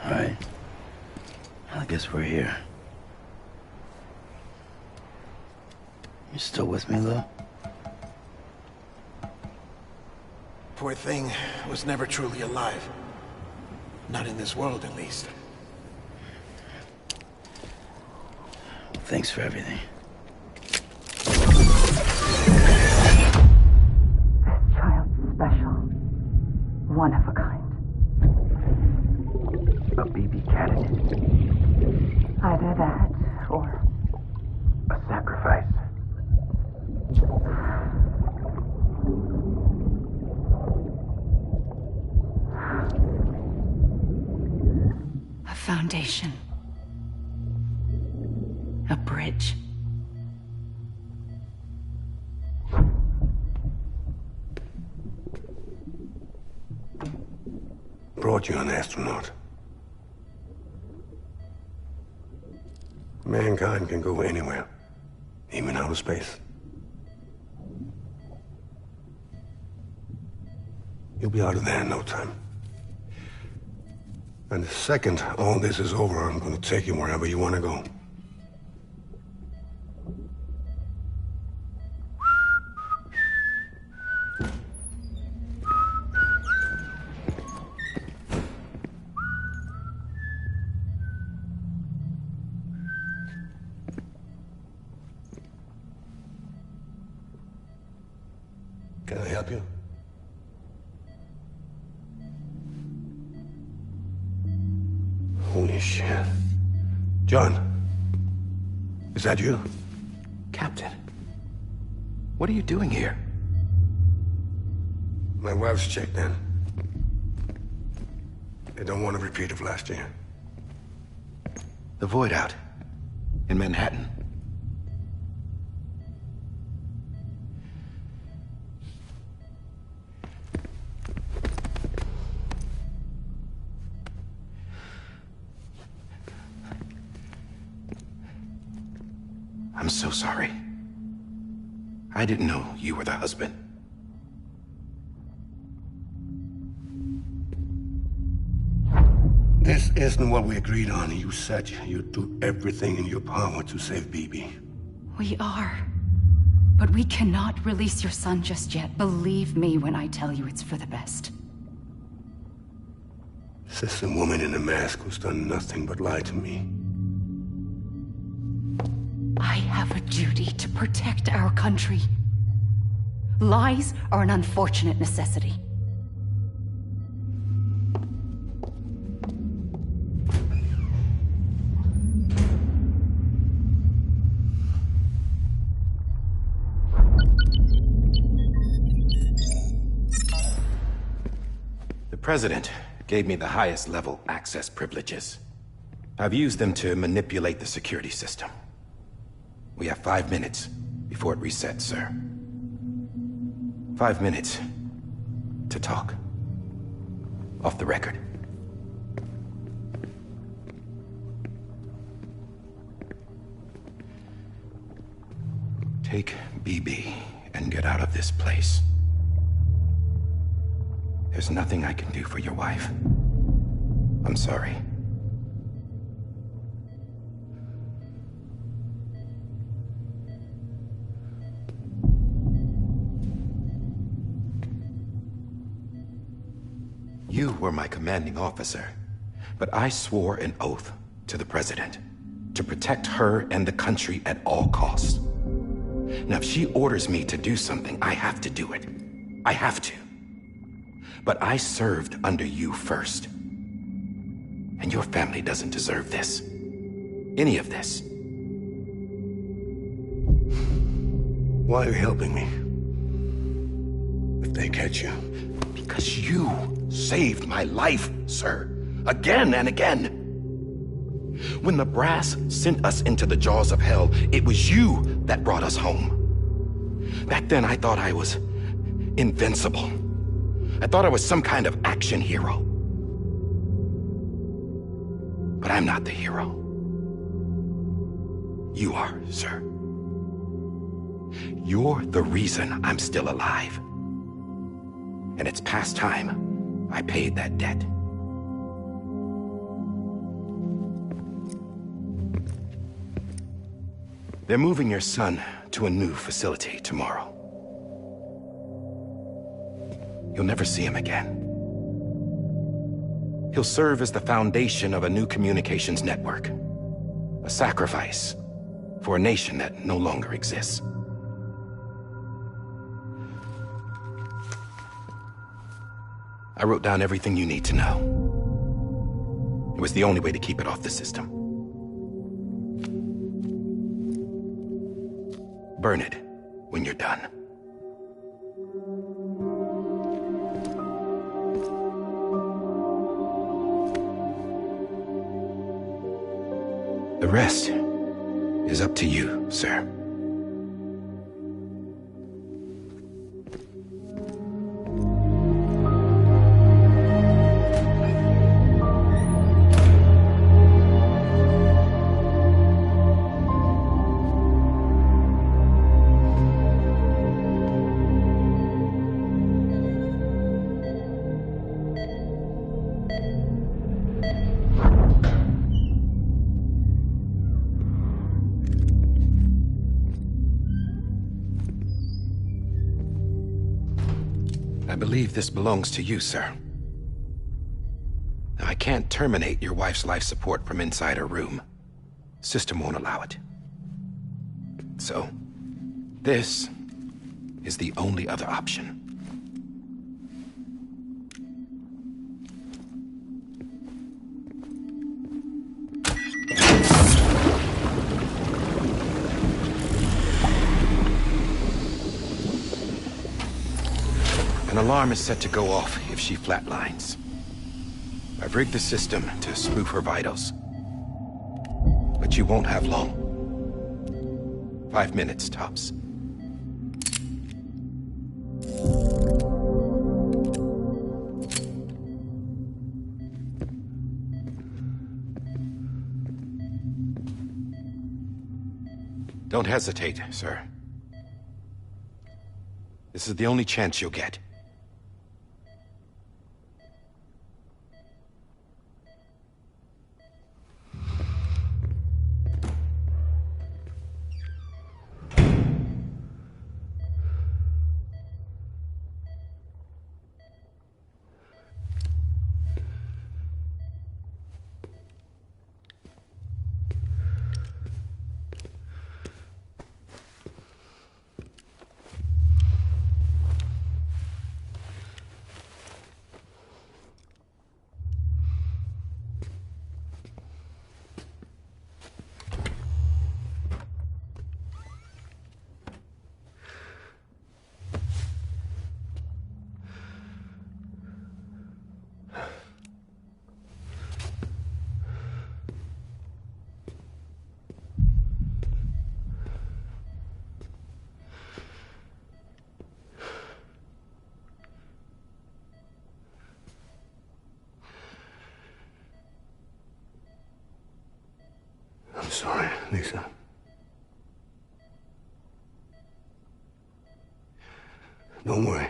Alright. I guess we're here. You still with me, Lou? Poor thing was never truly alive. Not in this world, at least. Thanks for everything. This child's special. One of a kind. A BB candidate. Either that, or a sacrifice. A foundation. A bridge. Brought you an astronaut. Mankind can go anywhere, even outer space. You'll be out of there in no time. And the second all this is over, I'm going to take you wherever you want to go. Can I help you? Holy shit. John, is that you? Captain, what are you doing here? My wife's checked in. They don't want a repeat of last year. The Void out in Manhattan. I'm so sorry. I didn't know you were the husband. This isn't what we agreed on. You said you'd do everything in your power to save Bibi. We are. But we cannot release your son just yet. Believe me when I tell you it's for the best. This is a woman in a mask who's done nothing but lie to me. I have a duty to protect our country. Lies are an unfortunate necessity. The President gave me the highest level access privileges. I've used them to manipulate the security system. We have 5 minutes before it resets, sir. 5 minutes to talk. Off the record. Take Bibi and get out of this place. There's nothing I can do for your wife. I'm sorry. You were my commanding officer, but I swore an oath to the President to protect her and the country at all costs. Now, if she orders me to do something, I have to do it. I have to. But I served under you first. And your family doesn't deserve this. Any of this. Why are you helping me? If they catch you. Because you saved my life, sir. Again and again. When the brass sent us into the jaws of hell, it was you that brought us home. Back then, I thought I was invincible. I thought I was some kind of action hero. But I'm not the hero. You are, sir. You're the reason I'm still alive. And it's past time I paid that debt. They're moving your son to a new facility tomorrow. You'll never see him again. He'll serve as the foundation of a new communications network. A sacrifice for a nation that no longer exists. I wrote down everything you need to know. It was the only way to keep it off the system. Burn it when you're done. The rest is up to you, sir. I believe this belongs to you, sir. Now, I can't terminate your wife's life support from inside her room. System won't allow it. So, this is the only other option. An alarm is set to go off if she flatlines. I've rigged the system to spoof her vitals. But you won't have long. 5 minutes, tops. Don't hesitate, sir. This is the only chance you'll get. I'm sorry, Lisa. Don't worry.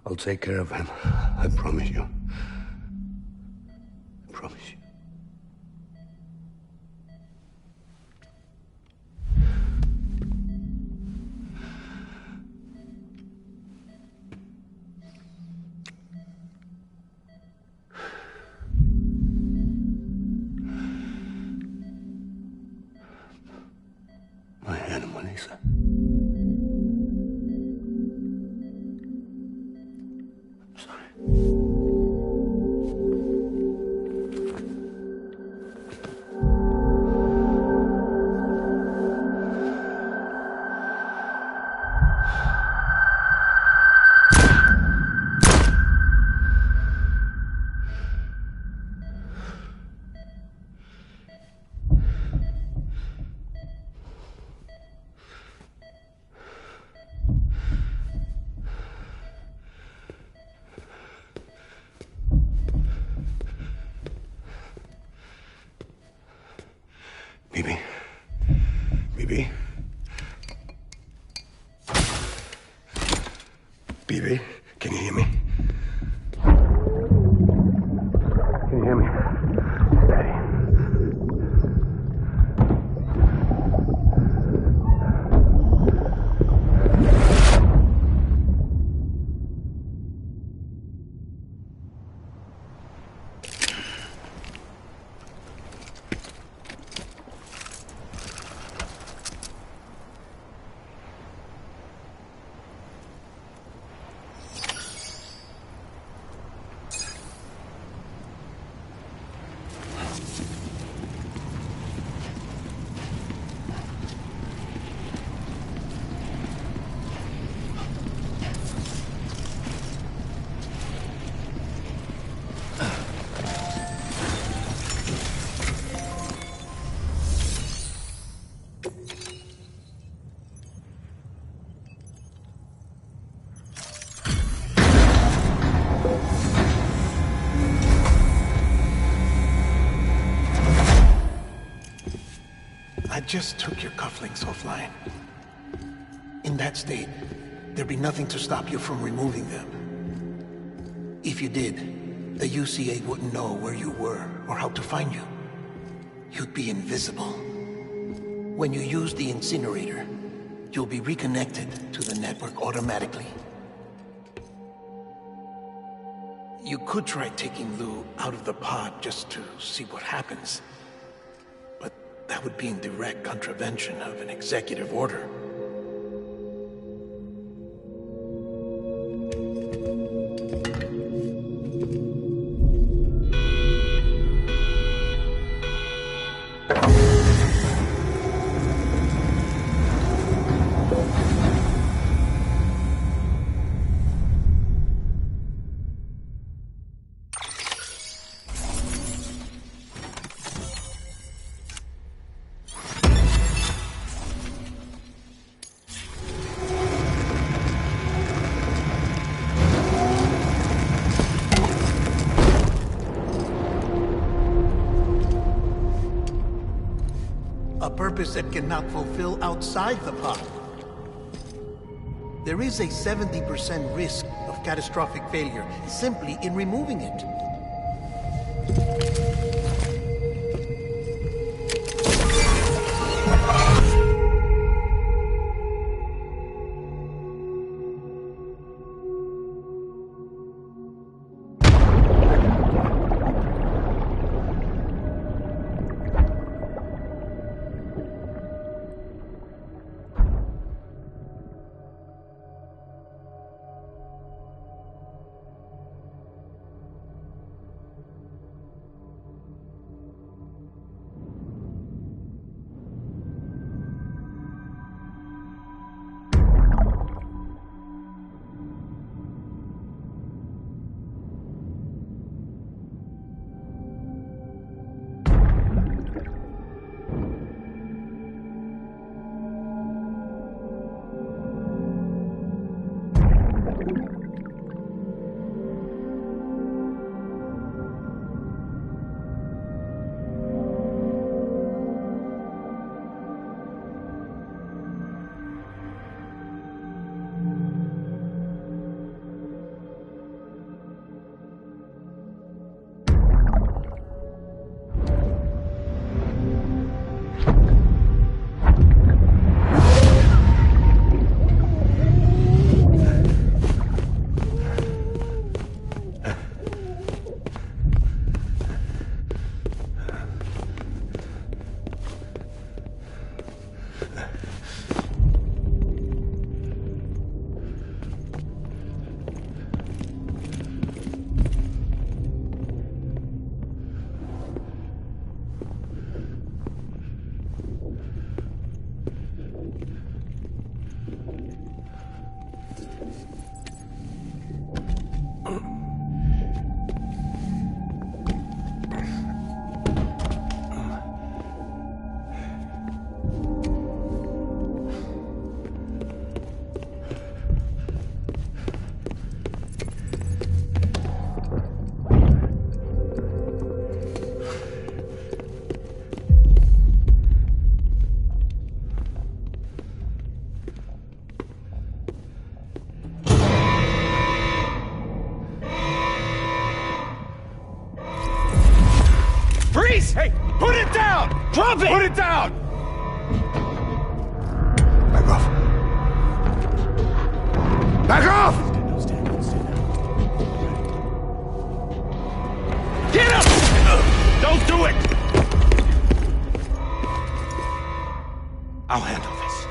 I'll take care of him. I promise you. I promise you. My animal, Lisa. I'm sorry. Bibi? Bibi? Bibi, can you hear me? Can you hear me? Daddy. I just took your cufflinks offline. In that state, there'd be nothing to stop you from removing them. If you did, the UCA wouldn't know where you were or how to find you. You'd be invisible. When you use the incinerator, you'll be reconnected to the network automatically. You could try taking Lou out of the pod just to see what happens. But that would be in direct contravention of an executive order. purpose it cannot fulfill outside the pod. There is a 70% risk of catastrophic failure simply in removing it. Hey, put it down! Drop it! Put it down! Back off. Back off! Get up! Don't do it! I'll handle this.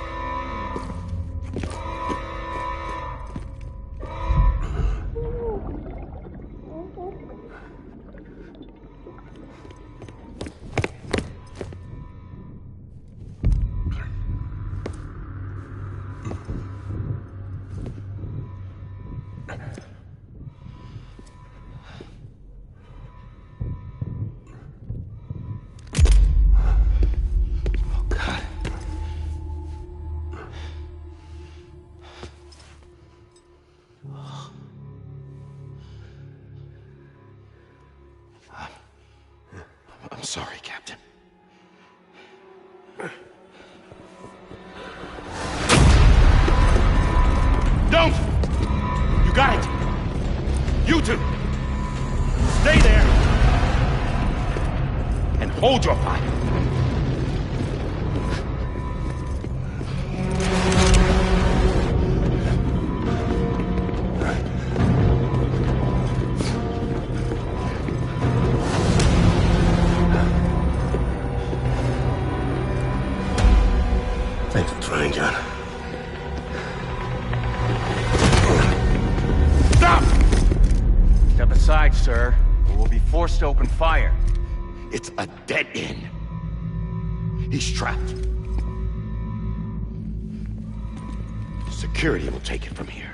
I'm sorry, Captain. Don't! You got it! You two! Stay there! And hold your fire! Thanks for trying, John. Stop! Step aside, sir, or we'll be forced to open fire. It's a dead end. He's trapped. Security will take it from here.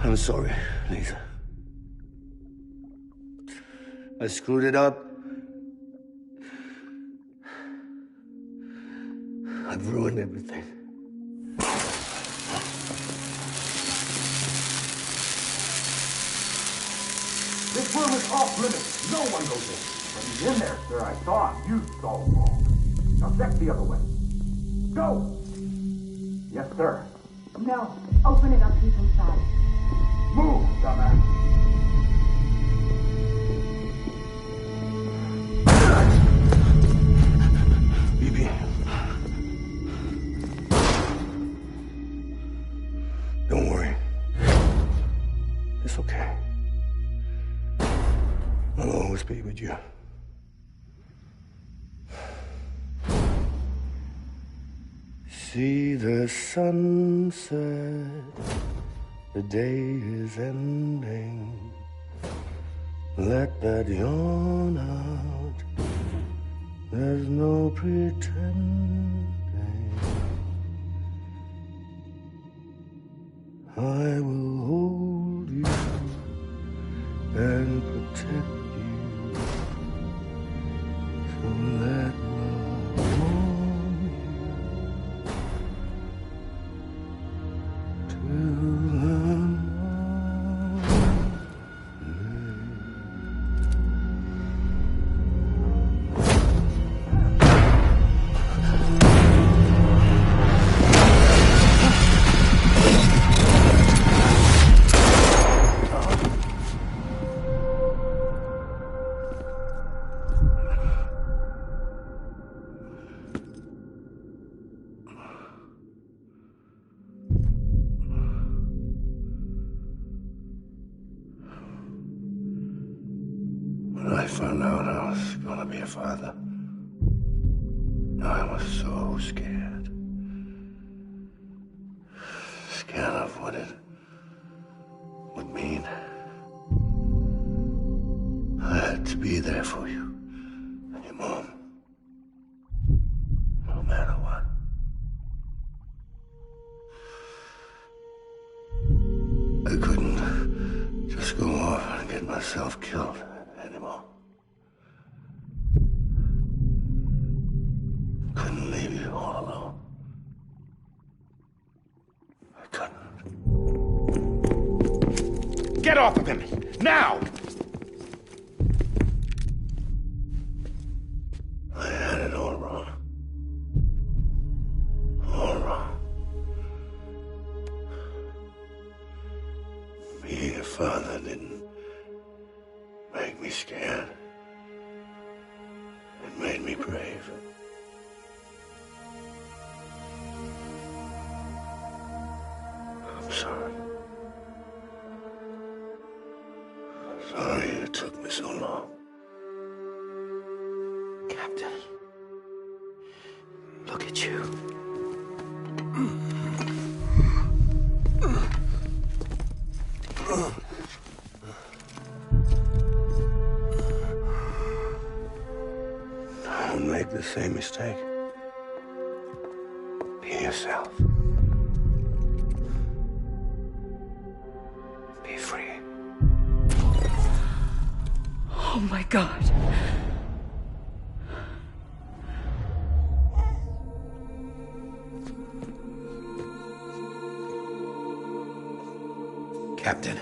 I'm sorry, Lisa. I screwed it up. I've ruined everything. This room is off limits. No one goes in. But he's in there, sir. I saw him. You saw him all. Now check the other way. Go! Yes, sir. No. Open it up. He's inside. Move, dumbass. BB. Don't worry. It's okay. I'll always be with you. See the sunset. The day is ending. Let that yawn out. There's no pretending. I will hold you and protect you. So let love warm you to the When I found out I was gonna be a father, I was so scared. Scared of what it would mean. I had to be there for you and your mom, no matter what. I couldn't just go off and get myself killed anymore. Couldn't leave you all alone. I couldn't. Get off of him! Now! I had it all wrong. All wrong. Being a father didn't make me scared. It made me brave. I'm sorry. Sorry it took me so long. Captain, look at you. Don't make the same mistake. Be yourself. Be free. Oh my God. Captain,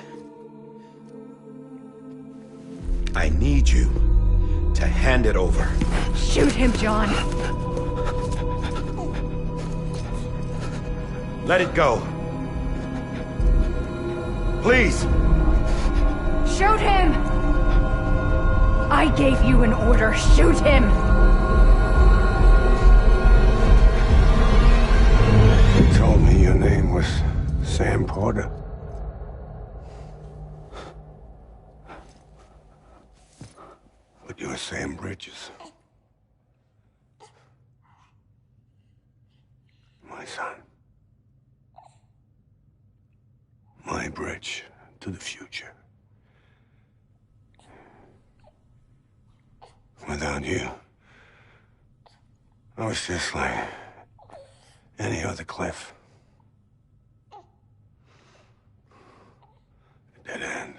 I need you to hand it over. Shoot him, John. Let it go. Please. Shoot him! I gave you an order. Shoot him! You told me your name was Sam Porter. But you're Sam Bridges. My son. My bridge to the future. Without you, I was just like any other Cliff. A dead end.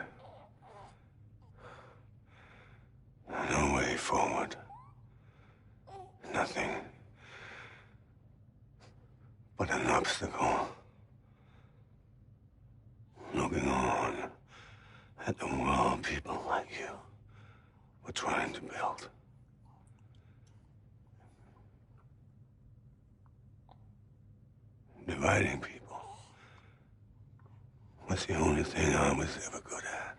No way forward. Nothing but an obstacle. Looking on at the world people like you were trying to build. Dividing people was the only thing I was ever good at.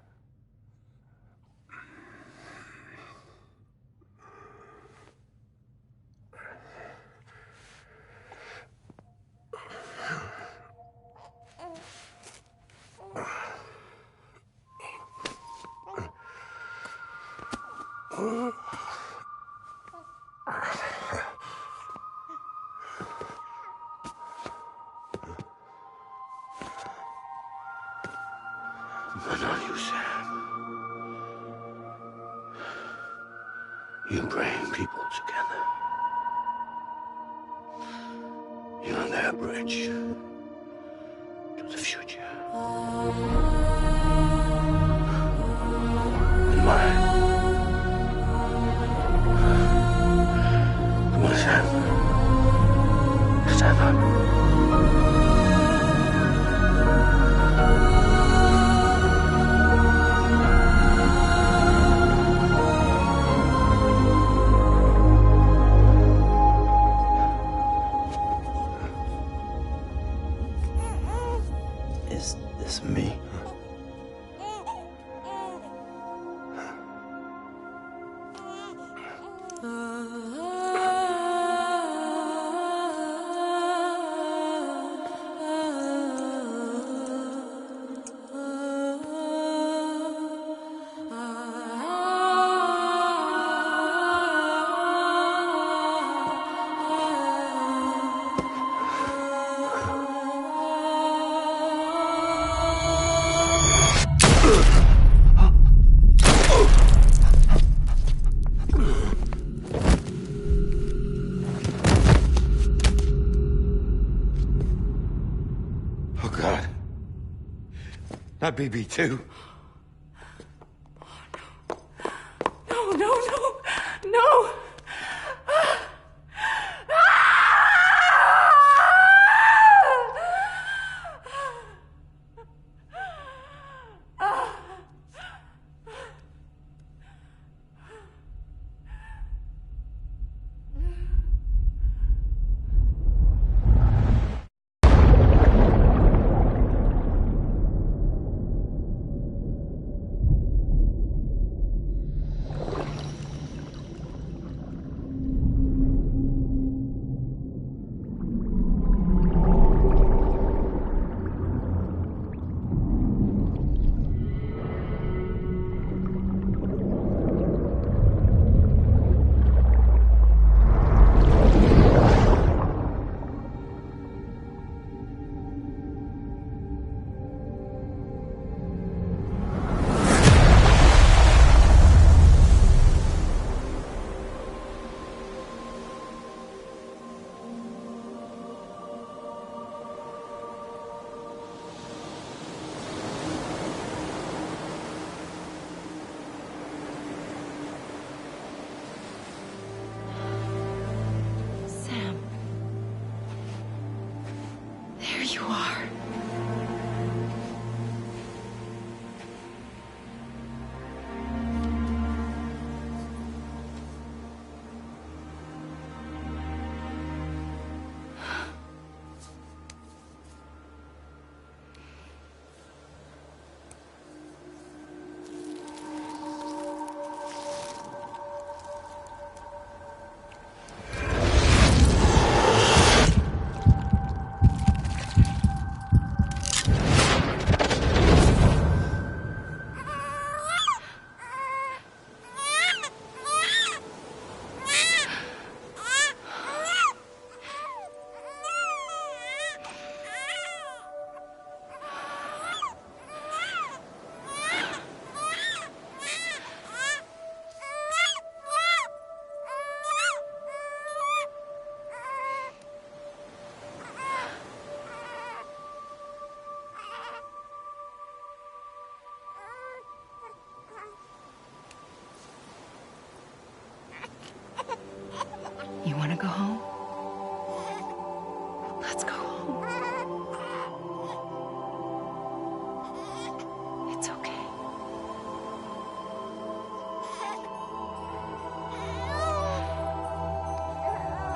But not you, Sam. You bring people together. You're their bridge to the future. And mine. Come on, Sam. Stand up. Is this me? Oh, God. Not BB2. No, no, no, no!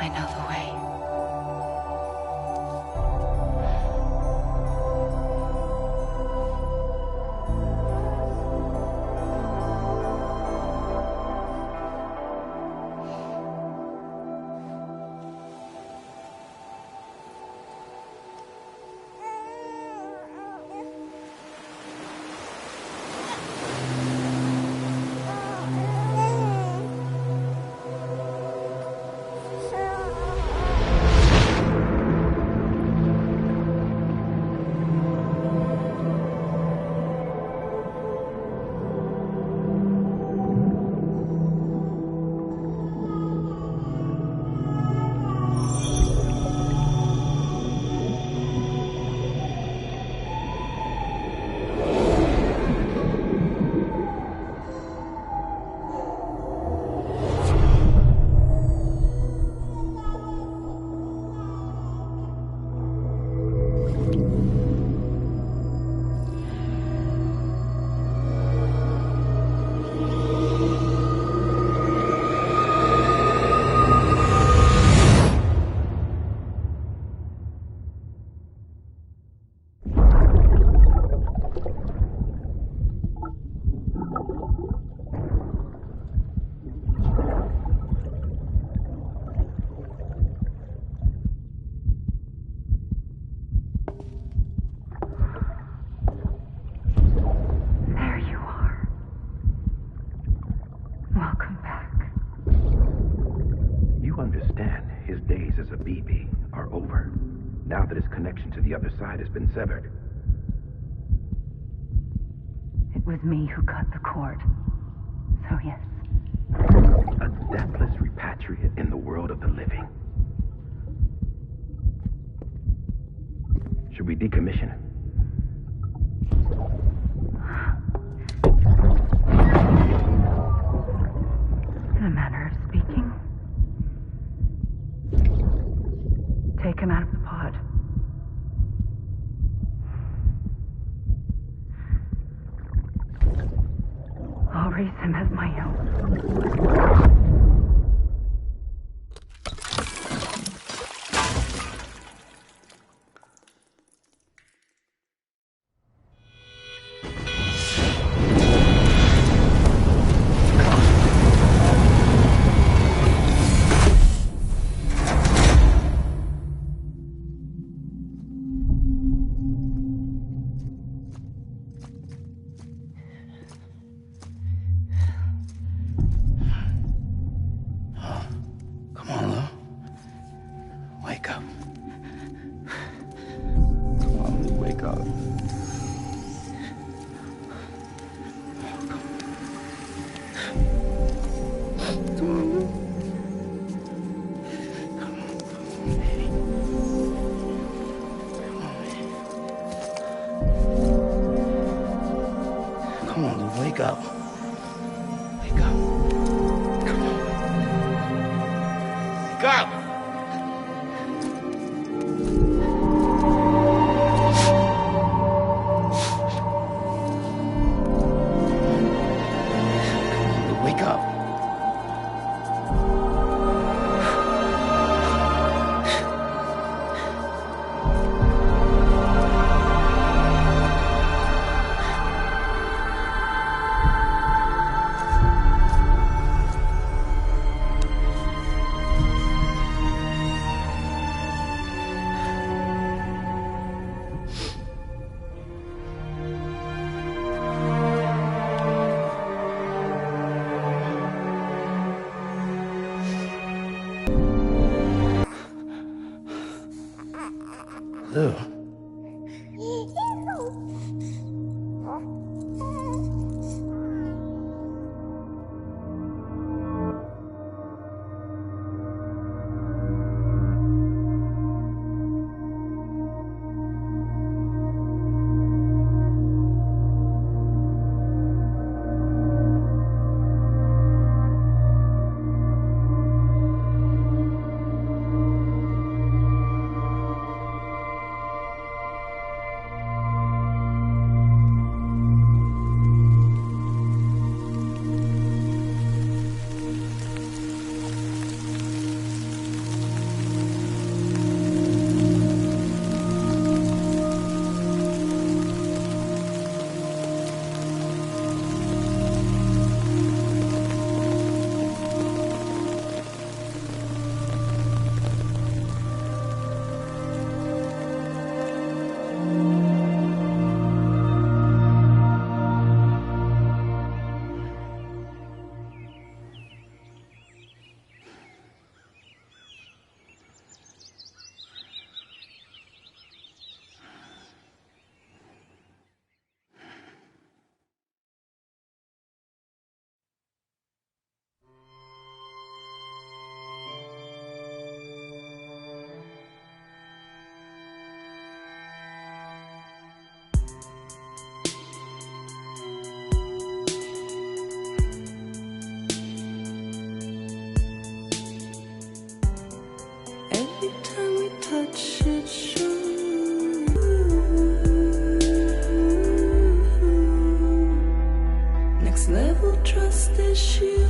I know the way. Now that his connection to the other side has been severed. It was me who cut the cord. So yes. A deathless repatriate in the world of the living. Should we decommission him? In a manner of speaking. Take him out of the pod. I'll raise him as my own. Wake up. Wake up. Come on. Wake up! Wake up. Lou. Every time we touch it shows. Next level trust issue.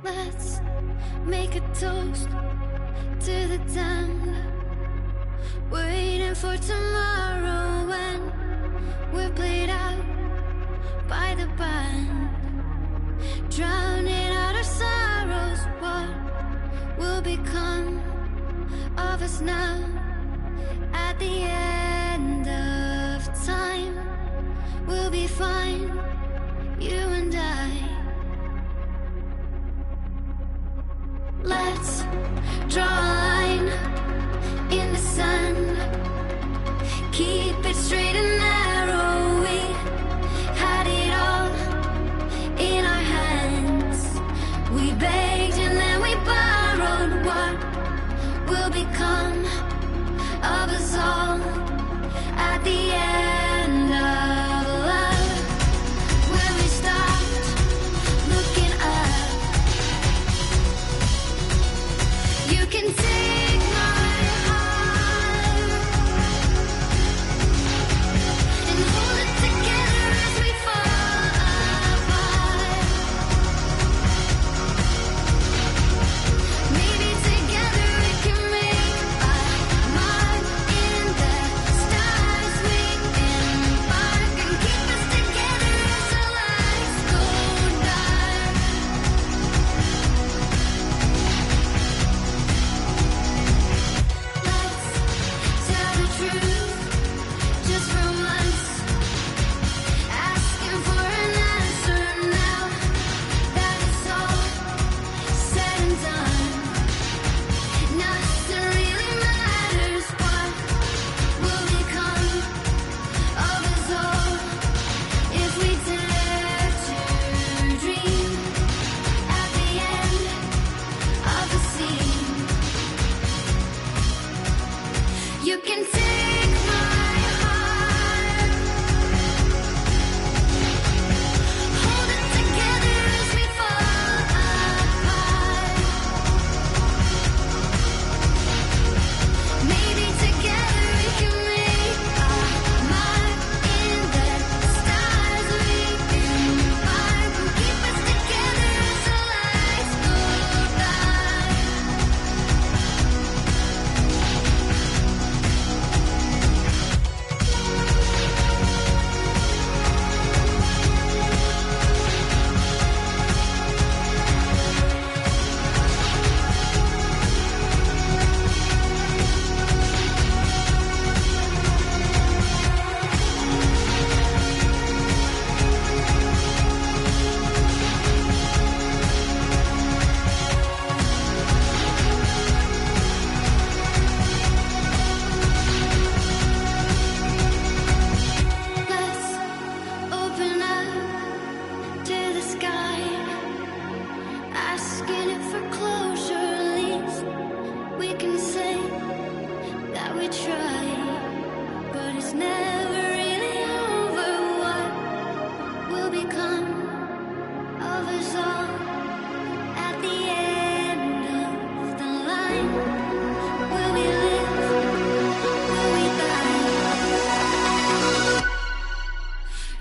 Let's make a toast to the damned, waiting for tomorrow when we're played out by the band, drowning out our sorrows. What will become of us now at the end of time? We'll be fine, you and I. Let's draw a line in the sand, keep it straight and narrow. We had it all in our hands. We begged and then we borrowed. What will become of us all at the end of love?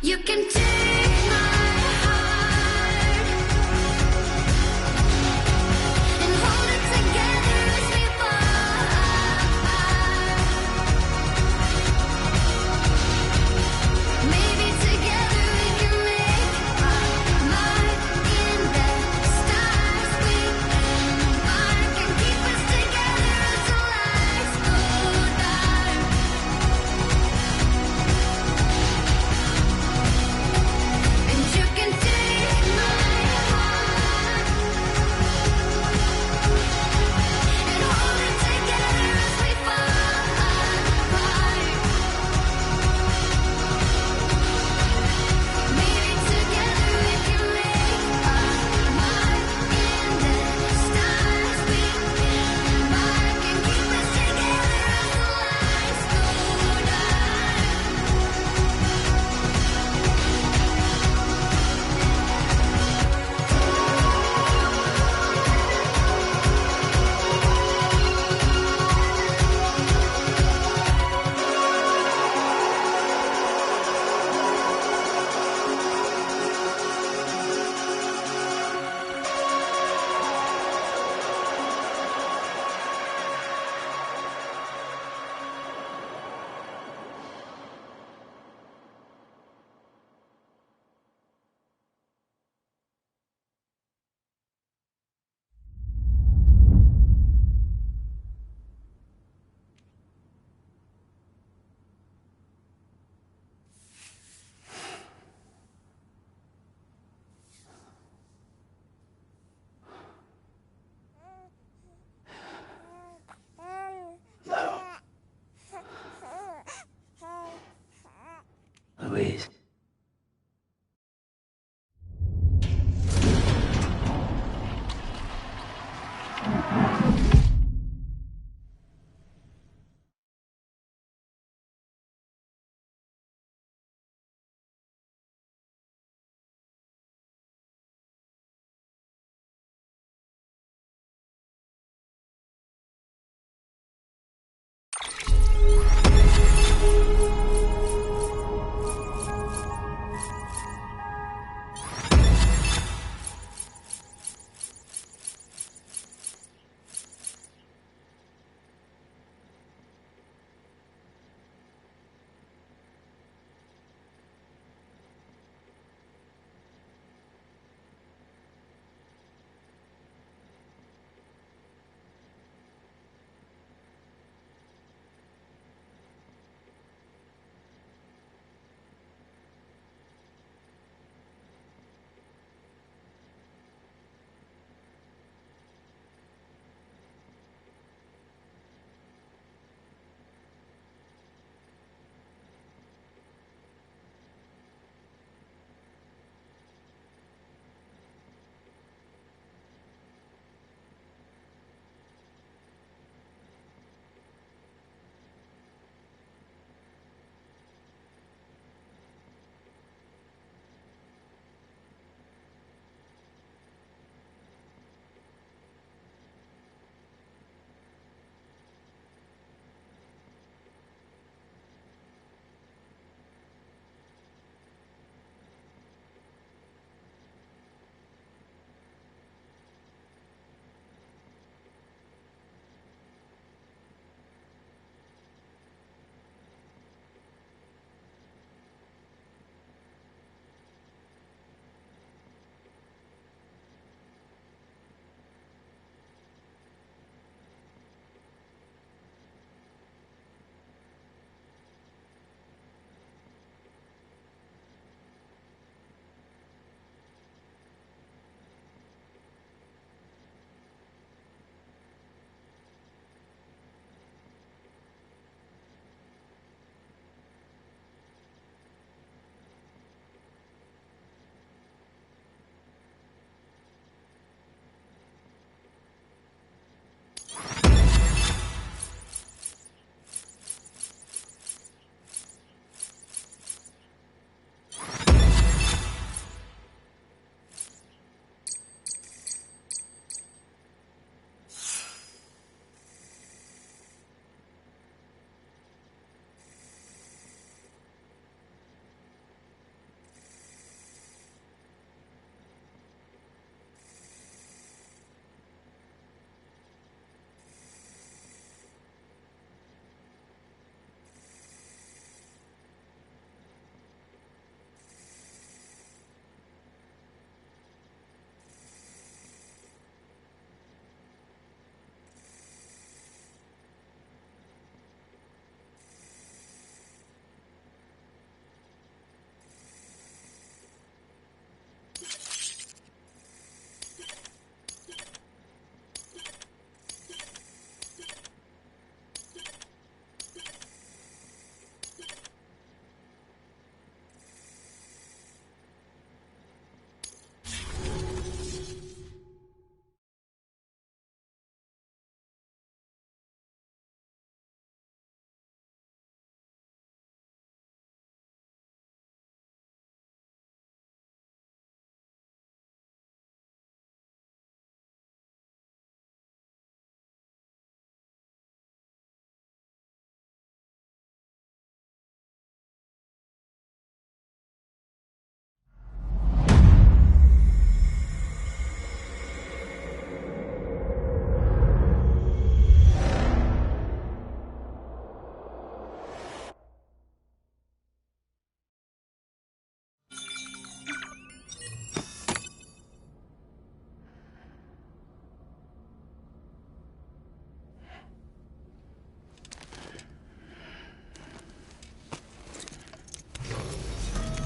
You can take my heart and hold it together as we fall apart. Maybe together we can make our mark in the stars. We embark and keep us together until lights go dark.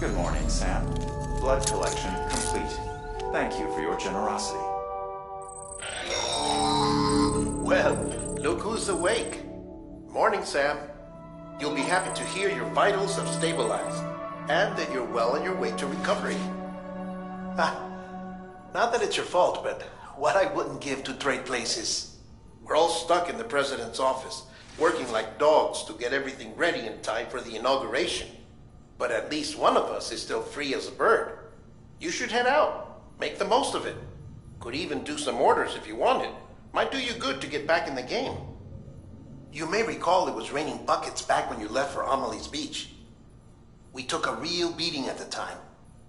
Good morning, Sam. Blood collection complete. Thank you for your generosity. Well, look who's awake. Morning, Sam. You'll be happy to hear your vitals have stabilized, and that you're well on your way to recovery. Not that it's your fault, but what I wouldn't give to trade places. We're all stuck in the president's office, working like dogs to get everything ready in time for the inauguration. But at least one of us is still free as a bird. You should head out. Make the most of it. Could even do some orders if you wanted. Might do you good to get back in the game. You may recall it was raining buckets back when you left for Amelie's Beach. We took a real beating at the time,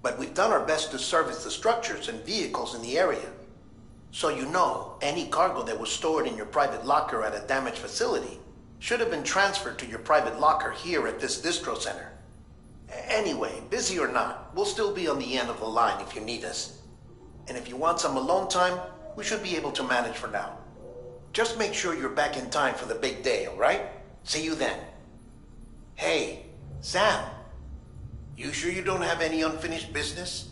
but we've done our best to service the structures and vehicles in the area. So you know, any cargo that was stored in your private locker at a damaged facility should have been transferred to your private locker here at this distro center. Anyway, busy or not, we'll still be on the end of the line if you need us. And if you want some alone time, we should be able to manage for now. Just make sure you're back in time for the big day, all right? See you then. Hey, Sam, you sure you don't have any unfinished business?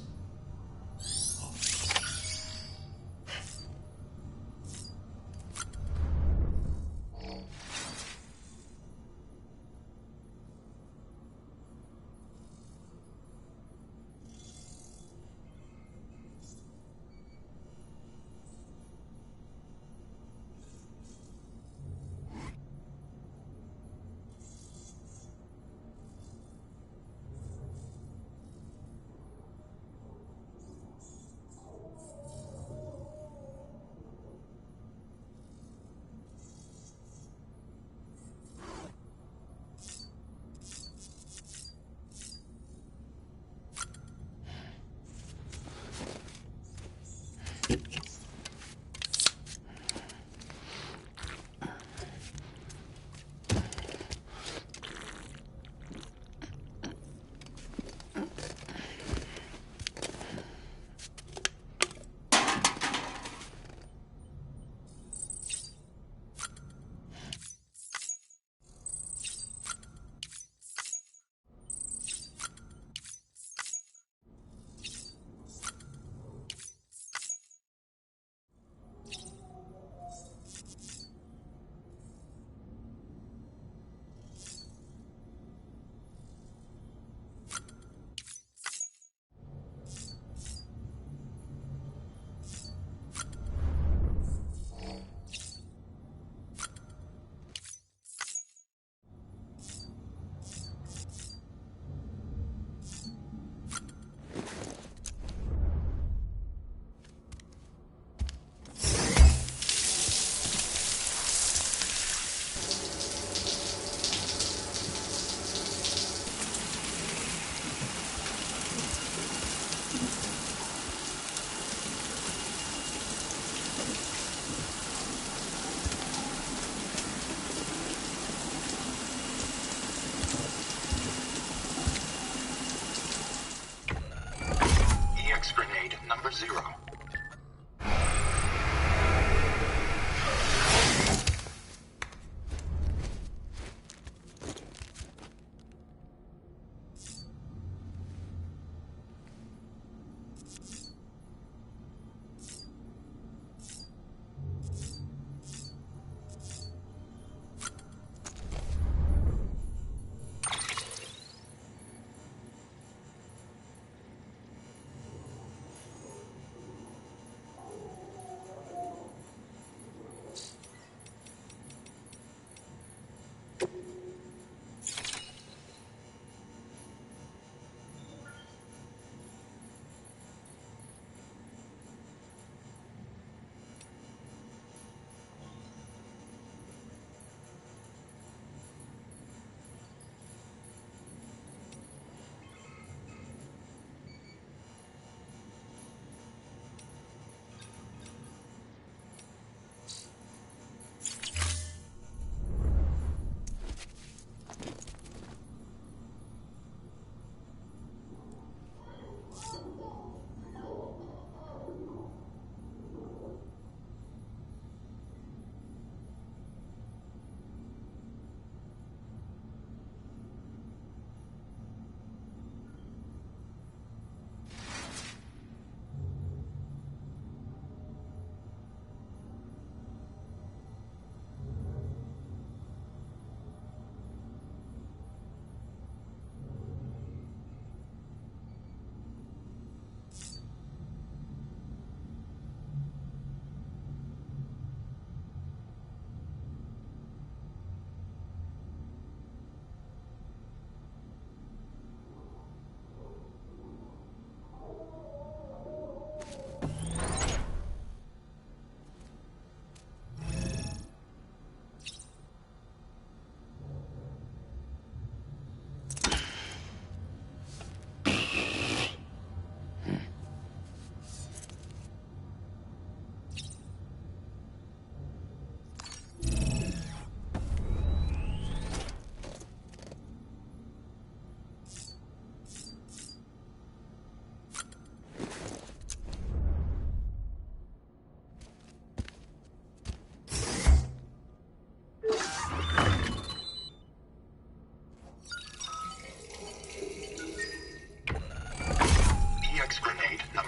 Grenade number 0.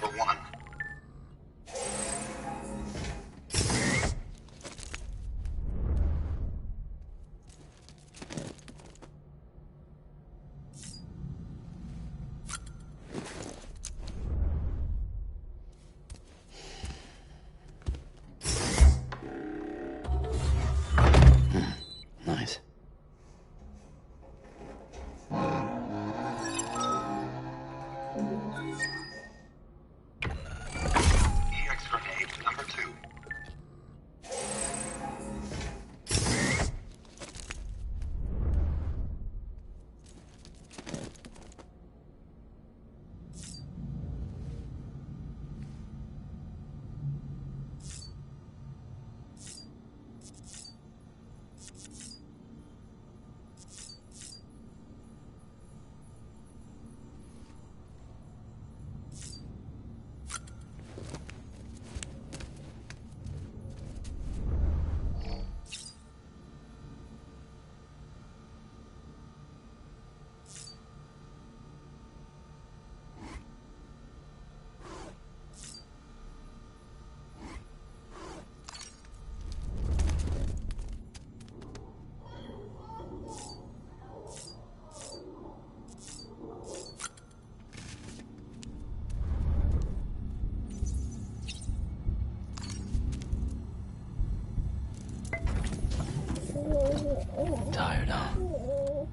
number 1. Nice. EX grenade number 2. Tired, huh?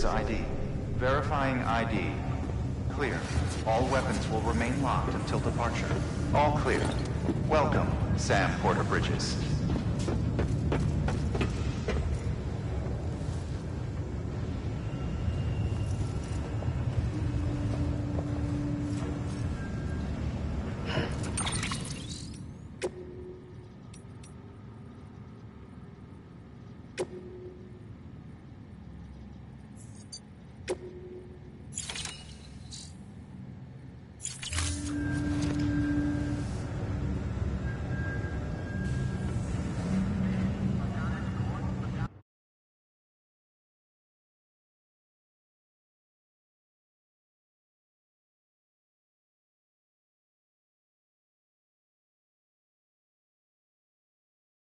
Bridges ID. Verifying ID. Clear. All weapons will remain locked until departure. All clear. Welcome, Sam Porter Bridges. you